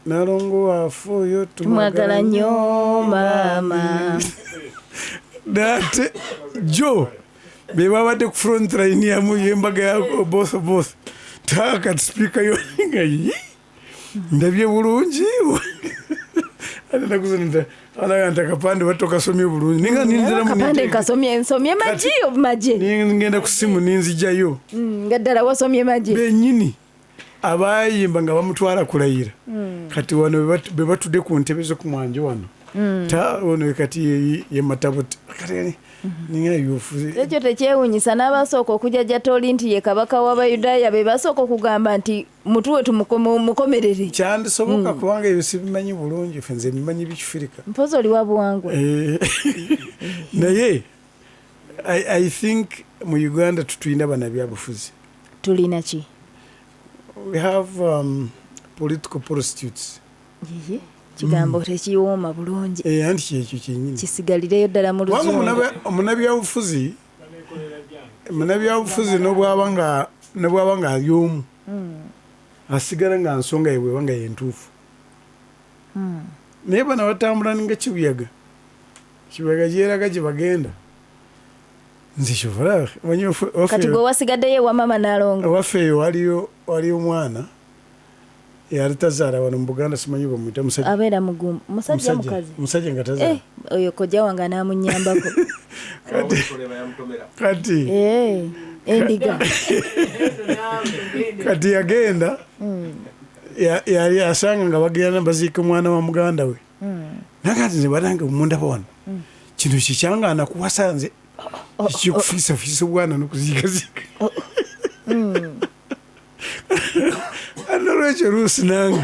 S4: Nalongo waffe oyo
S5: tumwagala nnyo maama
S4: date jo be babadde ku front line yamu yembaga ya both taka speaker yo ngai ndabye bulungi nakuzonda alaganta kapande batoka somye bulungi ninga ninzira mu
S5: kapande kasomye maji
S4: ngenda ku simu ninzijayo
S5: ngaddala wasomye maji
S4: benyini abayimba nga bamutwala kulayira kati wano be batudde ku ntebe zo ku mwanje wano ta ono kati ye matabuti kati ninga yufuzi
S5: ekyo tekyewunyisa n'abasooka okujajja toli nti ye kabaka w'abayudaaya be basooka okugamba nti mutuwe tumukomerere
S4: kyandisoboka kubanga ebyo sibimanyi bulungi fe nze bimanyi bikifirika
S5: mpozi oli wa buwangwa
S4: naye I think mu Uganda tutulina bana byabufuzi
S5: tulina ki
S4: we have political prostitutes
S5: yiye kigambo tekiwooma bulungi
S4: anti kyekyo kyenyini
S5: kisigalireyo ddala mu luzungu
S4: munabyabufuzi nebwaba nga ali omu asigala nga nsonga yebweba nga yentuufu naye bana batambula nga kibuyaga gyeraga gye bagenda nze kyovula
S5: kati gwe wasigaddeyo ewa mama nalongo
S4: owaffe eyo waliyo omwana yali tazaala wano mu Buganda simanyi bamwita musajja
S5: abeera mugumu musajja
S4: nga tazaala
S5: oyo kojja wange anamunyambako
S4: kati
S5: endiga
S4: kati yagenda yali asanga nga bagenda baziika omwana wa muganda we nagati nze batange mundaba wano kino kikyangana kuwasa nze kikufiisafiisa obwana nokuziikaziika nolwekyo luusi nange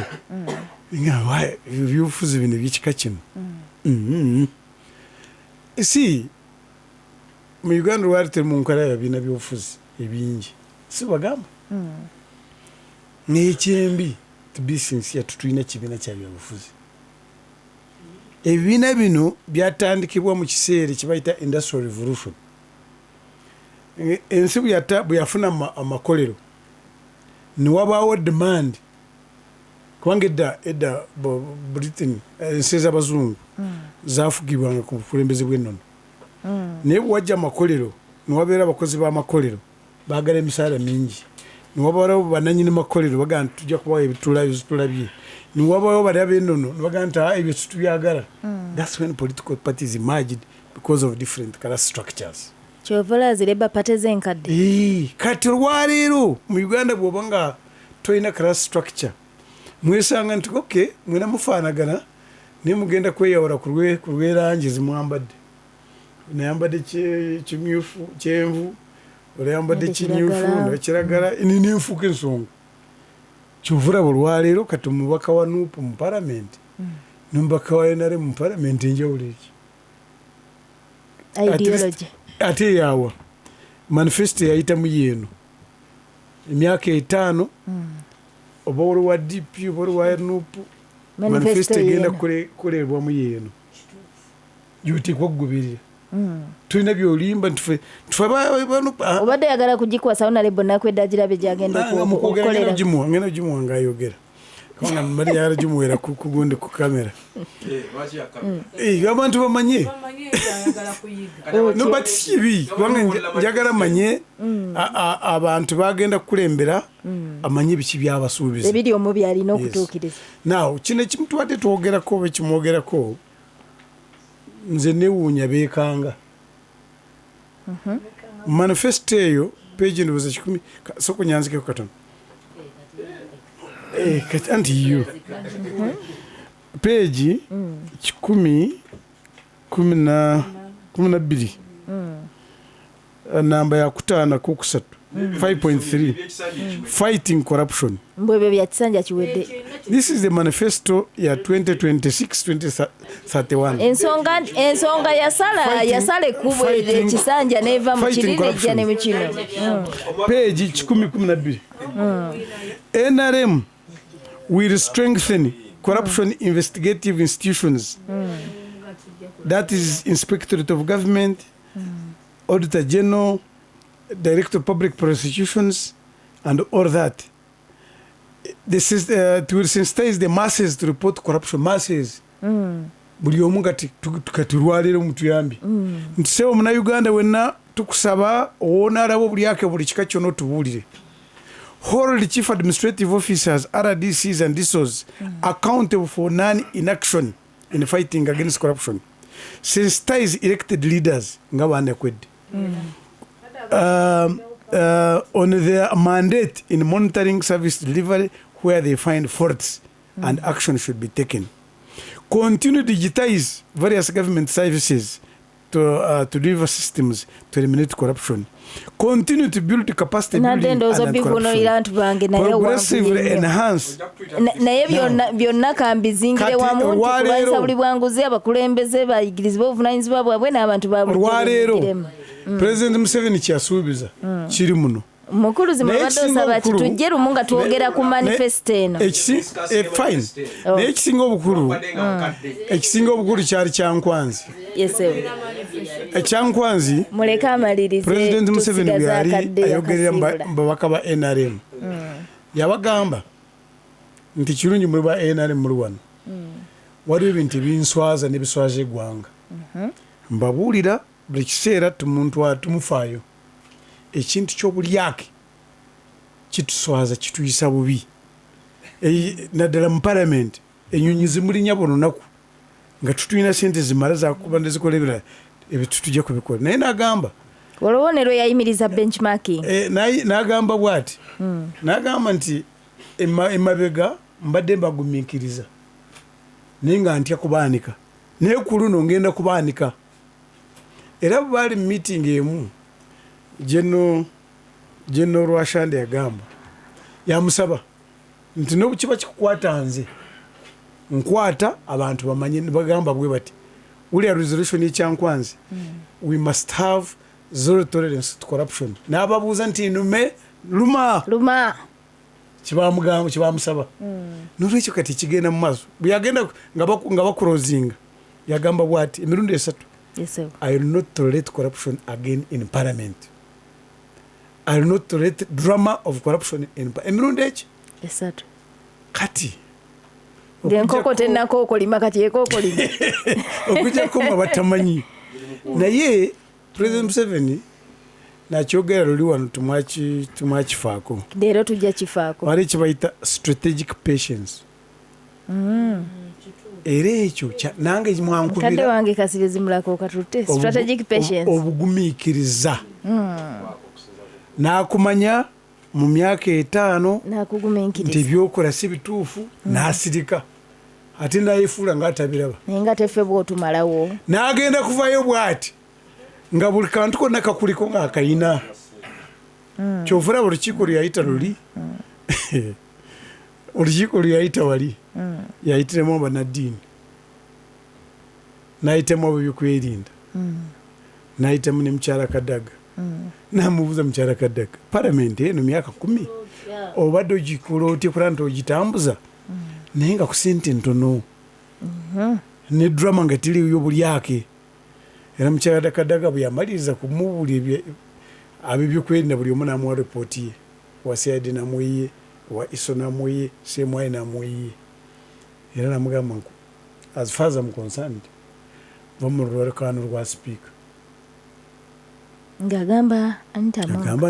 S4: nga ebyobufuzi bino ebyekika kino si mu Uganda lwali teri mu nkala yabiina byobufuzi ebingi si bagamba n'ekyembi tubisinsiya tutulina kibiina kya byobufuzi ebibiina bino byatandikibwa mu kiseera kyebayita industrial revolution ensi bwe yafuna amakolero niwabaawo demand kubanga edda Britain ensi ez'abazungu zafugibwanga ku bukulembeze bw'ennono naye bwewajja amakolero niwabeera abakozi b'amakolero baagala emisaala mingi niwabawo bananyini makolero bagamba nti tujja kubawa ebitulabyo zitulabye niwabawo bali ab'ennono nibagamba nti ebyo situbyagala that's when political parties emerged because of different class structures
S5: kyovola zireba pate z'enkadde
S4: kati olwaleero mu Uganda bw'oba nga tolina class structure mwesanga nti okay mwena mufaanagana naye mugenda kweyawula ku lw'erangi zimwambadde nayambadde kimyufu kyenvu olayambadde kimyufu nakiragala ninenfuuka ensonga kyovulaba olwaleero kati omubaka wa nuupu mu palamenti nomubaka wa NRM mu palamenti enjawulo eki
S5: ideology
S4: ate yaawa manifesto yayitamu yeeno emyaka 5 oba oli wa DP oba oli wa nuupu manifesto egenda kukolerwamu yeeno gyoteekwa kugoberera tulina byolimba
S5: obadde yagala kugikwasawo nalebo nakwedda girabe gyagenda
S4: okukolera ngenda gimuwa ngaayogera kubanga mali yagala gimuwera kugundi ku kamera abantu bamanye but kibi kubanga njagala manye abantu bagenda kukulembera amanye biki byabasuubiza
S5: ebiri omu byalina okutuukiriza
S4: naw kino ekimu tubadde twogerako oba ekimwogerako nze newuunya beekanga manifesto eyo peegi ndowooza 10 soko nyanzikeko katono anti yo peegi 12 namba yakutaana kokusatu 5.3 fighting corruption
S5: mbwebyo bya kisanja kiwedde
S4: this is the manifesto ya 2026-2031
S5: ensonga yasala ekkubo ekisanja neva mu kiriri ejja ne mu kino
S4: peegi 10-12 NRM will strengthen corruption investigative institutions that is Inspectorate of Government, Auditor General, Director of Public Prosecutions, and all that. This is to sensitize the masses to report corruption. Masses. Buli omu kati lwaleero mutuyambi nti sewo munauganda wenna tukusaba owoonaalaba obulyake buli kika kyonna otubuulire. Hold chief administrative officers, RDCs and DSOs accountable for non-inaction in fighting against corruption. Sensitize elected leaders nga bandekwedde on their mandate in monitoring service delivery where they find faults and action should be taken. continue to digitize various government services to deliver systems to eliminate corruption, continue to build capacity building and corruption, progressively enhance.
S5: naye byonna kambizingire wamu nti kulwanyisa buli bwanguzi abakulembeze bayigirizibwa obuvunanyizibwa bwabwe n'abantu
S4: olwaleero President Museveni kyasuubiza kiri muno.
S5: Mukuluzi mwabadde osaba ati tujje lumu nga twogera ku manifesto eno.
S4: Fine. Naye ekisinga obukulu kyali Kyankwanzi. Kyankwanzi
S5: muleke amalirize
S4: President Museveni bwe yali ayogerera babaka ba NRM yabagamba nti kirungi muri ba NRM muri wano waliwo ebintu ebinswaza n'ebiswaza eggwanga mbabuulira buli kiseera tumufaayo ekintu ky'obulyake kituswaza kituyisa bubi naddala mu palamenti enyonyi zimulinya buli lunaku nga tutulina sente zimala zakuba nezikola ebirala ebitutujja kubikola naye n'agamba
S5: olubonero yayimiriza benchmarking
S4: n'agamba bw'ati n'agamba nti emabega mbadde mbagumiikiriza naye nga ntya kubaanika naye ku luno ngenda kubaanika era bwe baali mu meeting emu General Rwashande yagamba yamusaba nti n'obukiba kikukwata nze nkwata abantu bamanye bagamba bwe bati wulya resolution y'Ekyankwanzi we must have zero tolerance to corruption n'ababuuza nti nume luma kibamusaba n'olwekyo kati kigenda mu maaso bwe yagenda nga bakulozinga yagamba bwati emirundi esatu I will not tolerate corruption again in parliament. I will not tolerate drama of corruption in emirundi eki
S5: esatu
S4: kati
S5: nkoko tenakoko lima kati ekoko lima
S4: okujja kuma batamanyi naye President Museveni nakyogera luli wano tumwakifaako
S5: leero tujja kifaako
S4: wali kibayita strategic patience era ekyo nange mwankubira
S5: kadde wange kasire zimulako katute strategic patience
S4: obugumiikiriza n'akumanya mu myaka 5 nti ebyokola si bituufu n'asirika ate nayefuula ng'atabiraba
S5: naye nga teffe bw'otumalawo
S4: n'agenda kuvayo bw'ati nga buli kantu konna kakuliko ng'akayina kyovula olukiiko luyayita luli olukiiko luyayita wali yayitiremu abanaddiini n'ayitemu ab'ebyokwerinda n'ayitemu ne mukyala Kadaga n'amubuuza mukyala Kadaga palamenti eno myaka 10 obadde ogikola otya kulaba nti ogitambuza naye nga ku sente ntono ne drama nga tiriyo bulyake era mukyala Kadaga bwe yamaliriza kumubuulira ab'ebyokwerinda buli omu n'amuwa ripooti ye wa CID namuyiye wa ISO namuyiye CMI namuyiye era namugamba nku as far as I'm concerned vamulolekano lwa speaker
S5: ngagamba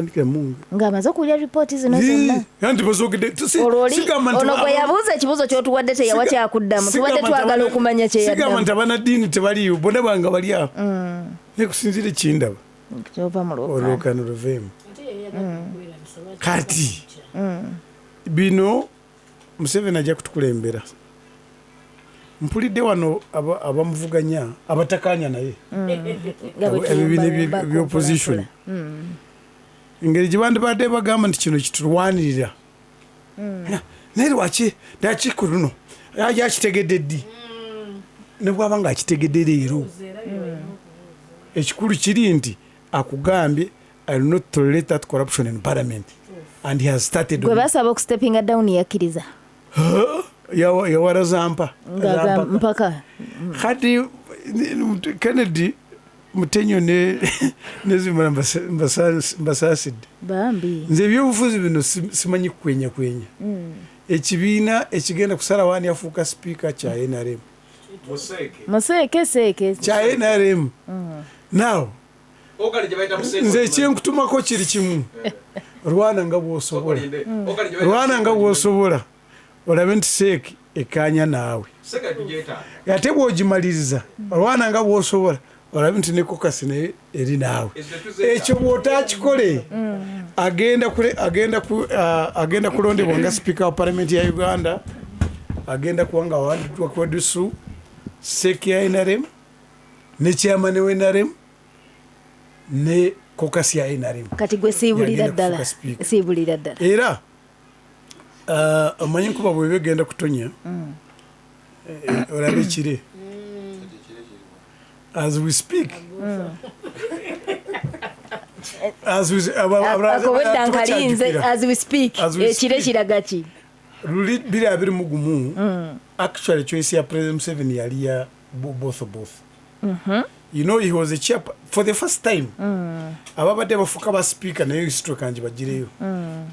S4: ndike mungu
S5: ngamaze okulya ripooti zino zonna
S4: anti bazogede
S5: ono gwe yabuuza ekibuuzo ky'otuwadde teyawa kyakuddamu tubadde twagala okumanya kyeyaddamu
S4: sigamba nti abanaddiini tebaliyo bonna banga bali awo naye kusinziira ekindaba
S5: kyova mu
S4: olwokano luveemu kati bino Museveni ajja kutukulembera mpulidde wano abamuvuganya abatakanya naye ebibina by'opposition engeri gye bandibadde bagamba nti kino kitulwanirira naye lwaki ku luno yakitegedde ddi ne bwaba nga akitegedde leero ekikulu kiri nti akugambye I will not tolerate that corruption in parliament and he has started
S5: gwe basaba okusteppinga down yakkiriza
S4: yawara zampa
S5: mpaka
S4: kati Kennedy Mutenyo nezimala mbasaasidde
S5: bambi
S4: nze ebyobufuzi bino simanyi kukwenya ekibiina ekigenda kusala wani afuuka sipiika kya NRM
S5: museeke
S4: kya NRM now nze ekyenkutumako kiri kimu Rwana nga bw'osobola olabe nti seeki ekanya naawe ate bw'ogimaliriza Rwana nga bw'osobola olabe nti ne kokasi naye eri naawe ekyo bw'otaakikole agenda kulondebwa nga sipiika wa palamenti ya Uganda agenda kuba nga awandiddwa kwedisu sek ya NRM ne chairman wa NRM ne kokasi ya NRM
S5: kati gwe siibulira ddala era omanyi nkuba bwe begenda kutonya olabe kire as we speak akobedda nkalinze as we speak ekire kiraga ki
S4: luli 2021 actually choice ya President 7 yali ya both you know he was a chair for the first time ababadde bafuka ba speaker naye history kanji bagireyo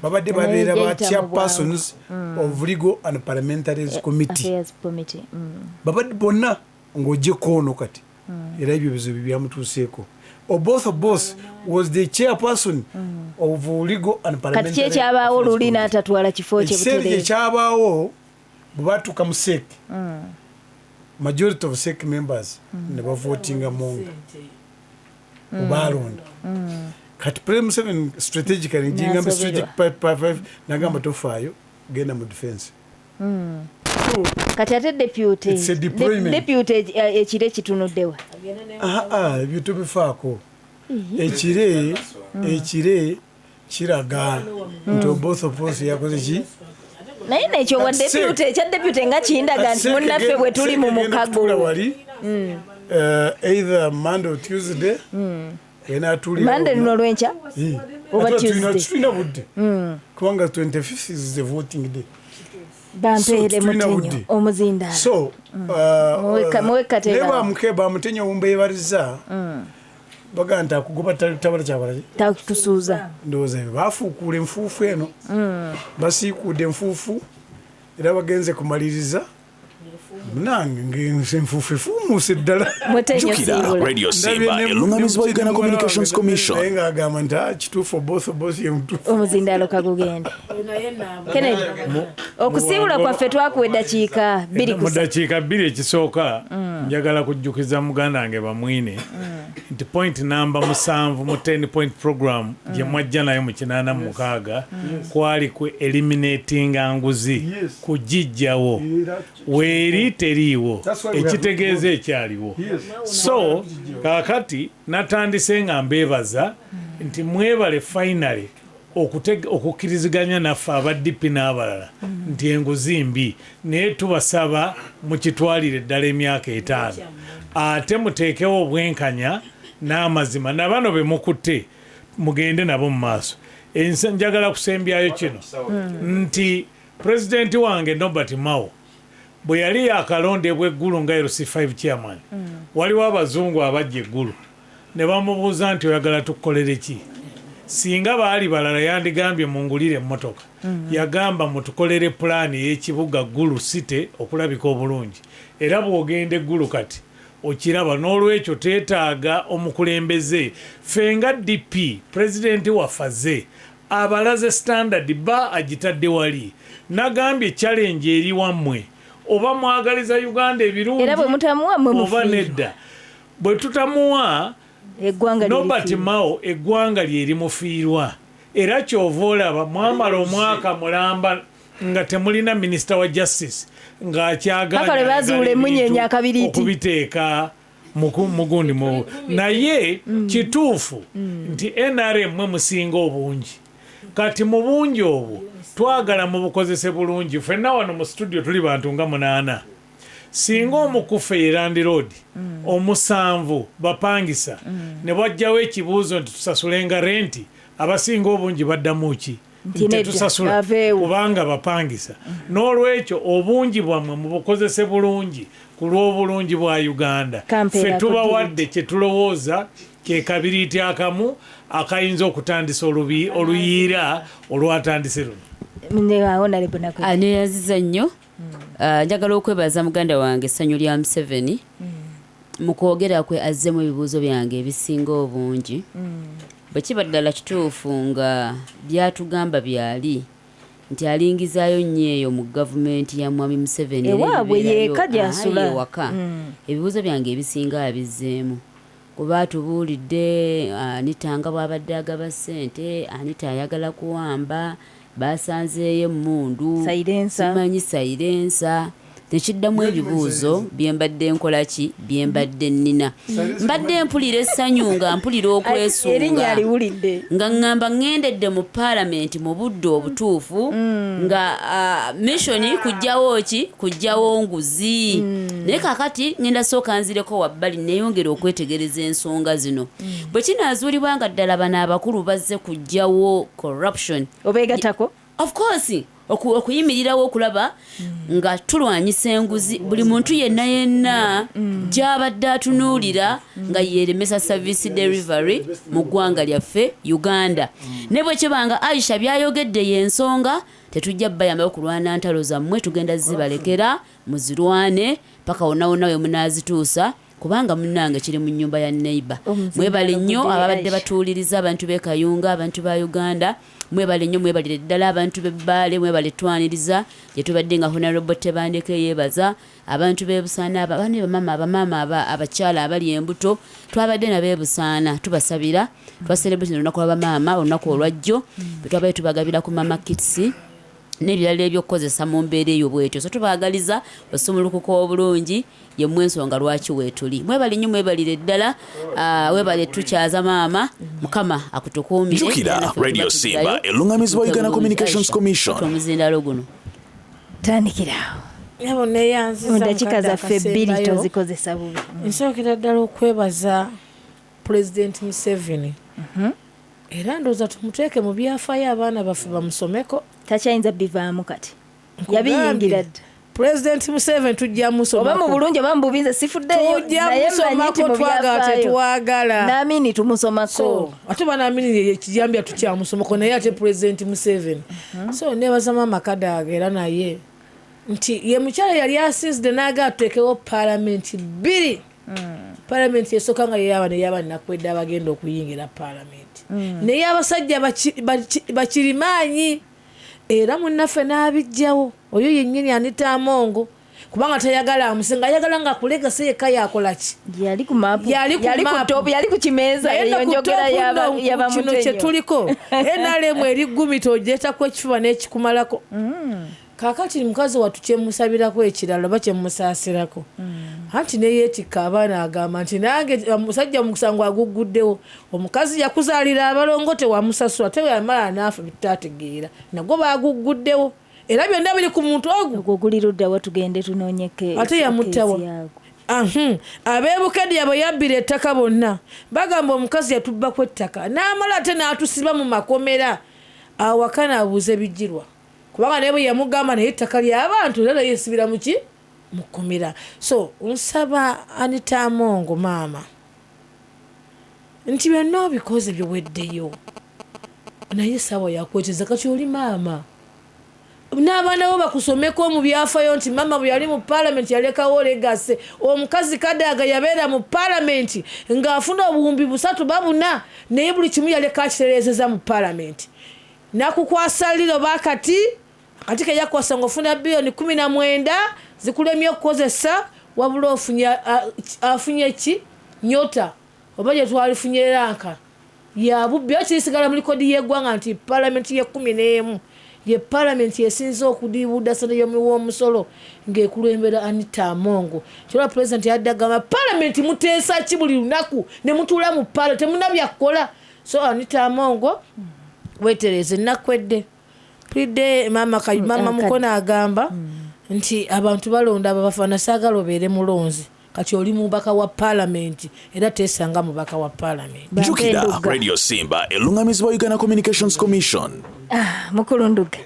S4: babadde babeera ba chairpersons of legal and parliamentary committee babadde bonna ng'ojje koono kati era ebyo bizibu byamutuuseeko both was the chairperson of legal and parliamentary
S5: kati kyekyabaawo luli n'atatwala kifo kye butereevu
S4: ekyabaawo bwe batuuka mu SEC majority of SEC members ne bavotinga monga obalonda kati President 7 strategically njingambe strategic 5 nagamba tofaayo genda mu defense
S5: kati ate deputy ekire kitunuddewa
S4: ebyo tobifaako ekire kiraga nti both of us yakoze ki
S5: naye nekyo wa deputy ekya deputy nga kindaga nti munnaffe bwe tuli mu mukago
S4: wali either Monday or Tuesday
S5: Monday luno lwenkya oba Tuesday
S4: tulina budde kubanga 25th is the voting day
S5: bampeere mutenyo omuzindaala
S4: so
S5: muwekateeka
S4: bamutenya owumbeebaliza bagaa nti akugoba tabala kyabalaki
S5: takutusuuza
S4: ndowooza bafuukuula enfuufu eno basiikuudde enfuufu era bagenze kumaliriza nange ngenze enfuufu efuumuuse ddala
S8: jukira radio simba elungamizibwa Uganda Communications Commission
S4: naye ng'agamba nti kituufu both ye mutuufu
S5: omuzindaalo kagugende Kennedy okusiibula kwaffe twakuwa eddakiika 2
S1: mu dakiika 2 ekisooka njagala kujjukiza muganda wange bamwine nti point namba 7 mu 10 point program gye mwajja nayo mu 86 kwali ku eliminating nguzi kugijjawo weeri teriiwo ekitegeeza ekyaliwo so kaakati natandise nga mbeebaza nti mwebale finally okukkiriziganya naffe abadipi n'abalala nti enguzi mbi naye tubasaba mukitwalire ddala emyaka 5 ate muteekewo obwenkanya n'amazima nabano be mukutte mugende nabo mu maaso njagala kusembyayo kino nti pulezidenti wange Norbert Mao bwe yali yakalondebwa eggulu nga LC5 chairman waliwo abazungu abajja eggulu ne bamubuuza nti oyagala tukukolere ki singa baali balala yandigambye mungulire emmotoka yagamba mutukolere pulaani y'ekibuga ggulu city okulabika obulungi era bw'ogenda eggulu kati okiraba n'olwekyo teetaaga omukulembeze ffe nga DP pulezidenti waffaze abalaze standard ba agitadde wali nagambye challenge eri wammwe oba mwagaliza Uganda ebirungi
S5: era bwe mutamuwa mwe
S1: oba nedda bwe tutamuwa Norbert Mao eggwanga lyeri mufiirwa era kyova olaba mwamala omwaka mulamba nga temulina minisita wa justice ng'akyagaana okubiteeka mugundi naye kituufu nti NRM mwe musinga obungi kati mu bungi obwo twagala mu bukozese bulungi ffenna wano mu studio tuli bantu nga 8 singa omukufa erandi road omusanvu bapangisa ne bajjawo ekibuuzo nti tusasulenga renti abasinga obungi baddamu ki tetusasula kubanga bapangisa n'olwekyo obungi bwammwe mu bukozese bulungi ku lw'obulungi bwa Uganda ffe tubawadde kye tulowooza ke kabiriiti akamu akayinza okutandisa oluyiira olwatandise luno
S6: neyaziza nnyo njagala okwebaza muganda wange essanyu lya Museveni mu kwogera kwe azzemu ebibuuzo byange ebisinga obungi bwe kiba ddala kituufu nga byatugamba byali nti alingizaayo nnyo eyo mu gavumenti ya mwami Museveni
S5: ewaabwe yeeka gy'asula
S6: ewaka ebibuuzo byange ebisinga abizzeemu kuba tubuulidde Anita bw'abadde agaba ssente Anita ayagala kuwamba basanzeeyo emmundu simanyi sayirensa tekiddamu ebibuuzo byembadde nkolaki byembadde nnina mbadde mpulira essanyu nga mpulira okwesunga nga ŋŋamba ŋŋendedde mu paalamenti mu budde obutuufu nga missoni kujjawo nguzi naye kakati ŋŋenda sooka nzireko wabbali neeyongera okwetegereza ensonga zino bwe kinaazuulibwa nga ddala bano abakulu bazze kujjawo corruption
S5: obeegatako
S6: of course okuyimirirawo okulaba nga tulwanyisa enguzi buli muntu yenna gy'abadde atunuulira nga yeeremesa service delivery mu ggwanga lyaffe Uganda ne bwe kibanga Aisha byayogedde y'ensonga tetujja bayamba okulwana ntalo zammwe tugenda zibalekera muzirwane paka wonna we munaazituusa kubanga munnange kiri mu nnyumba ya neighbor mwebale nnyo ababadde batuuliriza abantu b'e Kayunga abantu ba Uganda mwebale nnyo mwebalire ddala abantu b'Ebbaale mwebale twaniriza gye tubadde nga Honorable Tebandeke yeebaza abantu b'e Busaana abamaama abakyala abali embuto twabadde nab'e Busaana tubasabira twaselebration olunaku lw'abamaama olunaku olwajjo bwe twabadde tubagabira ku mama kits n'ebirala ebyokukozesa mu mbeera eyo bwetyo so tubaagaliza basumulukuka obulungi yemmwe ensonga lwaki weetuli mwebali nnyo mwebalire ddala webale tukyaza maama mukama akutukuumire
S8: jjukira Radio Simba elungamizibwa Uganda Communications Commission
S6: omuzindalo guno
S5: tandikiraawo
S2: neyanziza
S5: dakika zaffe bbiri tozikozesa bubi
S2: nsookera ddala okwebaza President Museveni era ndowooza tumuteeke mu byafaayo abaana baffe bamusomeko
S5: takyayinza bivaamu kati yabiyingira dda
S2: President Museveni tujja musomako
S5: oba mu bulungi oba mu bubinza sifuddeyo naye manyiti
S2: twagala tetwagala
S5: naamini tumusomako
S2: ate banaamini ekijambya tukyamusomako naye ate President Museveni so nebaza maama Kadaga era naye nti ye mukyala yali asinzidde n'agala tuteekewo paalamenti bbiri paalamenti esooka nga yeyaba nakwedde abagenda okuyingira paalamenti naye abasajja bakirimaanyi era munnaffe n'abijjawo oyo yennyini Anita Amongo kubanga tayagala amusenga ayagala nga kulegasa yekka yakolaki
S5: yali ku maapu yali ku kimeeza eyo njogera
S2: kino kyetuliko NRM eri ggumi togyetako ekifuba n'ekikumalako kaakati mukazi wattu kyemusabirako ekirala oba kyemusaasirako anti neyeetikka abaana agamba nti nange omusajja musango agugguddewo omukazi yakuzaalira abalongo tewamusasula tewamala naafe bitaategeera nagwo bagugguddewo era byonna biri ku muntu ogwo
S5: guli luddawa tugende tunoonyeke
S2: ate yamutawa abeebukadya bwe yabbira ettaka bonna bagamba omukazi yatubbako ettaka n'amala ate n'atusiba mu makomera awaka n'abuuza ebijjirwa kubanga naye bwe yamugamba naye ettaka ly'abantu era yesibira muki mukomera so nsaba Anita Amongo maama nti byonna obikoze byoweddeyo naye sawa yakweteza kati oli maama n'abaana bo bakusomeko mu byafaayo nti maama bwe yali mu paalamenti yalekawo legase omukazi Kadaga yabeera mu paalamenti ng'afuna obuwumbi 3 babuna naye buli kimu yaleka akitereezeza mu paalamenti nakukwasa liro bakati kati keyakwasa ng'ofuna biliyoni 19 zikulemye okukozesa wabula afunye ki nyota oba gye twalifunye ranka yabubbi kirisigala muri kodi y'eggwanga nti paalamenti ye 11 ye paalamenti esinza okudiibuuda ssente y'omusolo ng'ekulembera Anita Amongo kyolwa pulezidenti yaddagamba paalamenti muteesa ki buli lunaku ne mutuula mu paala temuna byakkola so Anita Amongo weetereze nakwedde pulidde maama Mukono agamba nti abantu balonda abafaana saagala obeere mulonzi kati oli mubaka wa paalamenti era teesanga mubaka wa paalamenti
S8: jjukira Radio Simba elungamizibwa Uganda Communications Commission
S5: mukulunduga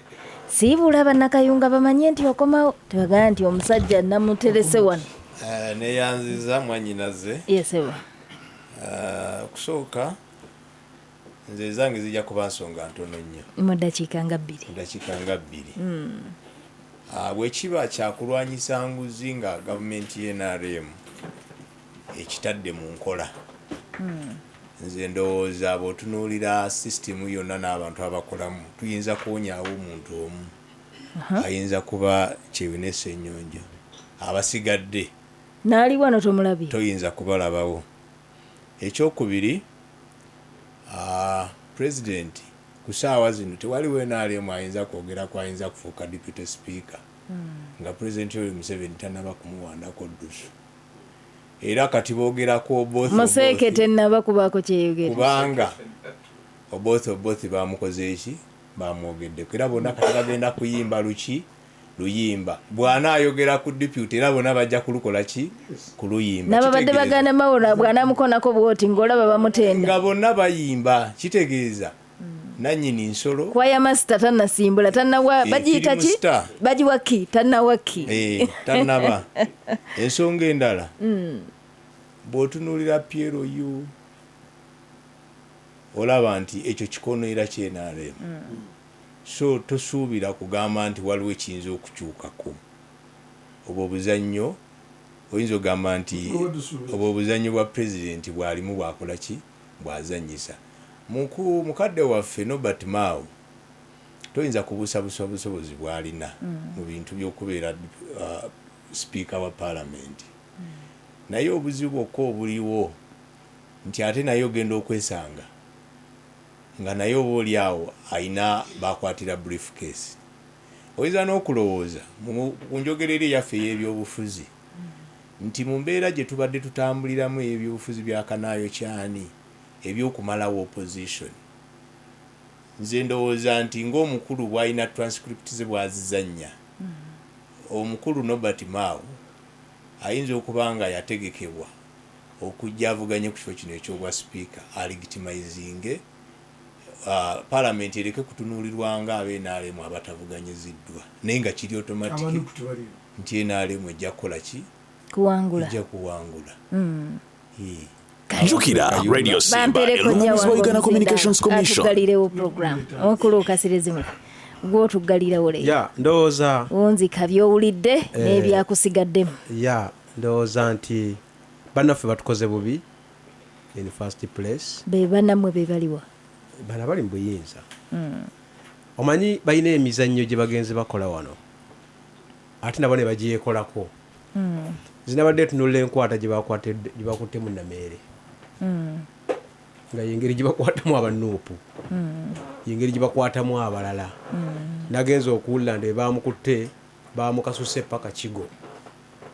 S5: siibula bannakayunga bamanye nti okomawo tebagaa nti omusajja namuterese wano
S7: neyanziza mwanyinaze
S5: yeseba
S7: okusooka nze zange zijja kuba nsonga ntono nnyo
S5: mu ddakiika nga
S7: 2 bwekiba kyakulwanyisa nguzi nga gavumenti y'NRM ekitadde mu nkola nze ndowooza bw'otunuulira sisitemu yonna n'abantu abakolamu tuyinza kuwonyaawo omuntu omu ayinza kuba Kyewinesi Ennyonjo abasigadde
S5: naali wano tomulabye
S7: toyinza kubalabawo ekyokubiri pulezidenti ku ssaawa zino tewaliwo NRM ayinza kwogera ku ayinza kufuuka deputy speaker nga President Yoweri Museveni tannaba kumuwandako ddusu era kati boogerako
S5: Museeke tennaba kubaako kyeyogera
S7: kubanga oboth bamukoze eki bamwogeddeko era bonna kati bagenda kuyimba luyimba bwana ayogera ku deputy era bonna bajja kulukola ki kuluyimba
S5: n'ababadde bagana mawula bw'anaamukonako bwoti ng'olaba bamutenda
S7: nga bonna bayimba kitegeeza nannyini nsolo
S5: kwaya masita tannasimbula bagiyita ki bagiwa ki tannawa ki
S7: tannaba ensonga endala bw'otunuulira Piero yu olaba nti ekyo kikono era kyenaalemu so tosuubira kugamba nti waliwo ekiyinza okukyukako obwo obuzannyo oyinza okugamba nti obwo obuzannyo bwa pulezidenti bwalimu bwakola ki bwazannyisa mukadde waffe Norbert Mao toyinza kubuusabuusa busobozi bw'alina mu bintu by'okubeera sipiika wa paalamenti naye obuzibu bwokka obuliwo nti ate naye ogenda okwesanga nga naye oba oli awo ayina bakwatira briefcase oyinza n'okulowooza ku njogera eri eyaffe ey'ebyobufuzi nti mu mbeera gye tubadde tutambuliramu ebyobufuzi bya kanaayo kyani ebyokumalawo opposition nze ndowooza nti ng'omukulu bw'alina transcript ze bwazizannya omukulu Norbert Mao ayinza okuba nga yategekebwa okujja avuganye ku kifo kino ekyobwa sipiika alegitimizinge paalamenti ereke kutunuulirwa nga NRM abatavuganyiziddwa naye nga kiri automatic nti NRM ejja kukola ki ejja kuwangula
S8: Jukira Radio Simba Elungamizibwa Uganda Communications Commission
S5: atugalirewo program omukulu okasirizimu gw'otugalirawo leero
S3: ndowooza
S5: wonzika by'owulidde n'ebyakusigaddemu
S3: ndowooza nti bannaffe batukoze bubi in first place
S5: be bannammwe be baliwa
S3: bana bali mu buyinza omanyi balina emizannyo gye bagenzi bakola wano ate nabo ne bagyekolako zinabadde tunulira enkwata gye bakutte mu Nameere nga yengeri gye bakwatamu abanuupu yengeri gye bakwatamu abalala nagenza okuwulira nti bamukutte bamukasuse paka Kigo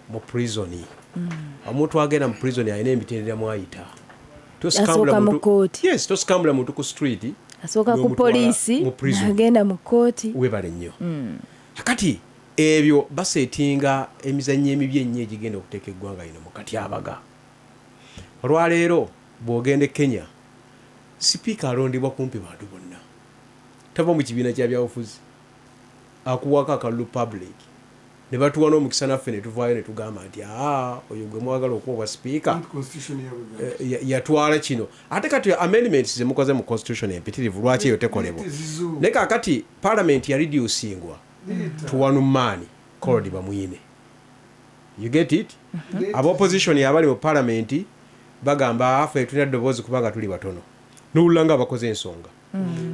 S3: mu prisoni omuntu agenda mu prisoni alina emitendera mwayita tosikambula muntu ku street
S5: asooka ku poliisi agenda mu kooti
S3: webale nnyo akati ebyo basetinga emizannyo emibi ennyo egigenda okuteeka eggwanga lino mu katyabaga olwaleero bw'ogenda e Kenya sipiika alondebwa kumpi bantu bonna tava mu kibiina kya byabufuzi akuwako akalulu public ne batuwa n'omukisa naffe ne tuvaayo ne tugamba nti oyo gwe mwagala okuwa sipiika yatwala kino ate kati amendments ze mukoze mu constitution empitirivu lwaki eyo tekolebwa naye kakati parliament yareducingwa to one man called Bamwine. You get it? Abo opposition yabali mu parliament bagamba afe tulina ddoboozi kubanga tuli batono n'olulanga abakoze ensonga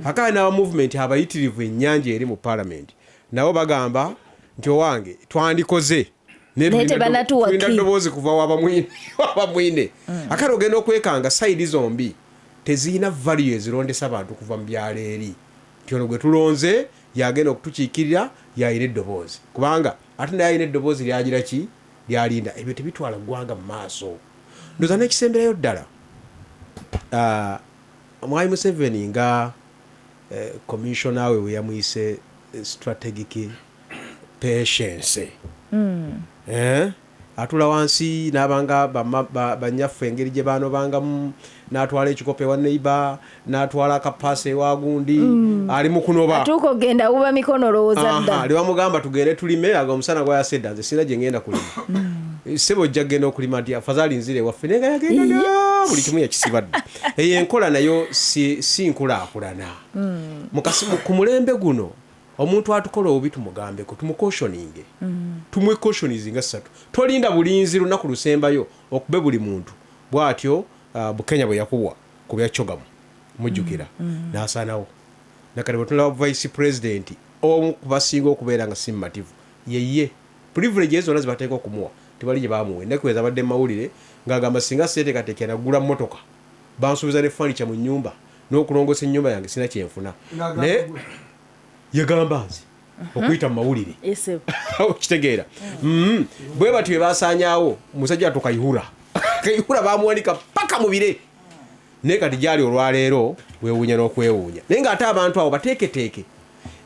S3: hakali n'aba movement abayitirivu ennyanja eri mu parliament nabo bagamba nti owange twandikoze tulina ddoboozi kuva wabamwine akali ogenda okwekanga sayidi zombi tezirina value ezirondesa abantu kuva mu byalo eri nti ono gwe tulonze yagenda okutukiikirira yayina eddoboozi kubanga ate naye ayina eddoboozi lyagira ki lyalinda ebyo tebitwala ggwanga mu maaso ndoza n'ekisemberayo ddala Mwai Museveni nga commissioner we yamuyise strategic patience atula wansi n'abanga banyaffe engeri gye baanobangamu n'atwala ekikopo ewa neighbor n'atwala akapaasa ewa gundi ali mu kunoba
S5: atuuka ogenda wuba mikono olowooza dda
S3: ali wamugamba tugende tulime aga omusana gwayasedda nze sina gye ngenda kulima sebo ojja kgenda okulima nti afazaali nzire waffe naye nga yagenda buli kimu yakisibadde eyo enkola nayo si nkulaakulana ku mulembe guno omuntu atukola obubi tumugambeko tumucautioninge tumwecautioninga ssatu tolinda bulinzi lunaku lusembayo okube buli muntu bw'atyo Bukenya bwe yakubwa ku byacogamu mujjukira n'asaanawo nakati bwe tulaba vice president omu kubasinga okubeera nga simmativu yeye privilege zonna zibateeka okumuwa tebali gye baamuwa ennaku ezabadde mu mawulire ng'agamba singa seeteekateeka nagula mmotoka bansuubiza ne furniture mu nnyumba n'okulongoosa ennyumba yange sina kyenfuna naye yagamba nze okuyita mu mawulire
S5: Ese.
S3: okitegeera bwe batyo basanyawo musajja tukayihura kayihura bamuwanika paka mu bire naye kati gyali olwaleero weewuunya n'okwewuunya naye ng'ate abantu abo bateeketeeke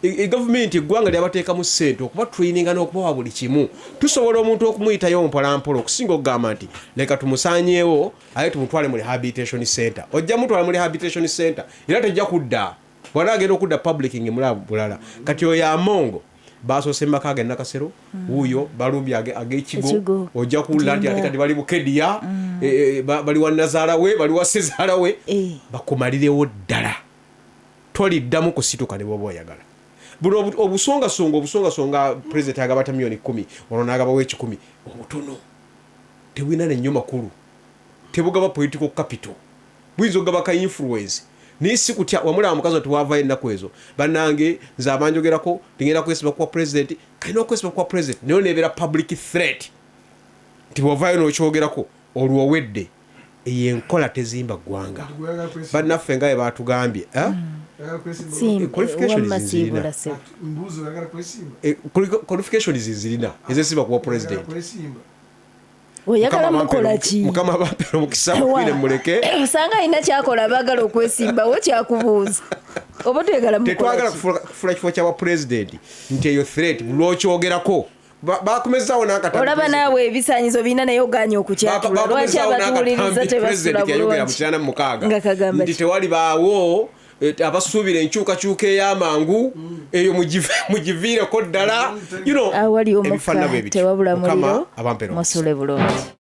S3: gavumenti eggwanga lyabateeka mu ssente okuba traininga n'okubawa buli kimu tusobola omuntu okumuyitayo mpolampola okusinga okugamba nti leka tumusaanyeewo aye tumutwale mu rehabilitation center ojja mutwala mu rehabilitation center era tejja kudda bwana agenda okudda publicing mulaba bulala kati oyo amongo basoose mu maka agenda Nakasero wuuyo balumbi ag'ekigo ojja kuwulira nti ate kati bali Bukedya bali wa nazaala we bali wa sezaala we bakumalirewo ddala toliddamu kusituka ne bwoba oyagala buno obusongasonga president agabata $10,000 olwo n'agabawo $10,000 obutono tebulina nnyo makulu tebugaba political capital buyinza okugaba ka influence naye si kutya wamulaba mukazi oti wavayo ennaku ezo bannange nze abanjogerako tingenda kwesiba kuwa president kalina okwesiba kuwa president naye nebeera public threat nti bwavayo n'okyogerako olwo owedde eyo enkola tezimba ggwanga bannaffe nga bwe baatugambye qualifications zirina ezesiba kuwa president
S5: oyagala mukola ki
S3: mukama bampera omukisa mubire muleke
S5: osanga alina kyakola baagala okwesimbawo kyakubuuza oba toyagala mukola
S3: tetwagala kufula kifo kya president nti eyo threat lwokyogerako bakomezaawo n'akatambi
S5: olaba naawe ebisaanyizo birina naye oganya okukyatula lwaki abatuwuliriza tebasula bulungi
S3: nti tewalibaawo abasuubira enkyukakyuka ey'amangu eyo mugiviireko ddala
S5: awali omukka tewabula muliro musule bulungi